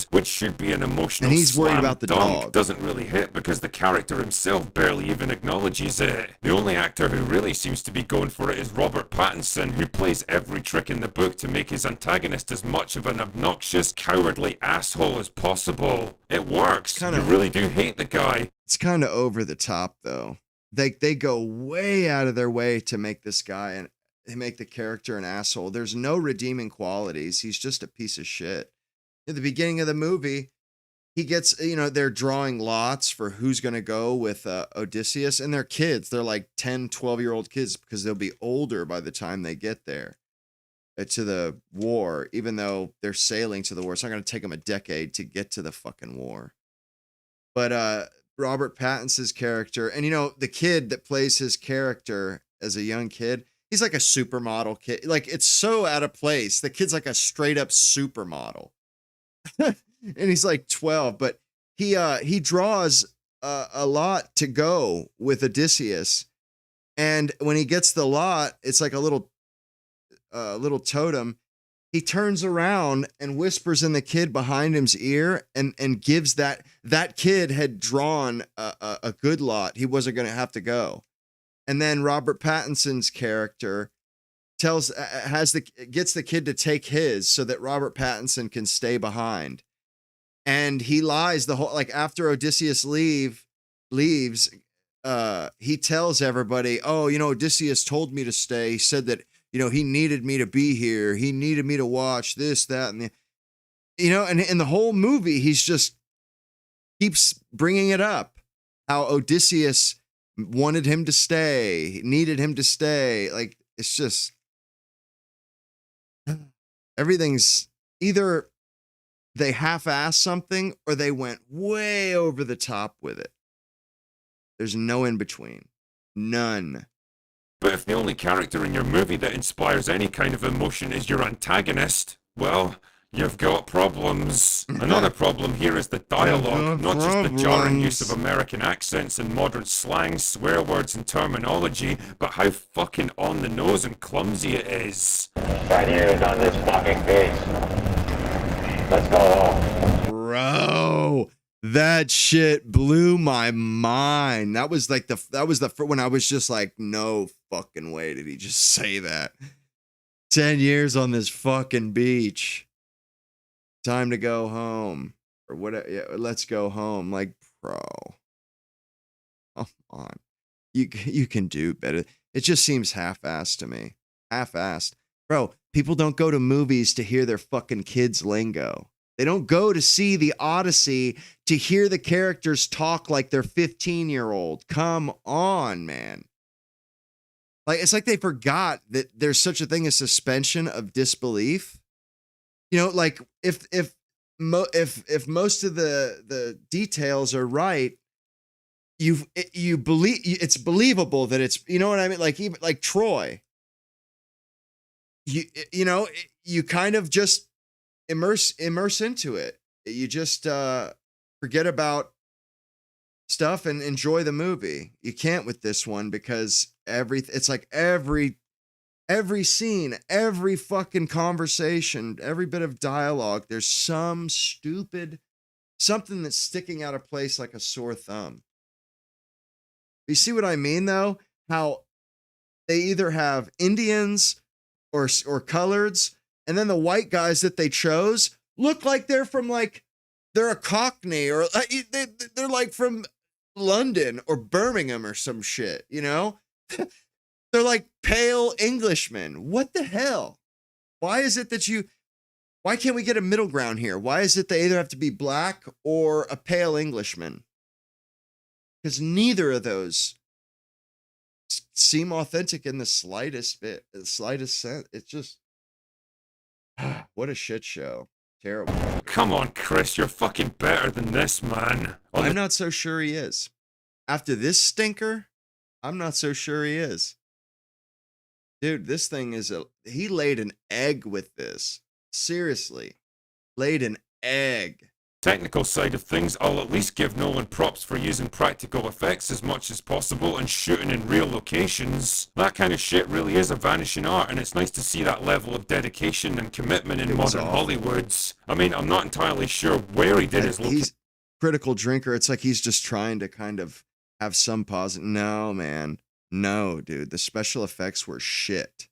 Which should be an emotional and he's worried slam about the dunk dog. Doesn't really hit because the character himself barely even acknowledges it. The only actor who really seems to be going for it is Robert Pattinson, who plays every trick in the book to make his antagonist as much of an obnoxious, cowardly asshole as possible. It works. You really do hate the guy. It's kind of over the top, though. They go way out of their way to make this guy and they make the character an asshole. There's no redeeming qualities. He's just a piece of shit. At the beginning of the movie, he gets, they're drawing lots for who's going to go with Odysseus, and they're kids. They're like 10, 12-year-old kids because they'll be older by the time they get there. to the war, even though they're sailing to the war. It's not going to take them a decade to get to the fucking war. But Robert Pattinson's character, and the kid that plays his character as a young kid, he's like a supermodel kid. Like, it's so out of place. The kid's like a straight up supermodel. And he's like 12, but he draws a lot to go with Odysseus. And when he gets the lot, it's like a little totem. He turns around and whispers in the kid behind him's ear and gives that kid had drawn a good lot. He wasn't going to have to go. And then Robert Pattinson's character gets the kid to take his so that Robert Pattinson can stay behind. And he lies the whole, like, after Odysseus leaves, he tells everybody, oh, Odysseus told me to stay. He said that, he needed me to be here. He needed me to watch this, that, and and in the whole movie, he's just keeps bringing it up, how Odysseus wanted him to stay, needed him to stay. Like, it's just, everything's either they half-assed something or they went way over the top with it. There's no in between. None. But if the only character in your movie that inspires any kind of emotion is your antagonist, well, you've got problems. Another problem here is the dialogue, not just the jarring use of American accents and modern slang, swear words and terminology, but how fucking on the nose and clumsy it is. 10 years on this fucking beach. Let's go home. Bro, that shit blew my mind. That was the when I was just like, no fucking way did he just say that. 10 years on this fucking beach. Time to go home. Or whatever. Yeah, let's go home. Like, bro. Come on. You can do better. It just seems half-assed to me. Half-assed. Bro, people don't go to movies to hear their fucking kids' lingo. They don't go to see the Odyssey to hear the characters talk like they're 15-year-old. Come on, man. Like, it's like they forgot that there's such a thing as suspension of disbelief. Like, if most of the details are right, you believe it's believable that it's, you know what I mean? Like, even like Troy, you kind of just immerse into it. You just forget about stuff and enjoy the movie. You can't with this one because it's like every scene, every fucking conversation, every bit of dialogue, there's something that's sticking out of place like a sore thumb. You see what I mean, though? How they either have Indians or coloreds, and then the white guys that they chose look like they're from, like, they're a Cockney, or they're like from London or Birmingham or some shit, They're like pale Englishmen. What the hell? Why is it that why can't we get a middle ground here? Why is it they either have to be black or a pale Englishman? Because neither of those seem authentic in the slightest sense. It's just, what a shit show. Terrible. Come on, Chris, you're fucking better than this, man. I'm not so sure he is. After this stinker, I'm not so sure he is. Dude, this thing he laid an egg with this. Seriously. Laid an egg. Technical side of things, I'll at least give Nolan props for using practical effects as much as possible and shooting in real locations. That kind of shit really is a vanishing art, and it's nice to see that level of dedication and commitment in modern Hollywoods. I mean, I'm not entirely sure where he did his He's critical drinker. It's like he's just trying to kind of have some positive. No, man. No, dude. The special effects were shit.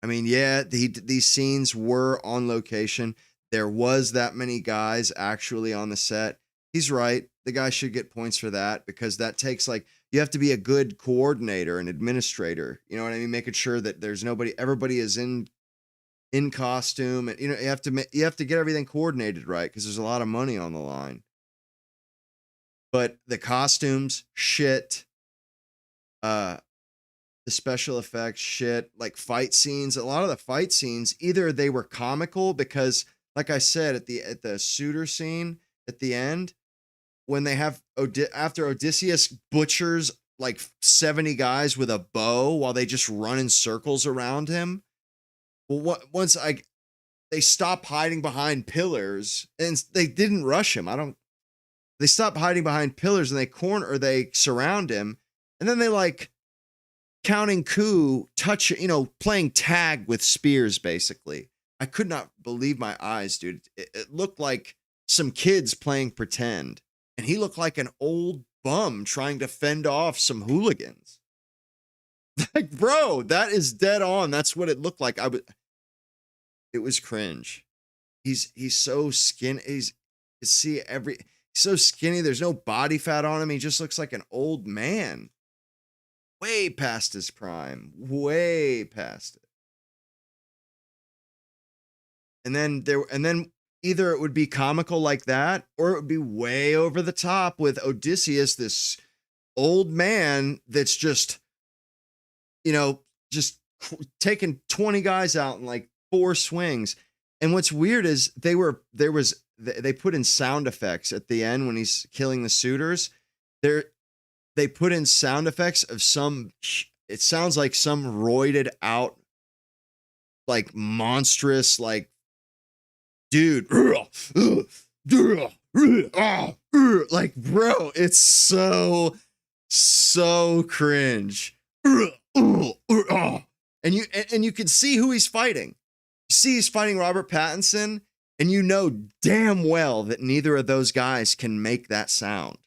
I mean, yeah, these scenes were on location. There was that many guys actually on the set. He's right. The guy should get points for that, because that takes, like, you have to be a good coordinator and administrator. You know what I mean? Making sure that there's everybody is in costume, and you have to get everything coordinated right, because there's a lot of money on the line. But the costumes, shit. The the special effects shit, like fight scenes, a lot of the fight scenes, either they were comical because, like I said, at the suitor scene at the end, when they have after Odysseus butchers like 70 guys with a bow while they just run in circles around him. Well, once they stop hiding behind pillars and they didn't rush him. They stop hiding behind pillars and they surround him. And then they like counting coup, playing tag with spears, basically. I could not believe my eyes, dude. It looked like some kids playing pretend. And he looked like an old bum trying to fend off some hooligans. Like, bro, that is dead on. That's what it looked like. It was cringe. He's so skinny. He's so skinny. There's no body fat on him. He just looks like an old man. Way past his prime. Way past it. And then either it would be comical like that, or it would be way over the top with Odysseus, this old man that's just taking 20 guys out in like 4 swings. And what's weird is they put in sound effects at the end when he's killing the suitors. They put in sound effects of it sounds like some roided out, like monstrous, like, dude, like, bro, it's so cringe. And you can see who he's fighting. You see he's fighting Robert Pattinson, and you know damn well that neither of those guys can make that sound.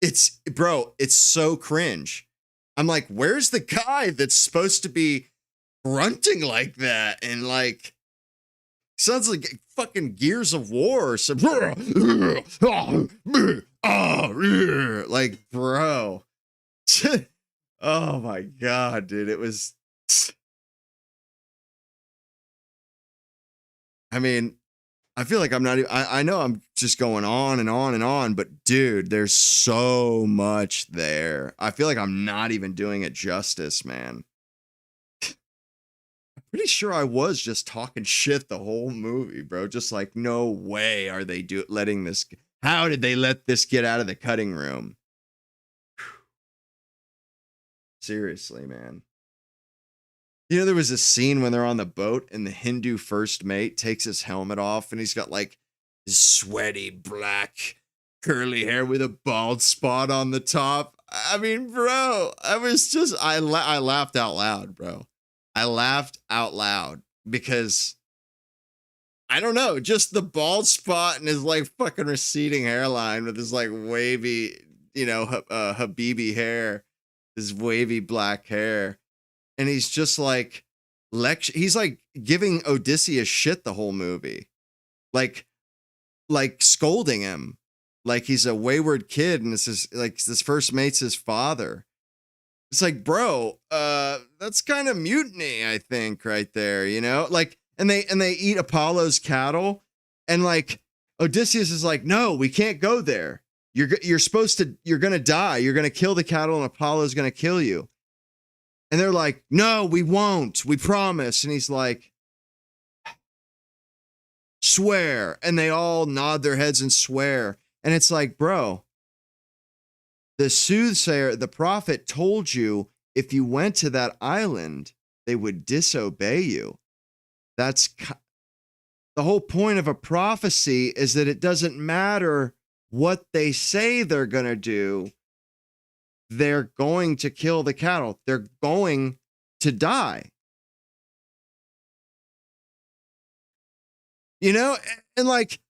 It's so cringe. I'm like, where's the guy that's supposed to be grunting like that and like sounds like fucking Gears of War or some like, bro. Oh my god, dude. It was, I mean, I feel like I'm not even, I know I'm just going on and on and on, but dude, there's so much there. I feel like I'm not even doing it justice, man. I'm pretty sure I was just talking shit the whole movie, bro. Just like, no way are they letting this, how did they let this get out of the cutting room? Seriously, man. You know, there was a scene when they're on the boat and the Hindu first mate takes his helmet off and he's got like his sweaty black curly hair with a bald spot on the top. I mean, bro, I laughed out loud, bro. I laughed out loud because I don't know, just the bald spot and his like fucking receding hairline with his like wavy, Habibi hair, his wavy black hair. And he's just like he's like giving Odysseus shit the whole movie. Like scolding him. Like he's a wayward kid and this first mate's his father. It's like, bro, that's kind of mutiny, I think, right there, Like, and they eat Apollo's cattle, and like Odysseus is like, no, we can't go there. You're gonna die. You're gonna kill the cattle, and Apollo's gonna kill you. And they're like, no, we won't. We promise. And he's like, swear. And they all nod their heads and swear. And it's like, bro, the soothsayer, the prophet told you if you went to that island, they would disobey you. That's the whole point of a prophecy, is that it doesn't matter what they say they're going to do. They're going to kill the cattle. They're going to die. And like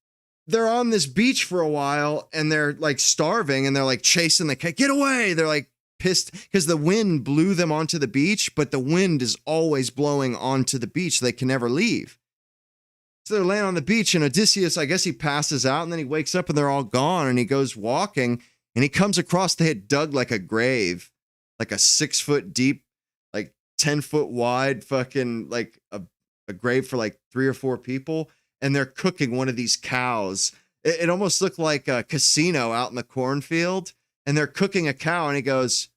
they're on this beach for a while and they're like starving and they're like chasing the cat. Get away. They're like pissed because the wind blew them onto the beach, but the wind is always blowing onto the beach. So they can never leave. So they're laying on the beach and Odysseus, I guess he passes out and then he wakes up and they're all gone and he goes walking. And he comes across, they had dug like a grave, like a 6 foot deep, like 10 foot wide, fucking like a grave for like 3 or 4 people. And they're cooking one of these cows. It almost looked like a casino out in the cornfield. And they're cooking a cow. And he goes,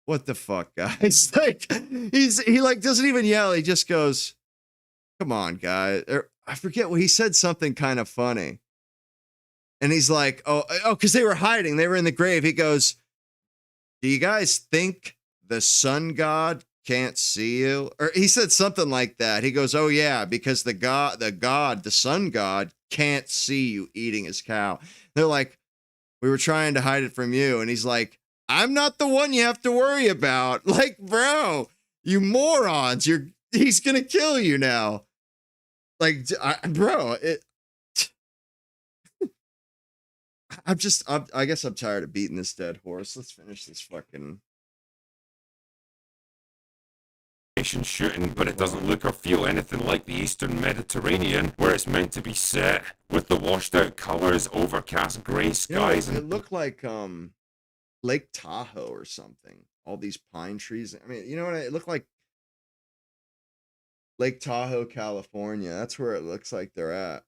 what the fuck, guys? Like, he like doesn't even yell. He just goes, come on, guys. Or, I forget what he said, something kind of funny. And he's like, oh, because they were hiding. They were in the grave. He goes, do you guys think the sun god can't see you? Or he said something like that. He goes, oh yeah, because the sun god can't see you eating his cow. They're like, we were trying to hide it from you. And he's like, I'm not the one you have to worry about. Like, bro, you morons, he's going to kill you now. Like, bro, I guess I'm tired of beating this dead horse. Let's finish this fucking shooting, but it doesn't look or feel anything like the Eastern Mediterranean, where it's meant to be set, with the washed out colors, overcast gray skies, it looked like Lake Tahoe or something. All these pine trees. I mean, you know what? It looked like Lake Tahoe, California. That's where it looks like they're at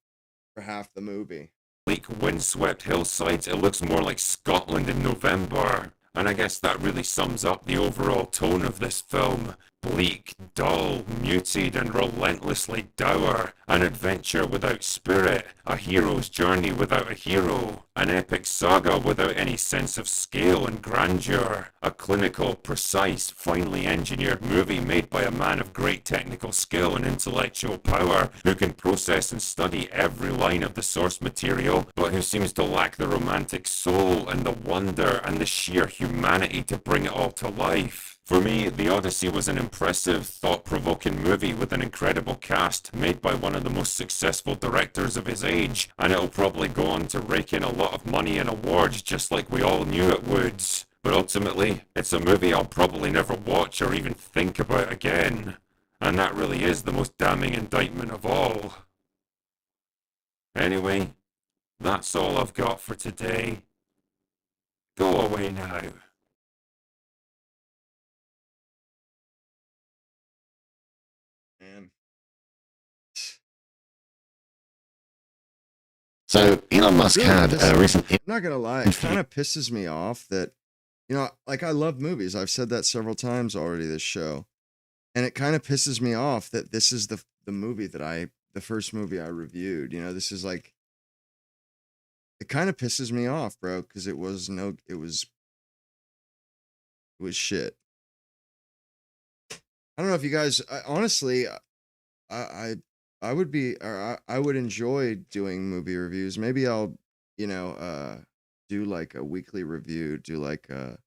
for half the movie. bleak windswept hillsides. It looks more like Scotland in November. And I guess that really sums up the overall tone of this film. Bleak, dull, muted, and relentlessly dour. An adventure without spirit. A hero's journey without a hero. An epic saga without any sense of scale and grandeur. A clinical, precise, finely engineered movie made by a man of great technical skill and intellectual power, who can process and study every line of the source material, but who seems to lack the romantic soul and the wonder and the sheer humanity to bring it all to life. For me, The Odyssey was an impressive, thought-provoking movie with an incredible cast, made by one of the most successful directors of his age, and it'll probably go on to rake in a lot of money and awards just like we all knew it would. But ultimately, it's a movie I'll probably never watch or even think about again. And that really is the most damning indictment of all. Anyway, that's all I've got for today. Go away now. Man. So Elon Musk Really had a recent. I'm not gonna lie, it kind of pisses me off that, you know, like I love movies. I've said that several times already this show. And it kind of pisses me off that this is the movie that the first movie I reviewed. You know, this is like, it kind of pisses me off, bro, because it was shit. I don't know if you guys, honestly, I would be, or I would enjoy doing movie reviews. Maybe I'll, you know, do like a weekly review, do like a,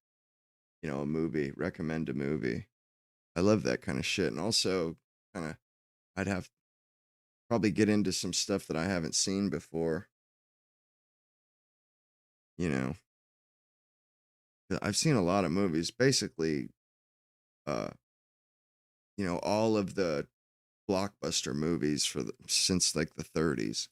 you know, a movie, recommend a movie. I love that kind of shit. And also kind of, I'd have probably get into some stuff that I haven't seen before. You know, I've seen a lot of movies, basically, uh, you know, all of the blockbuster movies since like the 30s.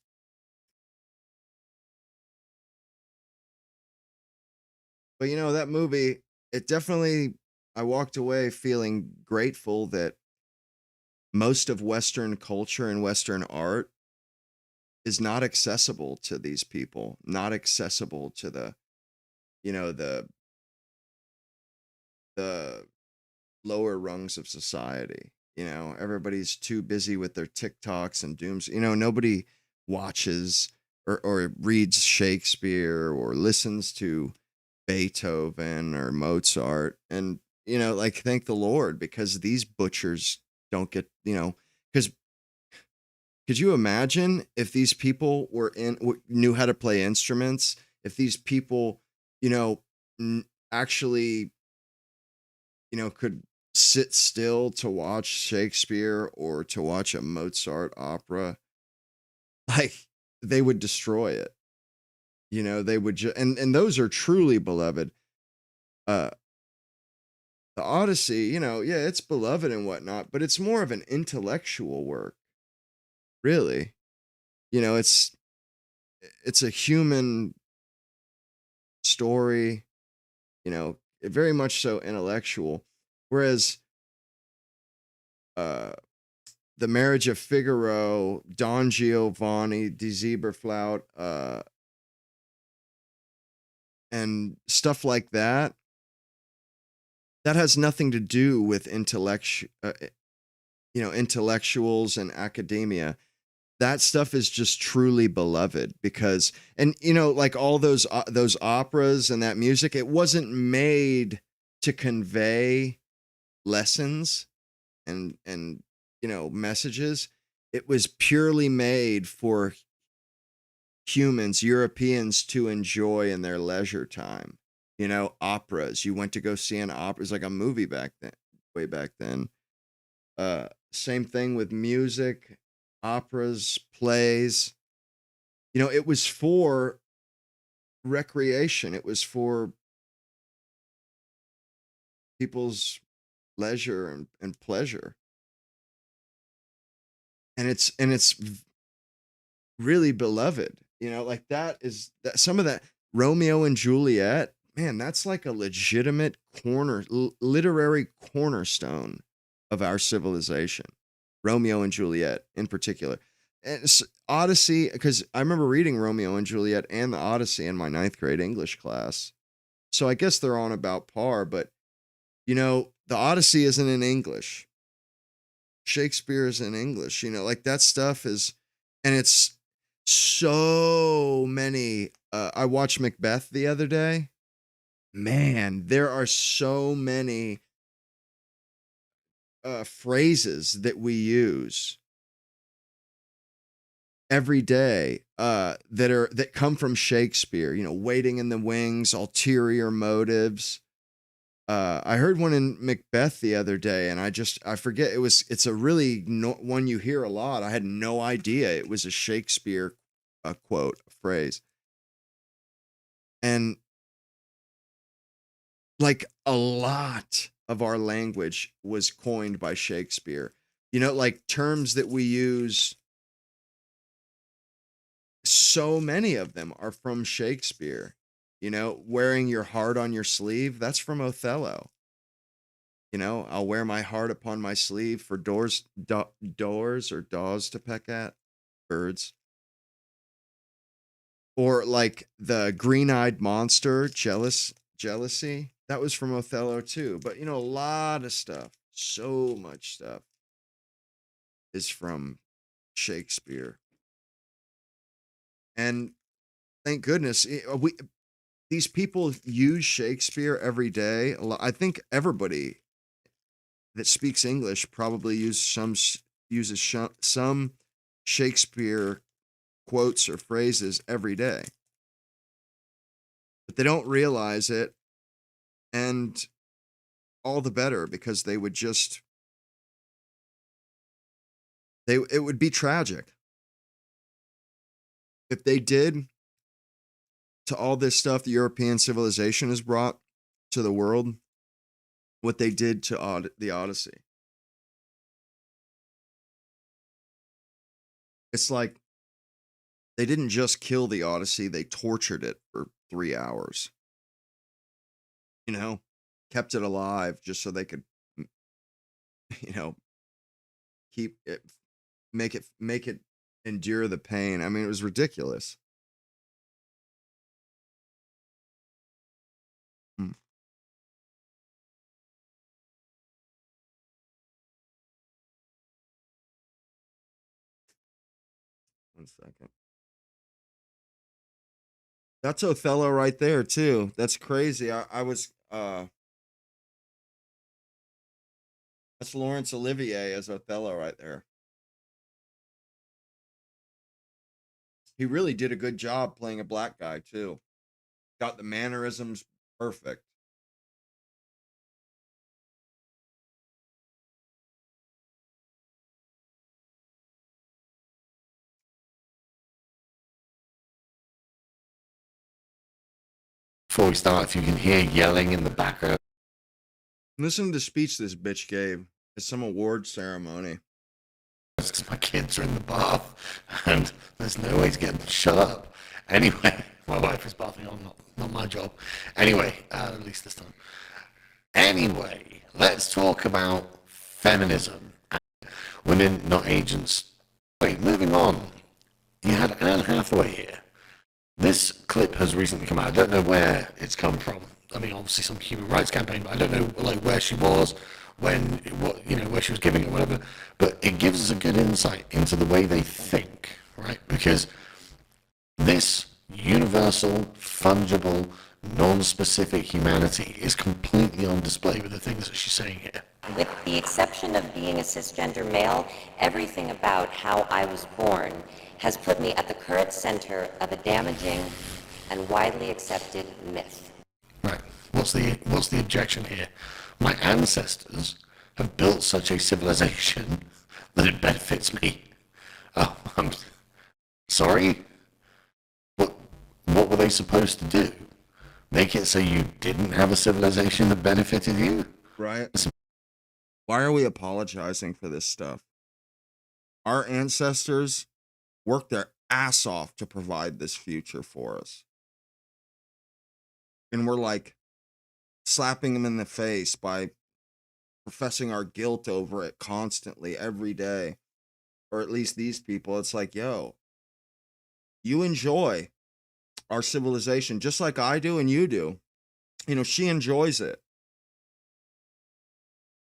But you know, that movie, it definitely, I walked away feeling grateful that most of Western culture and Western art is not accessible to these people, not accessible to the, you know, the lower rungs of society. You know, everybody's too busy with their TikToks and dooms. You know, nobody watches or reads Shakespeare or listens to Beethoven or Mozart. And, you know, like, thank the Lord, because these butchers don't get, you know, because could you imagine if these people knew how to play instruments? If these people, you know, actually, you know, could sit still to watch Shakespeare or to watch a Mozart opera, like, they would destroy it. You know, they would and those are truly beloved. The Odyssey, you know, yeah, it's beloved and whatnot, but it's more of an intellectual work, really. You know, it's a human story, you know, very much so intellectual. Whereas The Marriage of Figaro, Don Giovanni, Die Zauberflaut, and stuff like that, that has nothing to do with intellectuals and academia. That stuff is just truly beloved because, and like all those operas and that music, it wasn't made to convey lessons and messages. It was purely made for humans, Europeans, to enjoy in their leisure time. Operas. You went to go see an opera. It's like a movie back then, way back then. Same thing with music, operas, plays. It was for recreation. It was for people's leisure and pleasure. And it's really beloved. Like that that some of that Romeo and Juliet, man, that's like a legitimate literary cornerstone of our civilization. Romeo and Juliet in particular. And Odyssey, because I remember reading Romeo and Juliet and the Odyssey in my 9th grade English class. So I guess they're on about par, but the Odyssey isn't in English. Shakespeare is in English, like that stuff is, and it's so many. I watched Macbeth the other day. Man, there are so many phrases that we use every day that come from Shakespeare. Waiting in the wings, ulterior motives. I heard one in Macbeth the other day, and I forget it's a really one you hear a lot. I had no idea it was a Shakespeare quote, a phrase. And like a lot of our language was coined by Shakespeare. Like terms that we use, so many of them are from Shakespeare. Wearing your heart on your sleeve, that's from Othello. I'll wear my heart upon my sleeve for doors or daws to peck at, birds. Or like the green-eyed monster, jealousy, that was from Othello too. But a lot of stuff, so much stuff is from Shakespeare. And thank goodness these people use Shakespeare every day. I think everybody that speaks English probably uses some Shakespeare quotes or phrases every day. But they don't realize it, and all the better, because it would be tragic if they did to all this stuff the European civilization has brought to the world, what they did to the Odyssey. It's like they didn't just kill the Odyssey, they tortured it for 3 hours. Kept it alive just so they could, keep it, make it endure the pain. I mean, it was ridiculous. Hmm. One second. That's Othello right there too. That's crazy. I was that's Laurence Olivier as Othello right there. He really did a good job playing a black guy too. Got the mannerisms perfect. Before we start, if you can hear yelling in the background. Listen to the speech this bitch gave at some award ceremony. Because my kids are in the bath and there's no way to get them to shut up. Anyway, my wife is bathing on, not my job. Anyway, at least this time. Anyway, let's talk about feminism. Women, not agents. Wait, moving on. You had Anne Hathaway here. This clip has recently come out. I don't know where it's come from. I mean, obviously some human rights campaign, but I don't know like where she was, where she was giving it, whatever. But it gives us a good insight into the way they think, right? Because this universal, fungible, non-specific humanity is completely on display with the things that she's saying here. With the exception of being a cisgender male, everything about how I was born has put me at the current center of a damaging and widely accepted myth. Right. What's the objection here? My ancestors have built such a civilization that it benefits me. Oh, I'm sorry? What were they supposed to do? Make it so you didn't have a civilization that benefited you? Right? Why are we apologizing for this stuff? Our ancestors worked their ass off to provide this future for us. And we're like slapping them in the face by professing our guilt over it constantly every day. Or at least these people. It's like, yo, you enjoy our civilization just like I do and you do. You know, she enjoys it.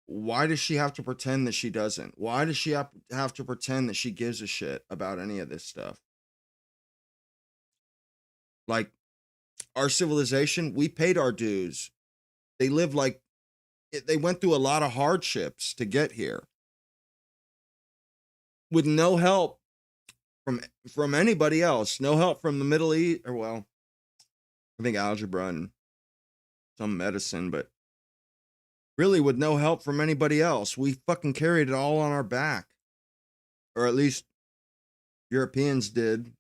Why does she have to pretend that she doesn't? Why does she have to pretend that she gives a shit about any of this stuff? Like, our civilization, we paid our dues. They lived like, they went through a lot of hardships to get here. With no help from anybody else. No help from the Middle East, or well, I think algebra and some medicine, but really with no help from anybody else. We fucking carried it all on our back. Or at least Europeans did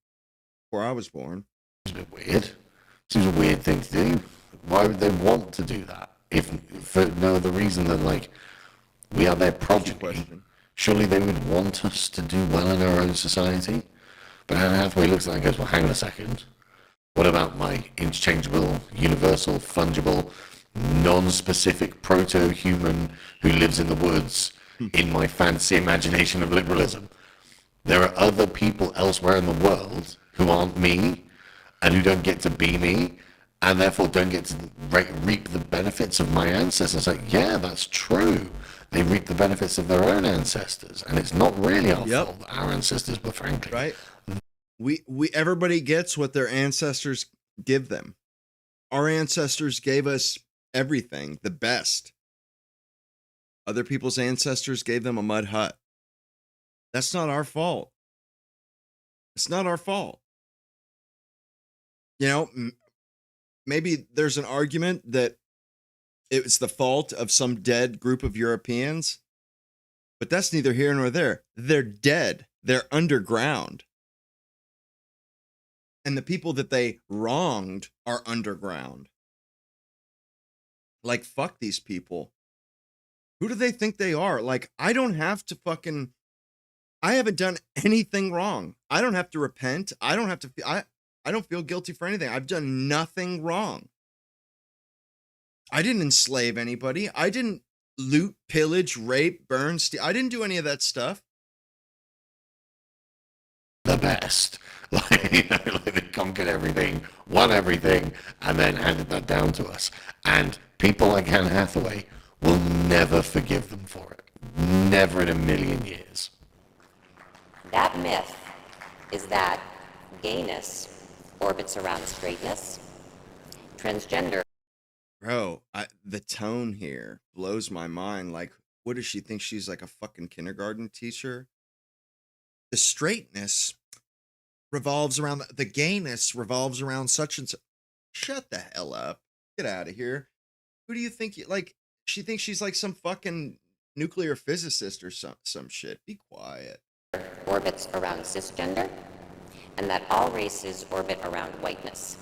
before I was born. It's a bit weird. Seems a weird thing to do. Why would they want to do that? If for no other reason than like we are their progeny. Surely they would want us to do well in our own society. But Anne Hathaway looks at that and goes, well, hang on a second. What about my interchangeable, universal, fungible, non-specific proto-human who lives in the woods in my fancy imagination of liberalism? There are other people elsewhere in the world who aren't me and who don't get to be me and therefore don't get to reap the benefits of my ancestors. Like, yeah, that's true. They reap the benefits of their own ancestors, and it's not really our fault that our ancestors were, frankly. Right. Everybody gets what their ancestors give them. Our ancestors gave us everything, the best. Other people's ancestors gave them a mud hut. That's not our fault. It's not our fault. You know, maybe there's an argument that it's the fault of some dead group of Europeans, but that's neither here nor there. They're dead. They're underground. And the people that they wronged are underground. Like, fuck these people. Who do they think they are? Like, I don't have to fucking... I haven't done anything wrong. I don't have to repent. I don't have to... I don't feel guilty for anything. I've done nothing wrong. I didn't enslave anybody. I didn't loot, pillage, rape, burn, steal. I didn't do any of that stuff. The best. Like they conquered everything, won everything, and then handed that down to us. And people like Anne Hathaway will never forgive them for it. Never in a million years. That myth is that gayness orbits around straightness, transgender. Bro, the tone here blows my mind. Like, what does she think? She's like a fucking kindergarten teacher? The straightness revolves around, the gayness revolves around such and such. Shut the hell up. Get out of here. Who do you think like, she thinks she's like some fucking nuclear physicist or some shit. Be quiet. Orbits around cisgender, and that all races orbit around whiteness.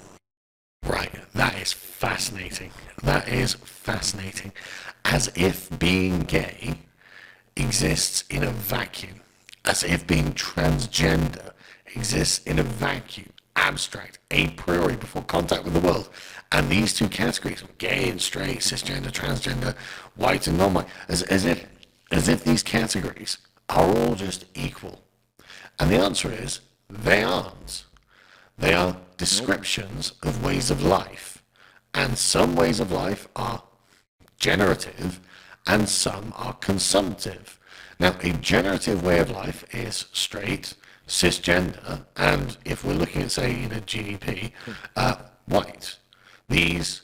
Right, that is fascinating. That is fascinating. As if being gay exists in a vacuum. As if being transgender exists in a vacuum, abstract, a priori, before contact with the world. And these two categories, gay and straight, cisgender, transgender, white and non-white, as if these categories are all just equal. And the answer is, they aren't. They are descriptions of ways of life. And some ways of life are generative and some are consumptive. Now, a generative way of life is straight, cisgender, and if we're looking at, say, GDP, white. These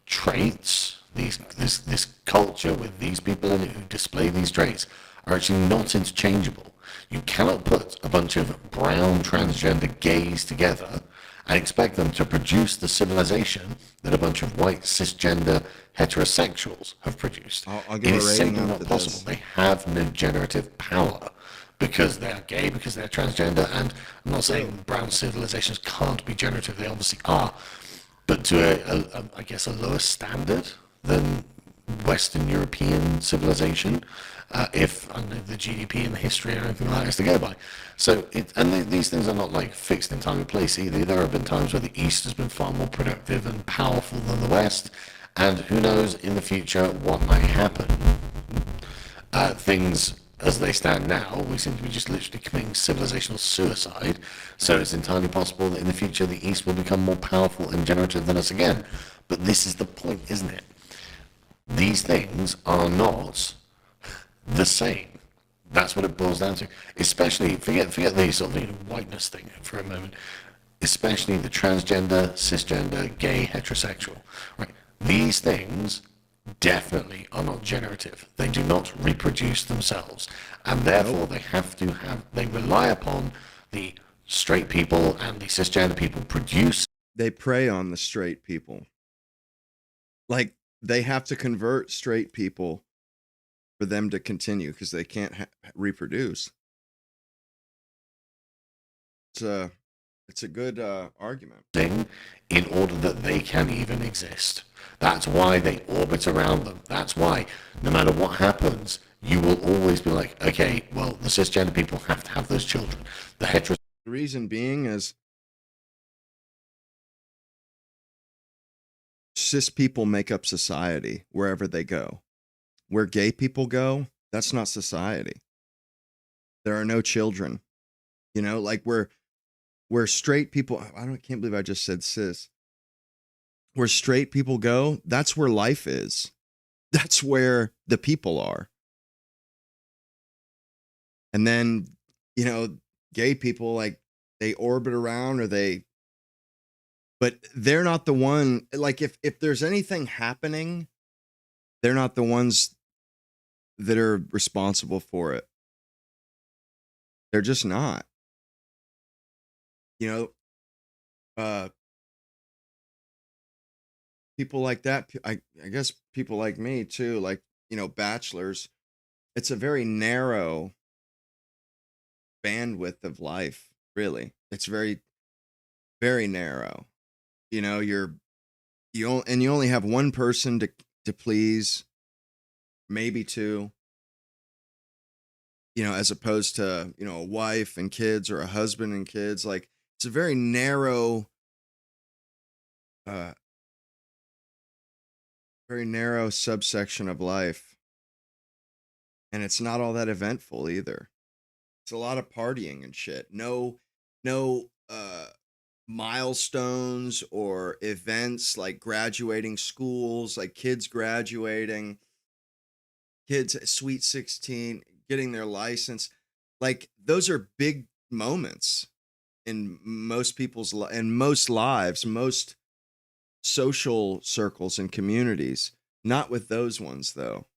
traits, this culture with these people in it who display these traits are actually not interchangeable. You cannot put a bunch of brown transgender gays together and expect them to produce the civilization that a bunch of white cisgender heterosexuals have produced. I'll give It a is rating simply after not possible. this. They have no generative power because they're gay, because they're transgender, and I'm not saying brown civilizations can't be generative, they obviously are, but to I guess a lower standard than Western European civilization, if I know the GDP and the history and anything like that is to go by. So, these things are not like fixed in time and place either. There have been times where the East has been far more productive and powerful than the West, and who knows in the future what might happen. Things as they stand now, we seem to be just literally committing civilizational suicide. So it's entirely possible that in the future the East will become more powerful and generative than us again. But this is the point, isn't it? These things are not the same. That's what it boils down to. Especially, forget the sort of whiteness thing for a moment. Especially the transgender, cisgender, gay, heterosexual. Right? These things definitely are not generative. They do not reproduce themselves. And therefore they rely upon the straight people and the cisgender people produce. They prey on the straight people. Like, they have to convert straight people for them to continue because they can't reproduce. It's a good argument. In order that they can even exist. That's why they orbit around them. That's why no matter what happens, you will always be like, okay, well, the cisgender people have to have those children. The heterosexual. The reason being is cis people make up society wherever they go. Where gay people go, that's not society. There are no children. Like where straight people, can't believe I just said cis. Where straight people go, that's where life is. That's where the people are. And then, gay people, like, they orbit around but they're not the one, like, if there's anything happening, they're not the ones that are responsible for it. They're just not. People like that, I guess people like me too, like, bachelors, it's a very narrow bandwidth of life, really. It's very, very narrow. You only have one person to please, maybe two, as opposed to, a wife and kids or a husband and kids. Like, it's a very narrow subsection of life. And it's not all that eventful either. It's a lot of partying and shit. No milestones or events like graduating schools, like kids graduating, kids at Sweet 16, getting their license. Like, those are big moments in most people's in most lives, most social circles and communities. Not with those ones, though.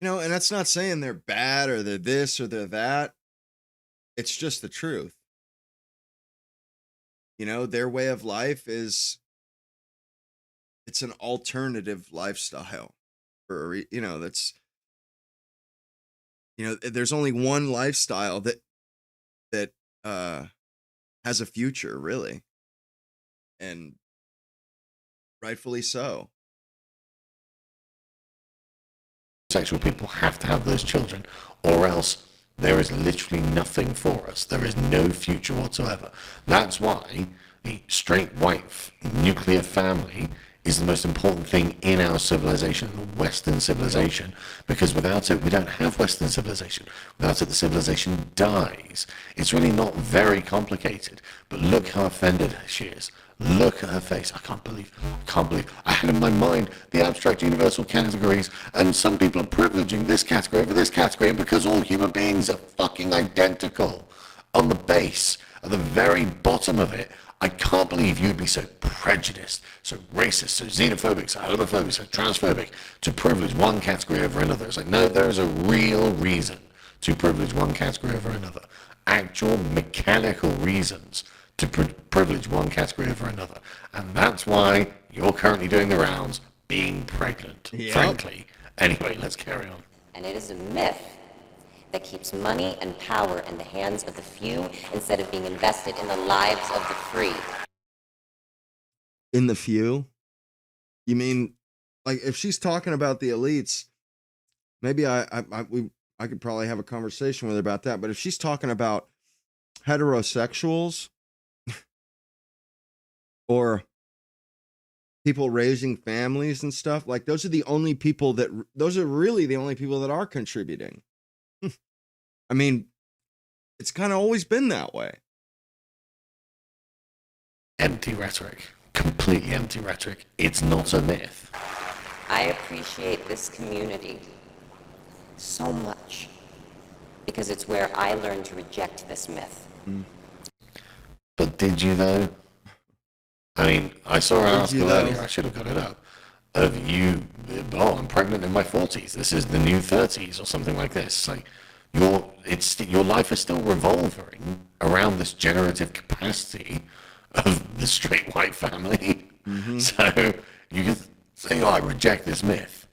And that's not saying they're bad or they're this or they're that. It's just the truth. Their way of life it's an alternative lifestyle for that's, there's only one lifestyle that has a future, really. And rightfully so. Sexual people have to have those children, or else there is literally nothing for us. There is no future whatsoever. That's why the straight white nuclear family is the most important thing in our civilization, Western civilization, because without it, we don't have Western civilization. Without it, the civilization dies. It's really not very complicated, but look how offended she is. Look at her face. I can't believe. I had in my mind the abstract universal categories, and some people are privileging this category over this category, and because all human beings are fucking identical on the base, at the very bottom of it, I can't believe you'd be so prejudiced, so racist, so xenophobic, so homophobic, so transphobic to privilege one category over another. It's like, no, there's a real reason to privilege one category over another. Actual mechanical reasons to privilege one category over another. And that's why you're currently doing the rounds being pregnant, frankly. Anyway, let's carry on. And it is a myth that keeps money and power in the hands of the few instead of being invested in the lives of the free. In the few? You mean, like, if she's talking about the elites, maybe I could probably have a conversation with her about that. But if she's talking about heterosexuals or people raising families and stuff, like, those are really the only people that are contributing. I mean, it's kind of always been that way. Empty rhetoric. Completely empty rhetoric. It's not a myth. I appreciate this community so much because it's where I learned to reject this myth. But did you, though? I mean, I saw an article earlier, I should have got it up, of you, I'm pregnant in my 40s. This is the new 30s or something like this. Like, your life is still revolving around this generative capacity of the straight white family. So you can say, I reject this myth.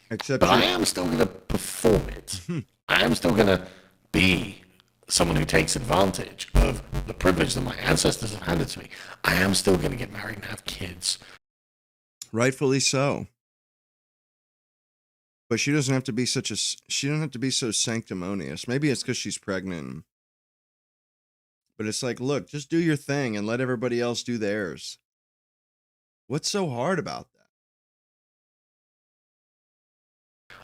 But I am still going to perform it. I am still going to be someone who takes advantage of the privilege that my ancestors have handed to me. I am still going to get married and have kids. Rightfully so. But she doesn't have to be she doesn't have to be so sanctimonious. Maybe it's because she's pregnant. But it's like, look, just do your thing and let everybody else do theirs. What's so hard about that?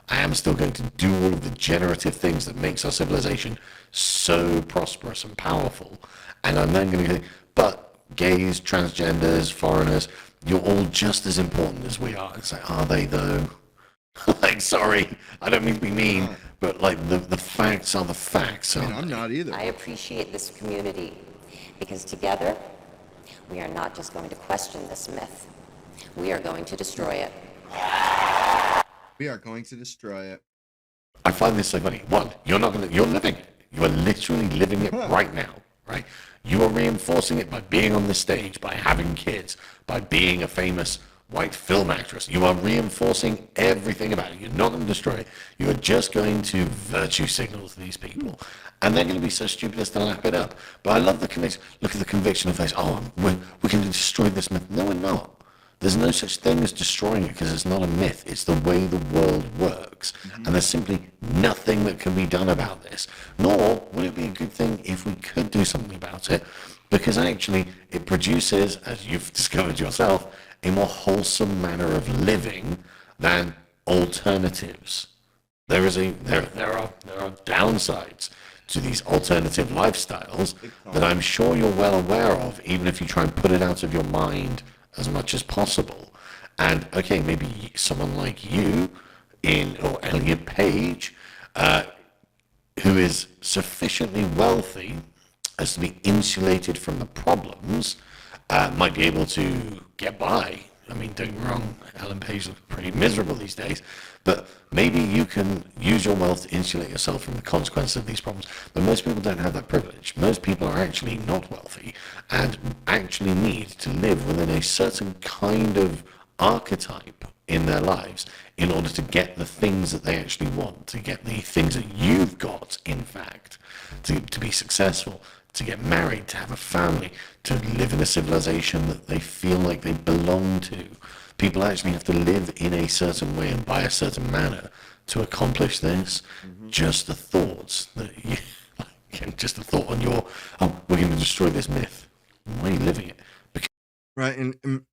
I am still going to do all of the generative things that makes our civilization so prosperous and powerful. And I'm then going to go, but gays, transgenders, foreigners, you're all just as important as we are. It's like, are they though? Like, sorry, I don't mean to be mean, but like the facts are the facts. I mean, I'm not either. I appreciate this community because together we are not just going to question this myth. We are going to destroy it. We are going to destroy it. I find this so funny. One, you're living it. You are literally living it right now, right? You are reinforcing it by being on this stage, by having kids, by being a famous white film actress. You are reinforcing everything about it. You're not going to destroy it. You are just going to virtue signal to these people. And they're going to be so stupid as to lap it up. But I love the conviction. Look at the conviction of this. Oh, we're going to destroy this myth. No, we're not. There's no such thing as destroying it because it's not a myth. It's the way the world works. And there's simply nothing that can be done about this. Nor would it be a good thing if we could do something about it, because actually it produces, as you've discovered yourself, a more wholesome manner of living than alternatives. There are downsides to these alternative lifestyles that I'm sure you're well aware of, even if you try and put it out of your mind as much as possible. And okay, maybe someone like you, or Elliot Page, who is sufficiently wealthy as to be insulated from the problems, might be able to get by. I mean, don't get me wrong, Ellen Page looks pretty miserable these days, but maybe you can use your wealth to insulate yourself from the consequences of these problems. But most people don't have that privilege. Most people are actually not wealthy and actually need to live within a certain kind of archetype in their lives in order to get the things that they actually want, to get the things that you've got, in fact, to be successful, to get married, to have a family, to live in a civilization that they feel like they belong to. People actually have to live in a certain way and by a certain manner to accomplish this. Just the thoughts that you, just a thought on your, we're going to destroy this myth. Why are you living it? Because Right, and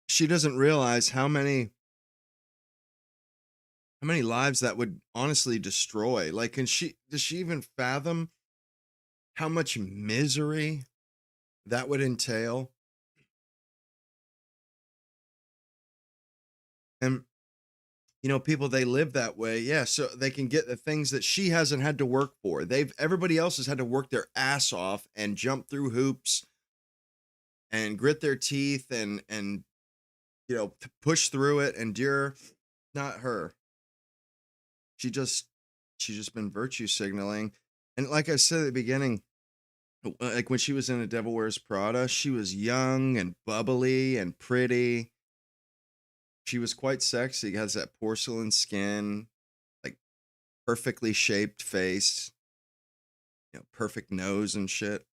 she doesn't realize how many lives that would honestly destroy. Like, does she even fathom how much misery that would entail? And people, they live that way. Yeah, so they can get the things that she hasn't had to work for. Everybody else has had to work their ass off and jump through hoops and grit their teeth and push through it, endure. Not her. She's just been virtue signaling. And like I said at the beginning, like when she was in The Devil Wears Prada, she was young and bubbly and pretty. She was quite sexy, has that porcelain skin, like perfectly shaped face, perfect nose and shit.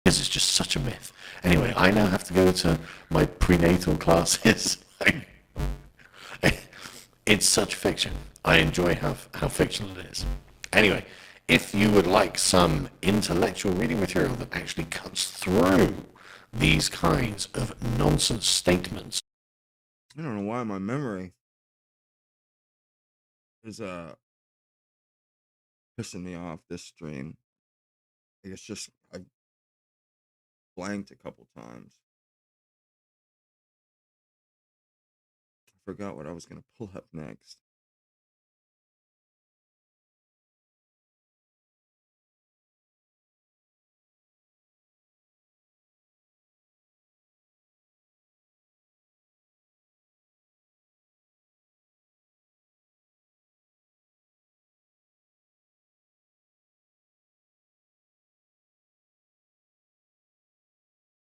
This is just such a myth. Anyway, I now have to go to my prenatal classes. It's such fiction. I enjoy how fictional it is. Anyway, if you would like some intellectual reading material that actually cuts through these kinds of nonsense statements, I don't know why my memory is pissing me off this stream. It's just I blanked a couple times. I forgot what I was gonna pull up next.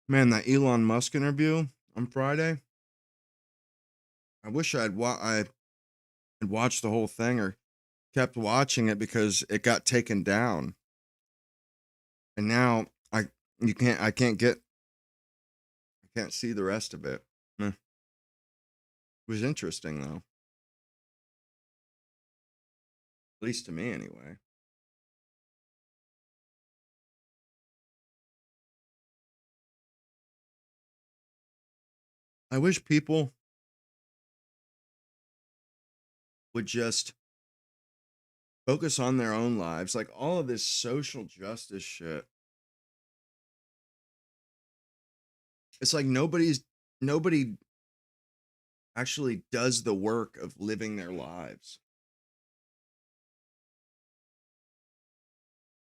Man, that Elon Musk interview on Friday. I wish I had watched the whole thing or kept watching it because it got taken down. And now I can't see the rest of it. It was interesting though. At least to me anyway. I wish people would just focus on their own lives. Like all of this social justice shit. It's like nobody actually does the work of living their lives.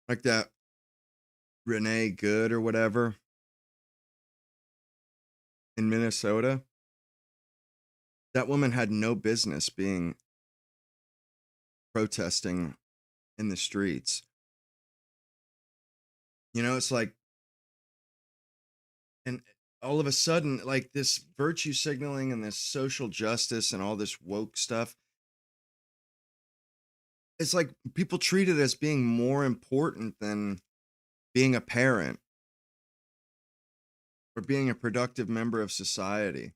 Like that Renee Good or whatever in Minnesota. That woman had no business being protesting in the streets. It's like, and all of a sudden, like this virtue signaling and this social justice and all this woke stuff, it's like people treat it as being more important than being a parent or being a productive member of society.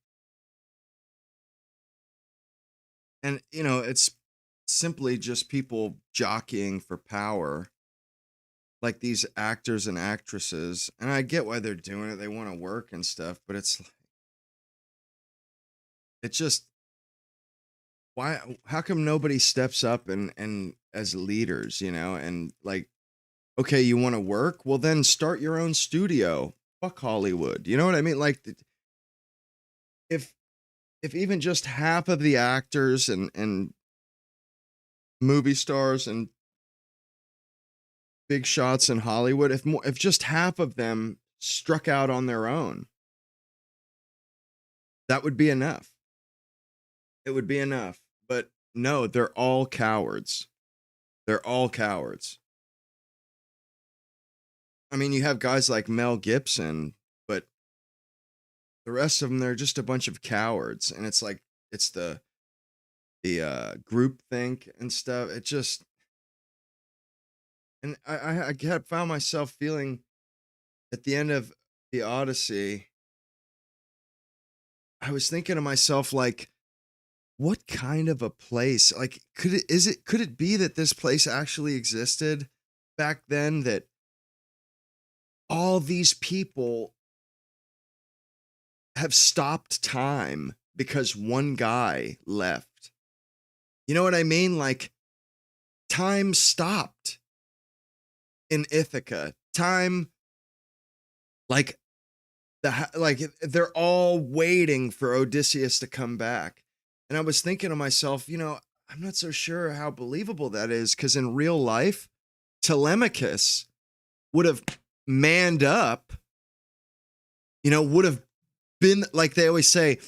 And, it's simply just people jockeying for power, like these actors and actresses. And I get why they're doing it. They want to work and stuff, but it's just, how come nobody steps up and as leaders, and like, okay, you want to work? Well, then start your own studio. Fuck Hollywood. You know what I mean? Like, if even just half of the actors and movie stars and big shots in Hollywood, if just half of them struck out on their own, that would be enough. It would be enough. But no, they're all cowards. They're all cowards. I mean, you have guys like Mel Gibson, but the rest of them, they're just a bunch of cowards. And it's like, it's the group think and stuff. It just, and I kept found myself feeling at the end of the Odyssey, I was thinking to myself, like, what kind of a place, like, could it be that this place actually existed back then, that all these people have stopped time because one guy left? You know what I mean? Like, time stopped in Ithaca. Time, like, like they're all waiting for Odysseus to come back. And I was thinking to myself, I'm not so sure how believable that is, because in real life, Telemachus would have manned up, would have been, like they always say,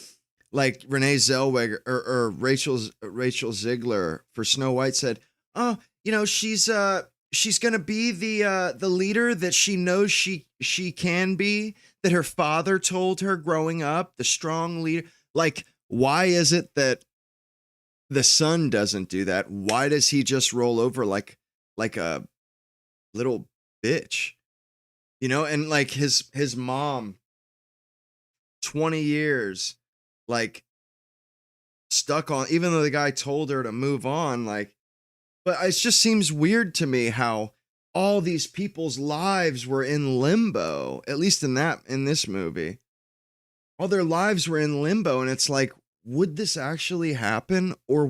like Renee Zellweger or Rachel Ziegler for Snow White said, oh, she's gonna be the leader that she knows she can be, that her father told her growing up, the strong leader. Like, why is it that the son doesn't do that? Why does he just roll over like a little bitch? And like his mom, 20 years, like stuck on, even though the guy told her to move on, like, but it just seems weird to me how all these people's lives were in limbo, at least in this movie. All their lives were in limbo, and it's like, would this actually happen? Or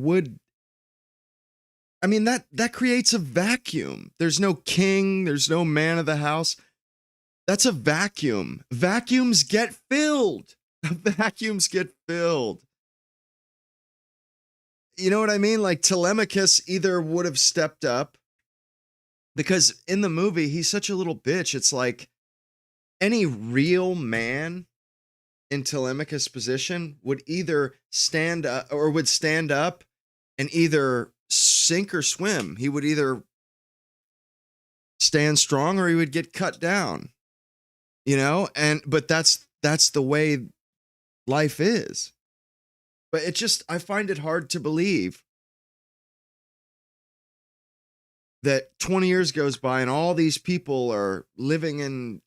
that creates a vacuum. There's no king, there's no man of the house. That's a vacuum. Vacuums get filled. Vacuums get filled. You know what I mean? Like Telemachus either would have stepped up, because in the movie, he's such a little bitch. It's like any real man in Telemachus' position would either stand up and either sink or swim. He would either stand strong or he would get cut down, but that's the way life is. But I find it hard to believe that 20 years goes by and all these people are living in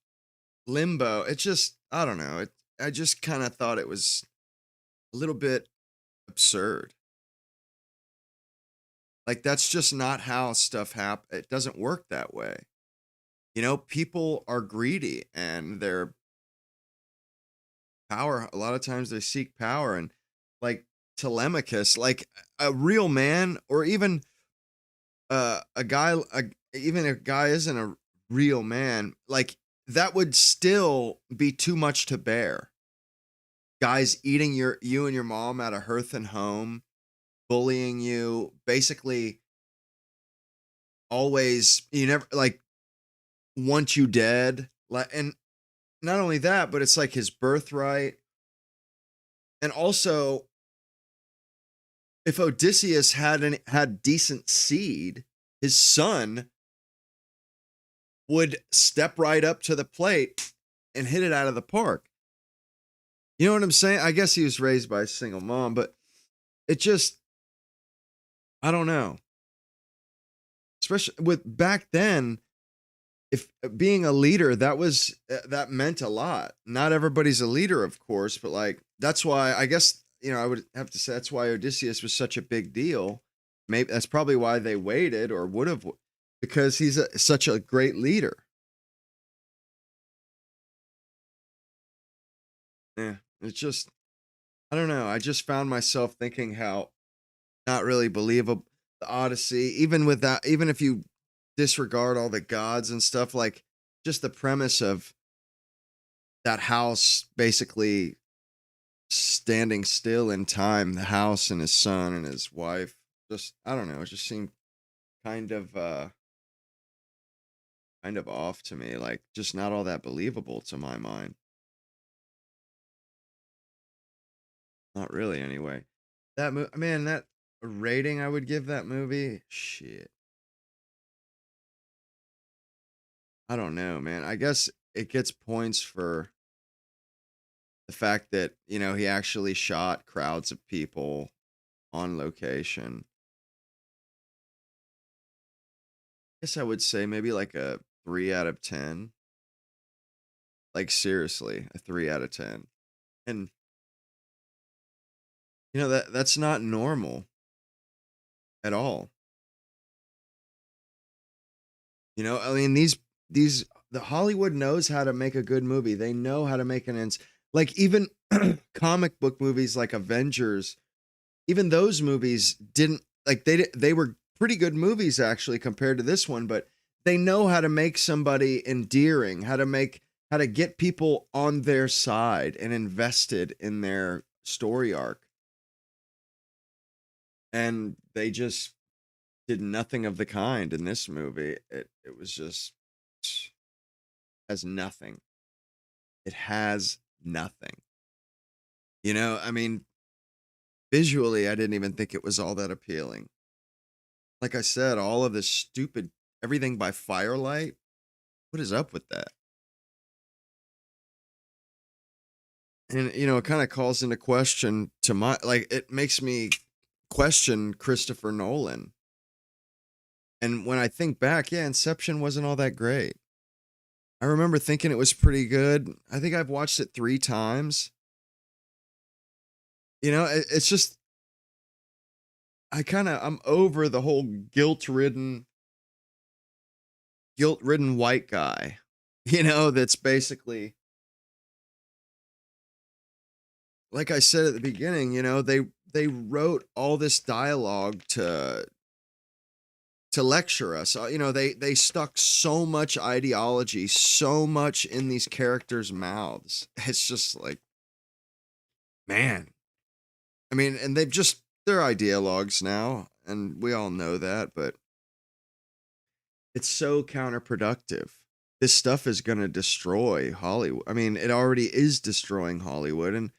limbo. It just, I don't know. I just kind of thought it was a little bit absurd. Like, that's just not how stuff happens. It doesn't work that way. People are greedy and they're power. A lot of times they seek power, and like Telemachus, like a real man, or even a guy isn't a real man, like that would still be too much to bear. Guys eating you and your mom at a hearth and home, bullying you, basically always, you never, like, want you dead. Like, and not only that, but it's like his birthright. And also, if Odysseus had decent seed, his son would step right up to the plate and hit it out of the park. You know what I'm saying? I guess he was raised by a single mom, but it just, I don't know. Especially with back then, if being a leader, that meant a lot. Not everybody's a leader, of course, but like, that's why, I guess, I would have to say that's why Odysseus was such a big deal. Maybe that's probably why they waited, or would have, because he's such a great leader. Yeah, it's just, I don't know. I just found myself thinking how not really believable the Odyssey, even with that, even if you disregard all the gods and stuff, like just the premise of that house basically standing still in time, the house and his son and his wife, just, I don't know, it just seemed kind of off to me, like just not all that believable to my mind. Not really, anyway. That rating I would give that movie, shit, I don't know, man. I guess it gets points for the fact that, he actually shot crowds of people on location. I guess I would say maybe like a 3 out of 10. Like, seriously, a 3 out of 10. And, that's not normal at all. The Hollywood knows how to make a good movie. They know how to make an ends. Like, even comic book movies like Avengers, even those movies didn't, like, they were pretty good movies actually compared to this one, but they know how to make somebody endearing, how to make how to get people on their side and invested in their story arc. And they just did nothing of the kind in this movie. It was just has nothing. It has nothing. You know, I mean, visually, I didn't even think it was all that appealing. Like I said, all of this stupid everything by firelight. What is up with that? And you know, it kind of calls into question to my like it makes me question Christopher Nolan. And when I think back, yeah, Inception wasn't all that great. I remember thinking it was pretty good. I think I've watched it 3 times. You know, it's just I'm over the whole guilt-ridden white guy. You know, that's basically like I said at the beginning, you know, they wrote all this dialogue to lecture us. You know, they stuck so much ideology, so much in these characters' mouths. It's just like, man. I mean, and they're ideologues now, and we all know that, but it's so counterproductive. This stuff is going to destroy Hollywood. I mean, it already is destroying Hollywood, and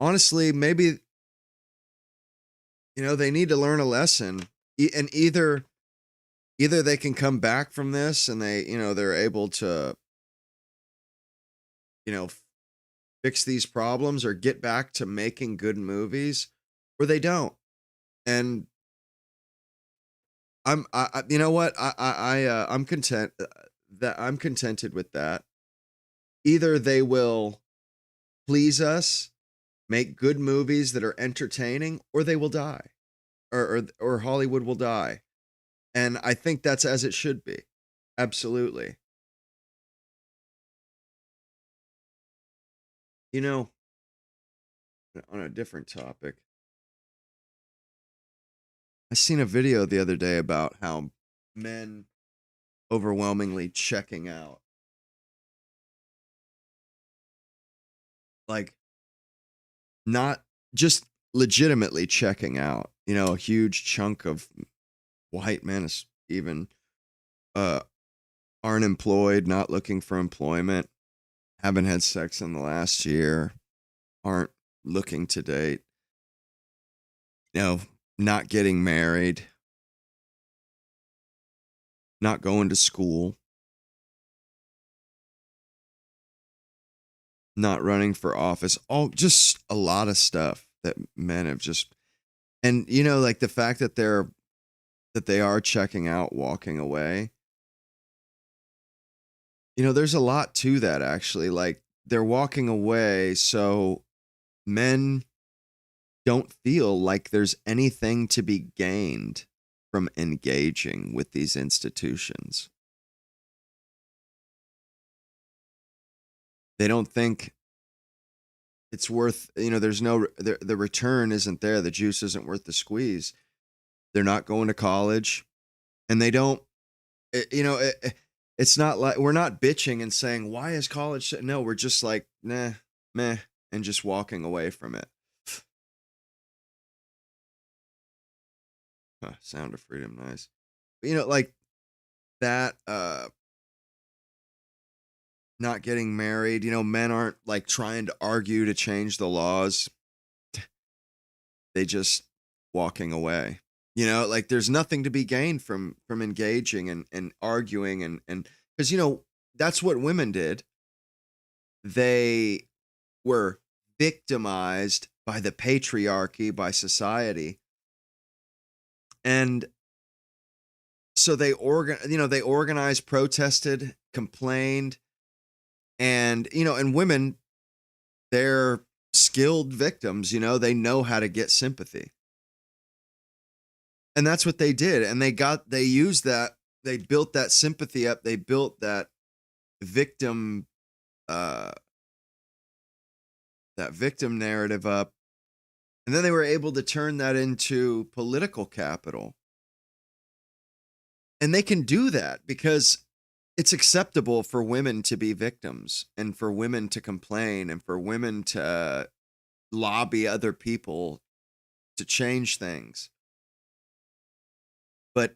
honestly, maybe you know, they need to learn a lesson. And either they can come back from this and they're able to fix these problems or get back to making good movies, or they don't. And you know what, I'm content that I'm contented with that. Either they will please us, make good movies that are entertaining, or they will die, or Hollywood will die. And I think that's as it should be. Absolutely. You know, on a different topic, I seen a video the other day about how men overwhelmingly checking out. Like, not just legitimately checking out. You know, a huge chunk of white men even aren't employed, not looking for employment, haven't had sex in the last year, aren't looking to date, you know, not getting married, not going to school, not running for office, all just a lot of stuff that men have just, and you know, like the fact that they are checking out, walking away. You know, there's a lot to that actually. Like they're walking away so men don't feel like there's anything to be gained from engaging with these institutions. They don't think it's worth, you know, the return isn't there. The juice isn't worth the squeeze. They're not going to college, and they don't, it's not like we're not bitching and saying, why is college? No, we're just like, nah, meh, and just walking away from it. Sound of freedom, nice. But, you know, like that, not getting married, you know, men aren't like trying to argue to change the laws. They just walking away. You know, like there's nothing to be gained from engaging and arguing and because you know, that's what women did. They were victimized by the patriarchy, by society. And so they organized, protested, complained, and you know, and women, they're skilled victims, you know, they know how to get sympathy. And that's what they did. And they used that, they built that sympathy up, they built that victim narrative up. And then they were able to turn that into political capital. And they can do that because it's acceptable for women to be victims and for women to complain and for women to lobby other people to change things. But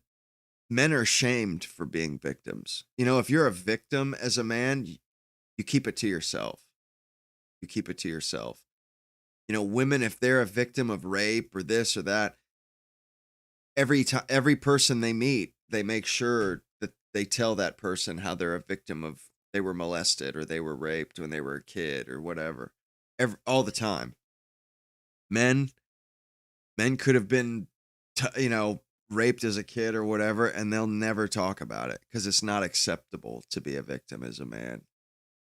men are shamed for being victims. You know, if you're a victim as a man, you keep it to yourself. You keep it to yourself. You know, women, if they're a victim of rape or this or that, every person they meet, they make sure that they tell that person how they're a victim of they were molested or they were raped when they were a kid or whatever. All the time. Men could have been raped as a kid or whatever, and they'll never talk about it because it's not acceptable to be a victim as a man.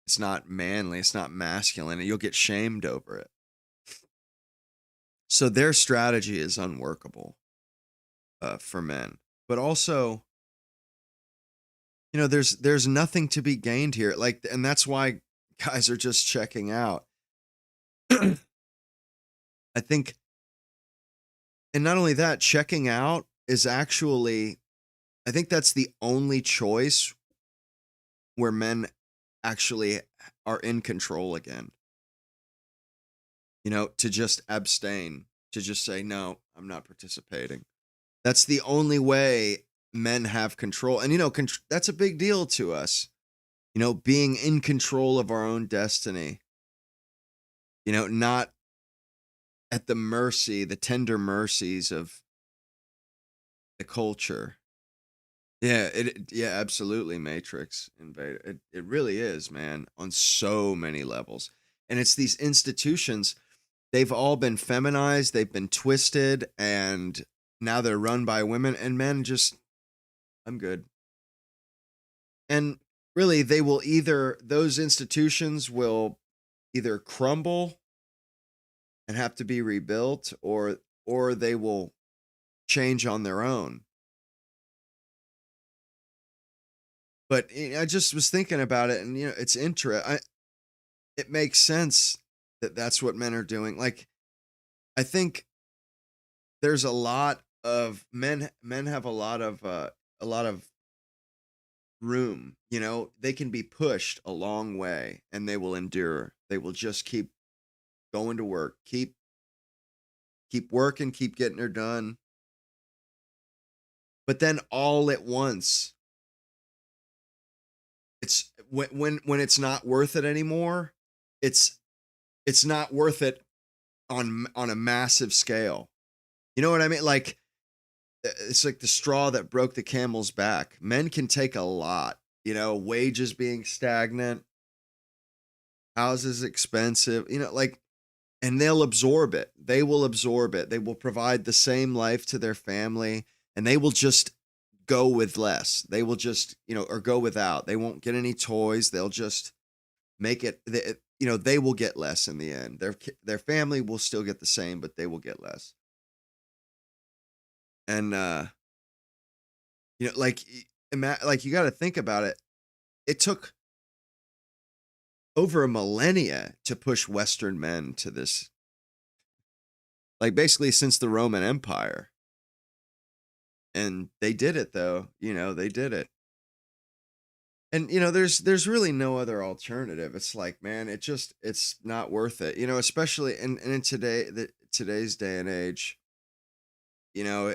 It's not manly, it's not masculine, and you'll get shamed over it. So their strategy is unworkable for men. But also, you know, there's nothing to be gained here. Like, and that's why guys are just checking out. I think, and not only that, checking out is actually, I think that's the only choice where men actually are in control again. You know, to just abstain, to just say, no, I'm not participating. That's the only way men have control. And, you know, that's a big deal to us, you know, being in control of our own destiny, you know, not at the mercy, the tender mercies of the culture. Yeah, absolutely. Matrix Invader. It really is, man, on so many levels. And it's these institutions, they've all been feminized, they've been twisted, and now they're run by women, and men just, I'm good. And really, those institutions will either crumble and have to be rebuilt, or they will change on their own. But I just was thinking about it, and, you know, it's it makes sense that that's what men are doing. Like, I think there's a lot of men have a lot of room, you know, they can be pushed a long way and they will endure. They will just keep going to work, keep working, keep getting her done. But then all at once, it's when it's not worth it anymore, it's not worth it on a massive scale. You know what I mean? Like, it's like the straw that broke the camel's back. Men can take a lot, you know, wages being stagnant, houses expensive, you know, like, and they'll absorb it. They will absorb it. They will provide the same life to their family, and they will just go with less. They will just, you know, or go without. They won't get any toys. They'll just make it, you know, they will get less in the end. Their family will still get the same, but they will get less. And, you know, like, you got to think about it. It took over a millennia to push Western men to this, like, basically since the Roman Empire. And they did it, though. You know, they did it. And, you know, there's really no other alternative. It's like, man, it's not worth it. You know, especially in today's day and age. You know,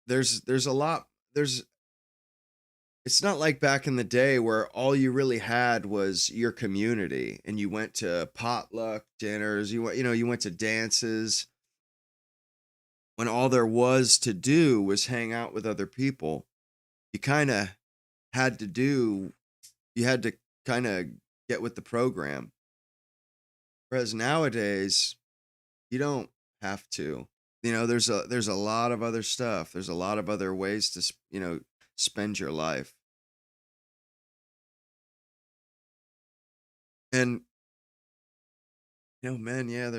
there's a lot. It's not like back in the day where all you really had was your community, and you went to potluck dinners. You went to dances, when all there was to do was hang out with other people. You kind of had to do, you had to kind of get with the program. Whereas nowadays, you don't have to. You know, there's a lot of other stuff. There's a lot of other ways to, you know, spend your life. And, you know, men, yeah,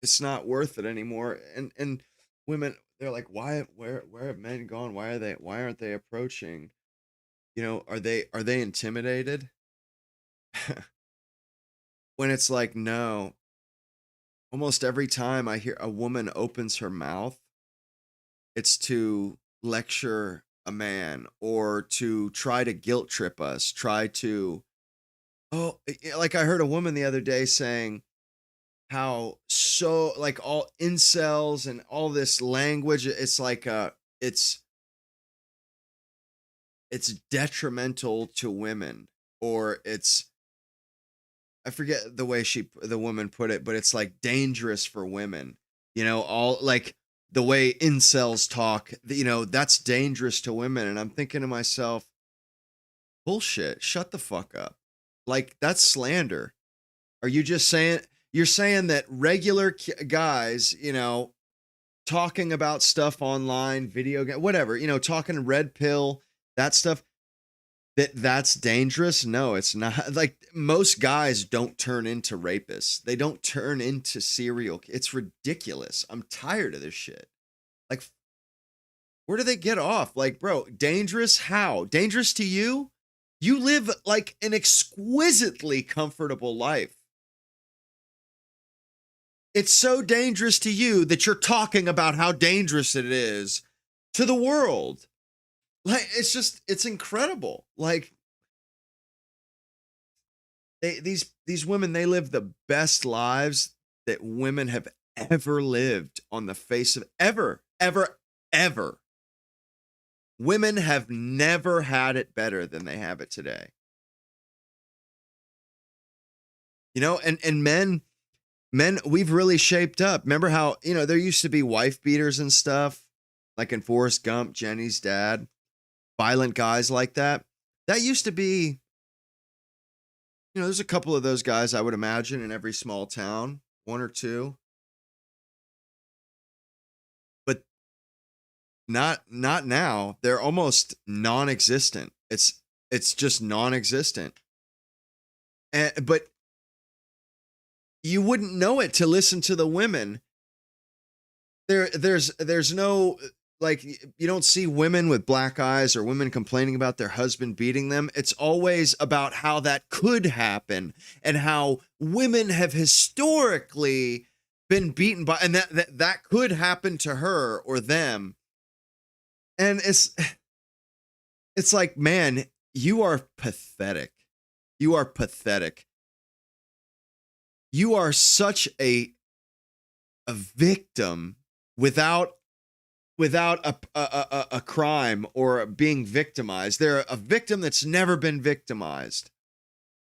it's not worth it anymore. And women, they're like, where have men gone? Why aren't they approaching? You know, are they intimidated? When it's like, no. Almost every time I hear a woman opens her mouth, it's to lecture a man or to try to guilt trip us, try to, like I heard a woman the other day saying how so like all incels and all this language, it's like it's it's detrimental to women, or it's, I forget the way the woman put it, but it's like dangerous for women. All like the way incels talk, that's dangerous to women. And I'm thinking to myself, bullshit, shut the fuck up. Like, that's slander. Are you just saying, you're saying that regular guys, talking about stuff online, video game, whatever, talking red pill, that stuff, that's dangerous? No, it's not. Like, most guys don't turn into rapists. They don't turn into it's ridiculous. I'm tired of this shit. Like, where do they get off? Like, bro, dangerous? How? Dangerous to you? You live like an exquisitely comfortable life. It's so dangerous to you that you're talking about how dangerous it is to the world. Like, it's incredible. Like, these women, they live the best lives that women have ever lived on the face of ever. Women have never had it better than they have it today. And men, we've really shaped up. Remember how, there used to be wife beaters and stuff, like in Forrest Gump, Jenny's dad, violent guys like that. That used to be, there's a couple of those guys, I would imagine, in every small town, one or two. But not now. They're almost non-existent. It's just non-existent. But you wouldn't know it to listen to the women. There's no, like, you don't see women with black eyes or women complaining about their husband beating them. It's always about how that could happen and how women have historically been beaten by, and that could happen to her or them. And it's like, man, you are pathetic. You are pathetic. You are such a victim without a crime or being victimized. They're a victim that's never been victimized.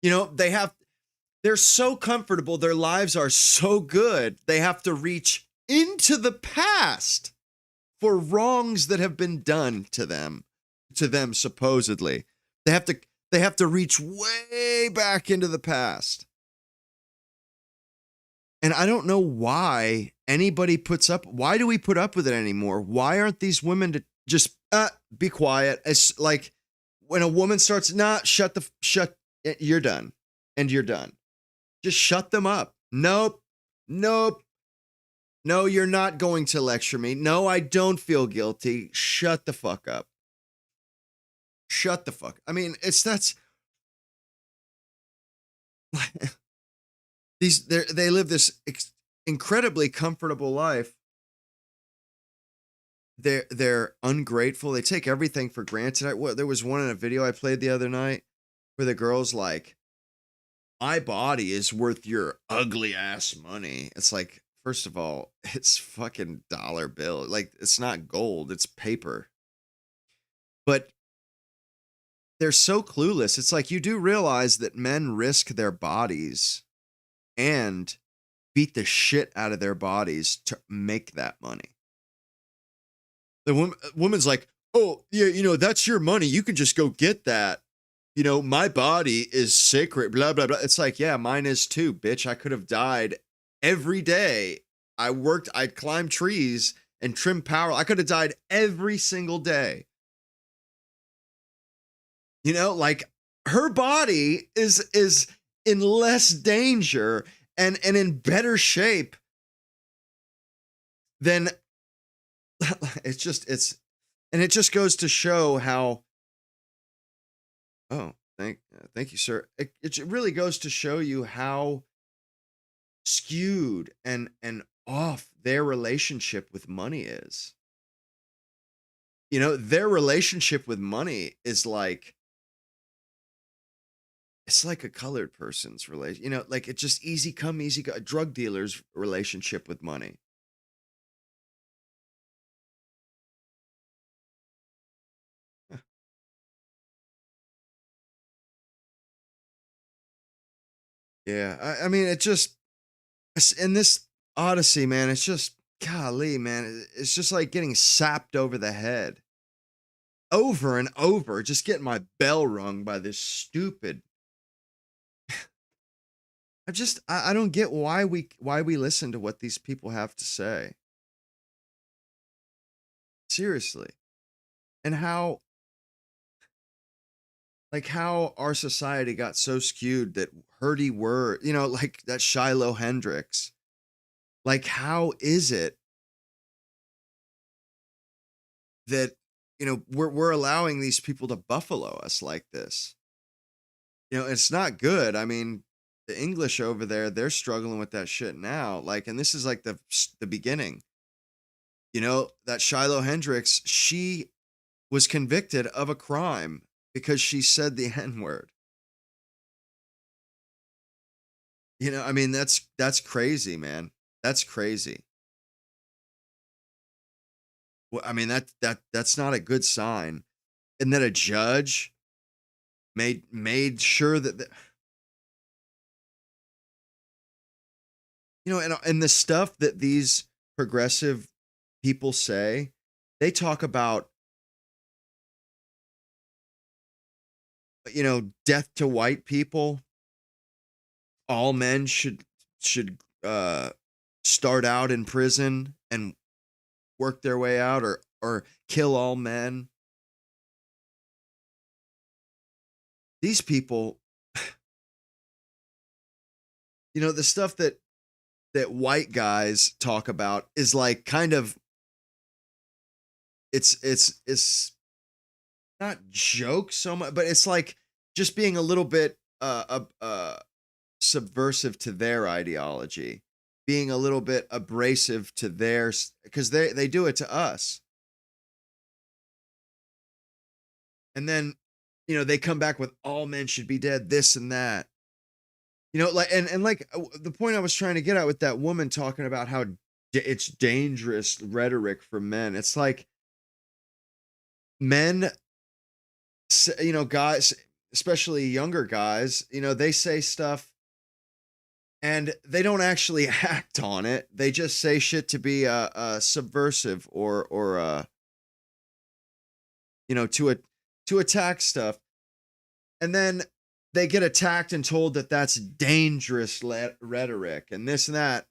They're so comfortable. Their lives are so good. They have to reach into the past for wrongs that have been done to them supposedly. They have to reach way back into the past. And I don't know why anybody why do we put up with it anymore? Why aren't these women to just be quiet? It's like when a woman starts, you're done. And you're done. Just shut them up. Nope. No, you're not going to lecture me. No, I don't feel guilty. Shut the fuck up. Shut the fuck. I mean, they live this incredibly comfortable life. They're ungrateful. They take everything for granted. There was one in a video I played the other night where the girl's like, my body is worth your ugly ass money. It's like, first of all, it's fucking dollar bill. Like, it's not gold, it's paper. But they're so clueless. It's like, you do realize that men risk their bodies and beat the shit out of their bodies to make that money. The woman's like, oh, yeah, that's your money. You can just go get that. My body is sacred, blah, blah, blah. It's like, yeah, mine is too, bitch. I could have died every day. I'd climb trees and trim power. I could have died every single day. Like, her body is in less danger and in better shape than it just goes to show how, oh, thank you, sir. It really goes to show you how skewed and off their relationship with money is. You know, their relationship with money is like, it's like a colored person's relation. You know, like it's just easy come, easy go. A drug dealer's relationship with money. Yeah, I mean, it just in this Odyssey, man. It's just golly, man. It's just like getting sapped over the head over and over. Just getting my bell rung by this stupid. I don't get why we listen to what these people have to say. Seriously, and how our society got so skewed that hurdy word, you know, like that Shiloh Hendrix. Like, how is it that, you know, we're allowing these people to buffalo us like this? You know, it's not good. I mean, the English over there, they're struggling with that shit now. Like, and this is like the beginning. You know, that Shiloh Hendrix, she was convicted of a crime because she said the N-word. You know, I mean, that's crazy, man. That's crazy. Well, I mean, that's not a good sign. And then a judge made sure that you know, and the stuff that these progressive people say, they talk about, you know, death to white people. All men should start out in prison and work their way out, or kill all men. These people, you know, the stuff that white guys talk about is like kind of, it's not joke so much, but it's like just being a little bit subversive to their ideology, being a little bit abrasive to theirs, because they do it to us. And then, you know, they come back with all men should be dead, this and that. You know, like, and like the point I was trying to get at with that woman talking about how it's dangerous rhetoric for men. It's like men, you know, guys, especially younger guys, you know, they say stuff and they don't actually act on it. They just say shit to be subversive or you know, to attack stuff. And then they get attacked and told that that's dangerous rhetoric and this and that.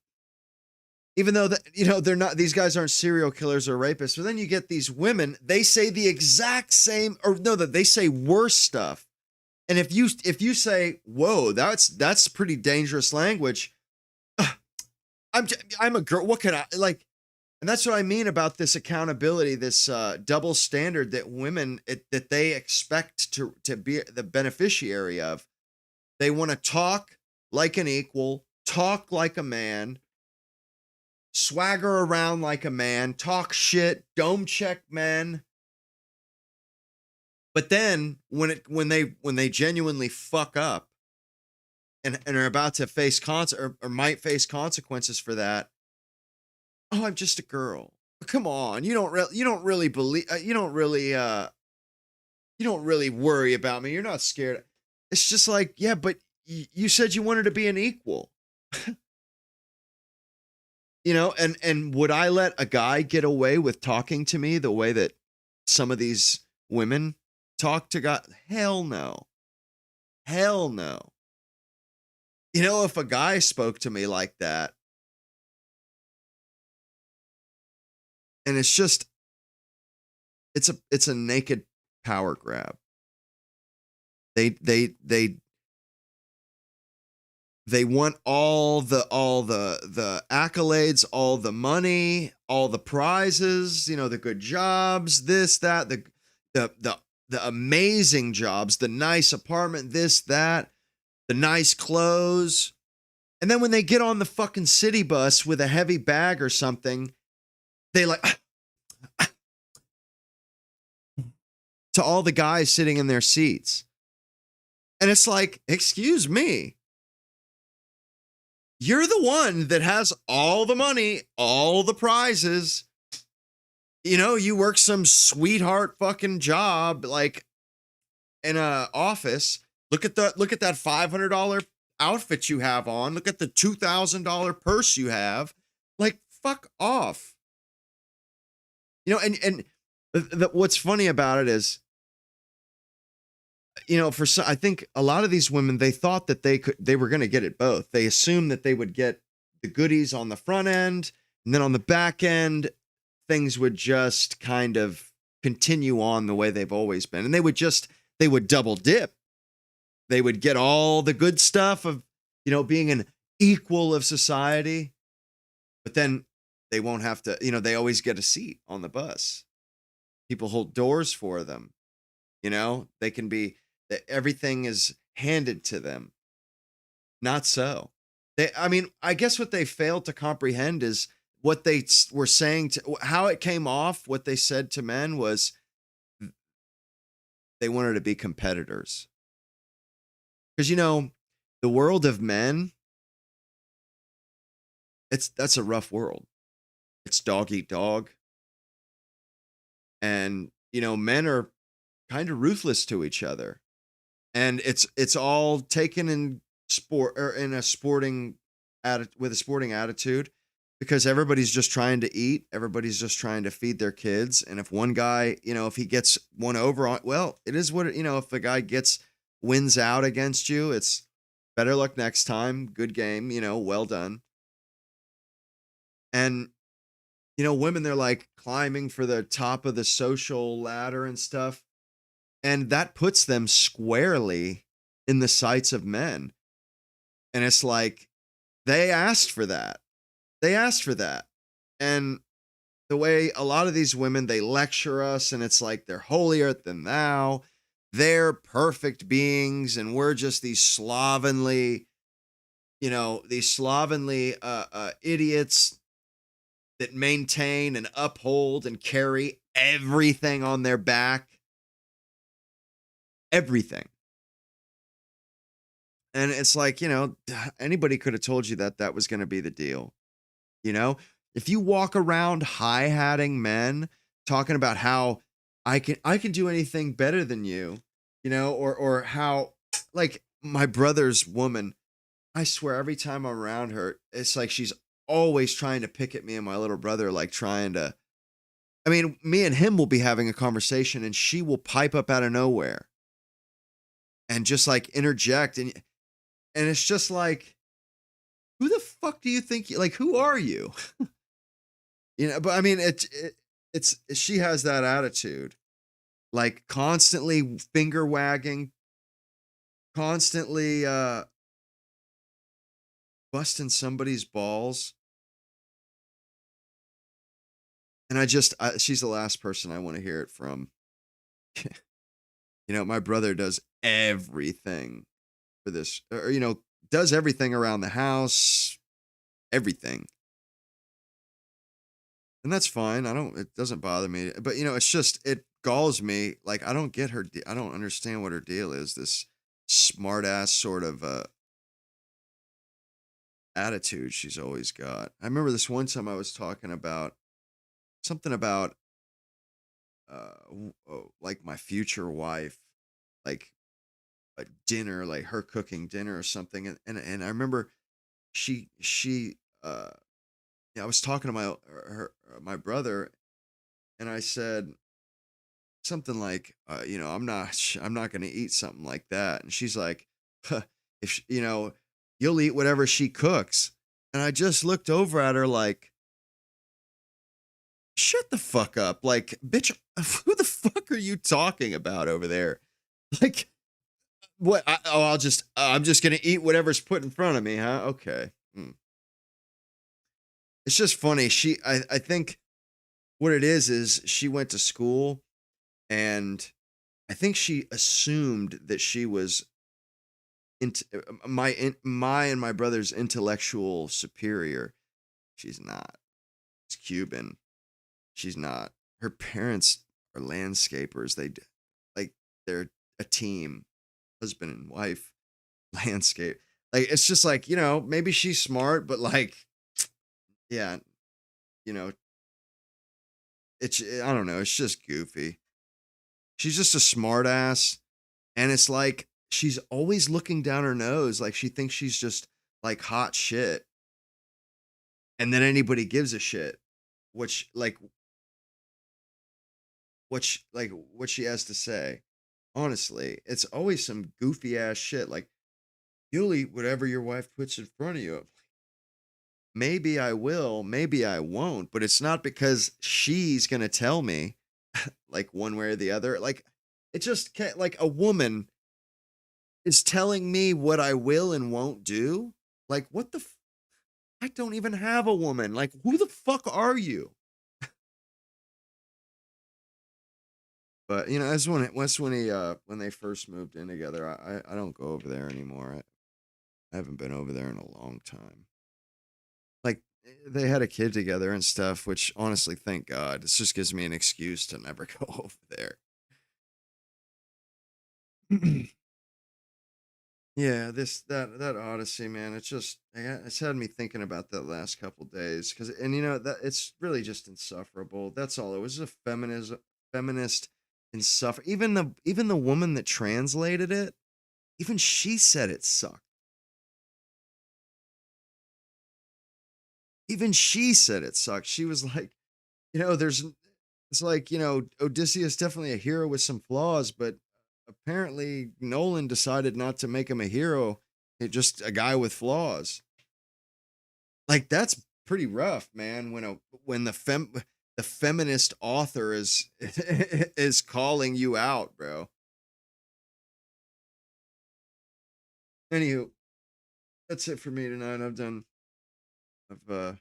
Even though you know, they're not, these guys aren't serial killers or rapists. But then you get these women, they say the exact same, or no, that they say worse stuff. And if you say, whoa, that's pretty dangerous language. I'm a girl. What can I like? And that's what I mean about this accountability, this double standard that women that they expect to be the beneficiary of. They want to talk like an equal, talk like a man, swagger around like a man, talk shit, dome check men. But then when they genuinely fuck up and are about to face or might face consequences for that, oh, I'm just a girl. Come on, you don't really believe, you don't really worry about me. You're not scared. It's just like, yeah, but you said you wanted to be an equal. You know, and would I let a guy get away with talking to me the way that some of these women talk to God? Hell no. Hell no. You know, if a guy spoke to me like that, and it's just, it's a naked power grab. They want all the accolades, all the money, all the prizes, you know, the good jobs, this, that, the amazing jobs, the nice apartment, this, that, the nice clothes. And then when they get on the fucking city bus with a heavy bag or something, they like, to all the guys sitting in their seats. And it's like, excuse me. You're the one that has all the money, all the prizes. You know, you work some sweetheart fucking job, like in a office. Look at that $500 outfit you have on. Look at the $2,000 purse you have. Like, fuck off. You know, and what's funny about it is, you know, I think a lot of these women, they thought that they were going to get it both. They assumed that they would get the goodies on the front end, and then on the back end, things would just kind of continue on the way they've always been. And they would double dip. They would get all the good stuff of, you know, being an equal of society, but then they won't have to, you know, they always get a seat on the bus. People hold doors for them. You know, they can be, everything is handed to them. Not so. I guess what they failed to comprehend is what they were saying how it came off. What they said to men was they wanted to be competitors. Because, you know, the world of men, that's a rough world. It's dog eat dog. And, you know, men are kind of ruthless to each other. And it's all taken in sport, or in a sporting with a sporting attitude, because everybody's just trying to eat. Everybody's just trying to feed their kids. And if one guy, you know, if he gets one over on, well, it is what, you know, if the guy wins out against you, it's better luck next time. Good game, you know, well done. And, you know, women, they're like climbing for the top of the social ladder and stuff. And that puts them squarely in the sights of men. And it's like, they asked for that. They asked for that. And the way a lot of these women, they lecture us, and it's like they're holier than thou. They're perfect beings, and we're just these slovenly, you know, idiots that maintain and uphold and carry everything on their back. Everything. And it's like, you know, anybody could have told you that was going to be the deal. You know, if you walk around high-hatting men talking about how I can do anything better than you, you know, or how, like, my brother's woman, I swear every time I'm around her, it's like she's always trying to pick at me and my little brother, like trying to, I mean, me and him will be having a conversation and she will pipe up out of nowhere and just like interject. And it's just like, who the fuck do you think like, who are you? You know, but I mean, it's she has that attitude, like constantly finger wagging, constantly busting somebody's balls. And she's the last person I want to hear it from. You know, my brother does everything for this, or, you know, does everything around the house, everything. And that's fine. It doesn't bother me, but you know, it galls me. Like, I don't get her. I don't understand what her deal is. This smart ass sort of, attitude she's always got. I remember this one time I was talking about something about, like my future wife, like a dinner, like her cooking dinner or something. And I remember she, yeah, I was talking to my brother, and I said something like, you know, I'm not going to eat something like that. And she's like, huh, you know, you'll eat whatever she cooks. And I just looked over at her like, shut the fuck up. Like, bitch, who the fuck are you talking about over there? Like, what? I'm just going to eat whatever's put in front of me, huh? Okay. It's just funny. I think what it is she went to school, and I think she assumed that she was my and my brother's intellectual superior. She's not. She's Cuban. She's not. Her parents are landscapers. they're a team, husband and wife, landscape. Like it's just like, you know, maybe she's smart, but like, yeah, you know, it's I don't know, it's just goofy. She's just a smart ass, and it's like she's always looking down her nose, like she thinks she's just like hot shit, and then anybody gives a shit, which like what she has to say. Honestly, it's always some goofy ass shit. Like you'll eat whatever your wife puts in front of you. Maybe I will, maybe I won't, but it's not because she's gonna tell me, like one way or the other. Like it just can't. Like a woman is telling me what I will and won't do. Like what the? I don't even have a woman. Like who the fuck are you? But you know, that's when they first moved in together. I don't go over there anymore. I haven't been over there in a long time. Like they had a kid together and stuff, which honestly, thank God. This just gives me an excuse to never go over there. Yeah, that Odyssey, man. It's had me thinking about that last couple days because, and you know that it's really just insufferable. That's all. It was a feminist insuffer. Even the woman that translated it, even she said it sucked. Even she said it sucked. She was like, you know, it's like, you know, Odysseus definitely a hero with some flaws, but apparently Nolan decided not to make him a hero, just a guy with flaws. Like that's pretty rough, man. When the feminist author is is calling you out, bro. Anywho, that's it for me tonight. I've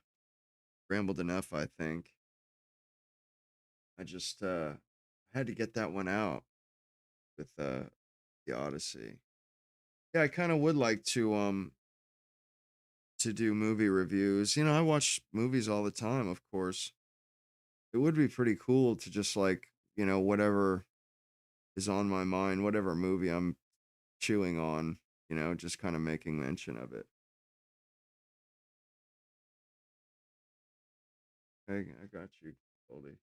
rambled enough, I think. I just had to get that one out with the Odyssey. Yeah, I kind of would like to do movie reviews. You know, I watch movies all the time, of course. It would be pretty cool to just like, you know, whatever is on my mind, whatever movie I'm chewing on, you know, just kind of making mention of it. Hey, I got you, Goldie.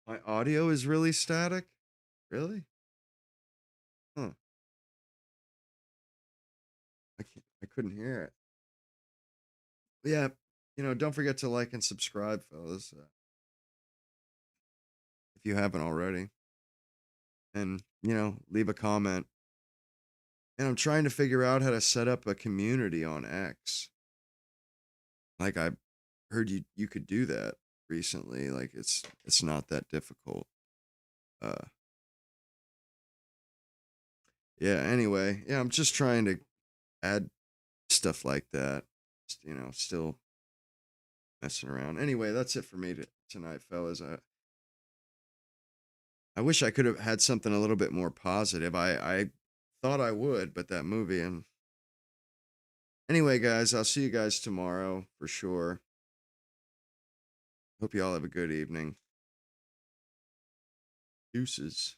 My audio is really static? Really? Huh. I couldn't hear it. But yeah, you know, don't forget to like and subscribe, fellas, if you haven't already. And, you know, leave a comment. And I'm trying to figure out how to set up a community on X. Like I heard you could do that recently. Like it's not that difficult. Uh yeah, anyway. Yeah, I'm just trying to add stuff like that. You know, still messing around. Anyway, that's it for me tonight, fellas. I wish I could have had something a little bit more positive. I thought I would, but that movie and anyway, guys, I'll see you guys tomorrow for sure. Hope you all have a good evening. Deuces.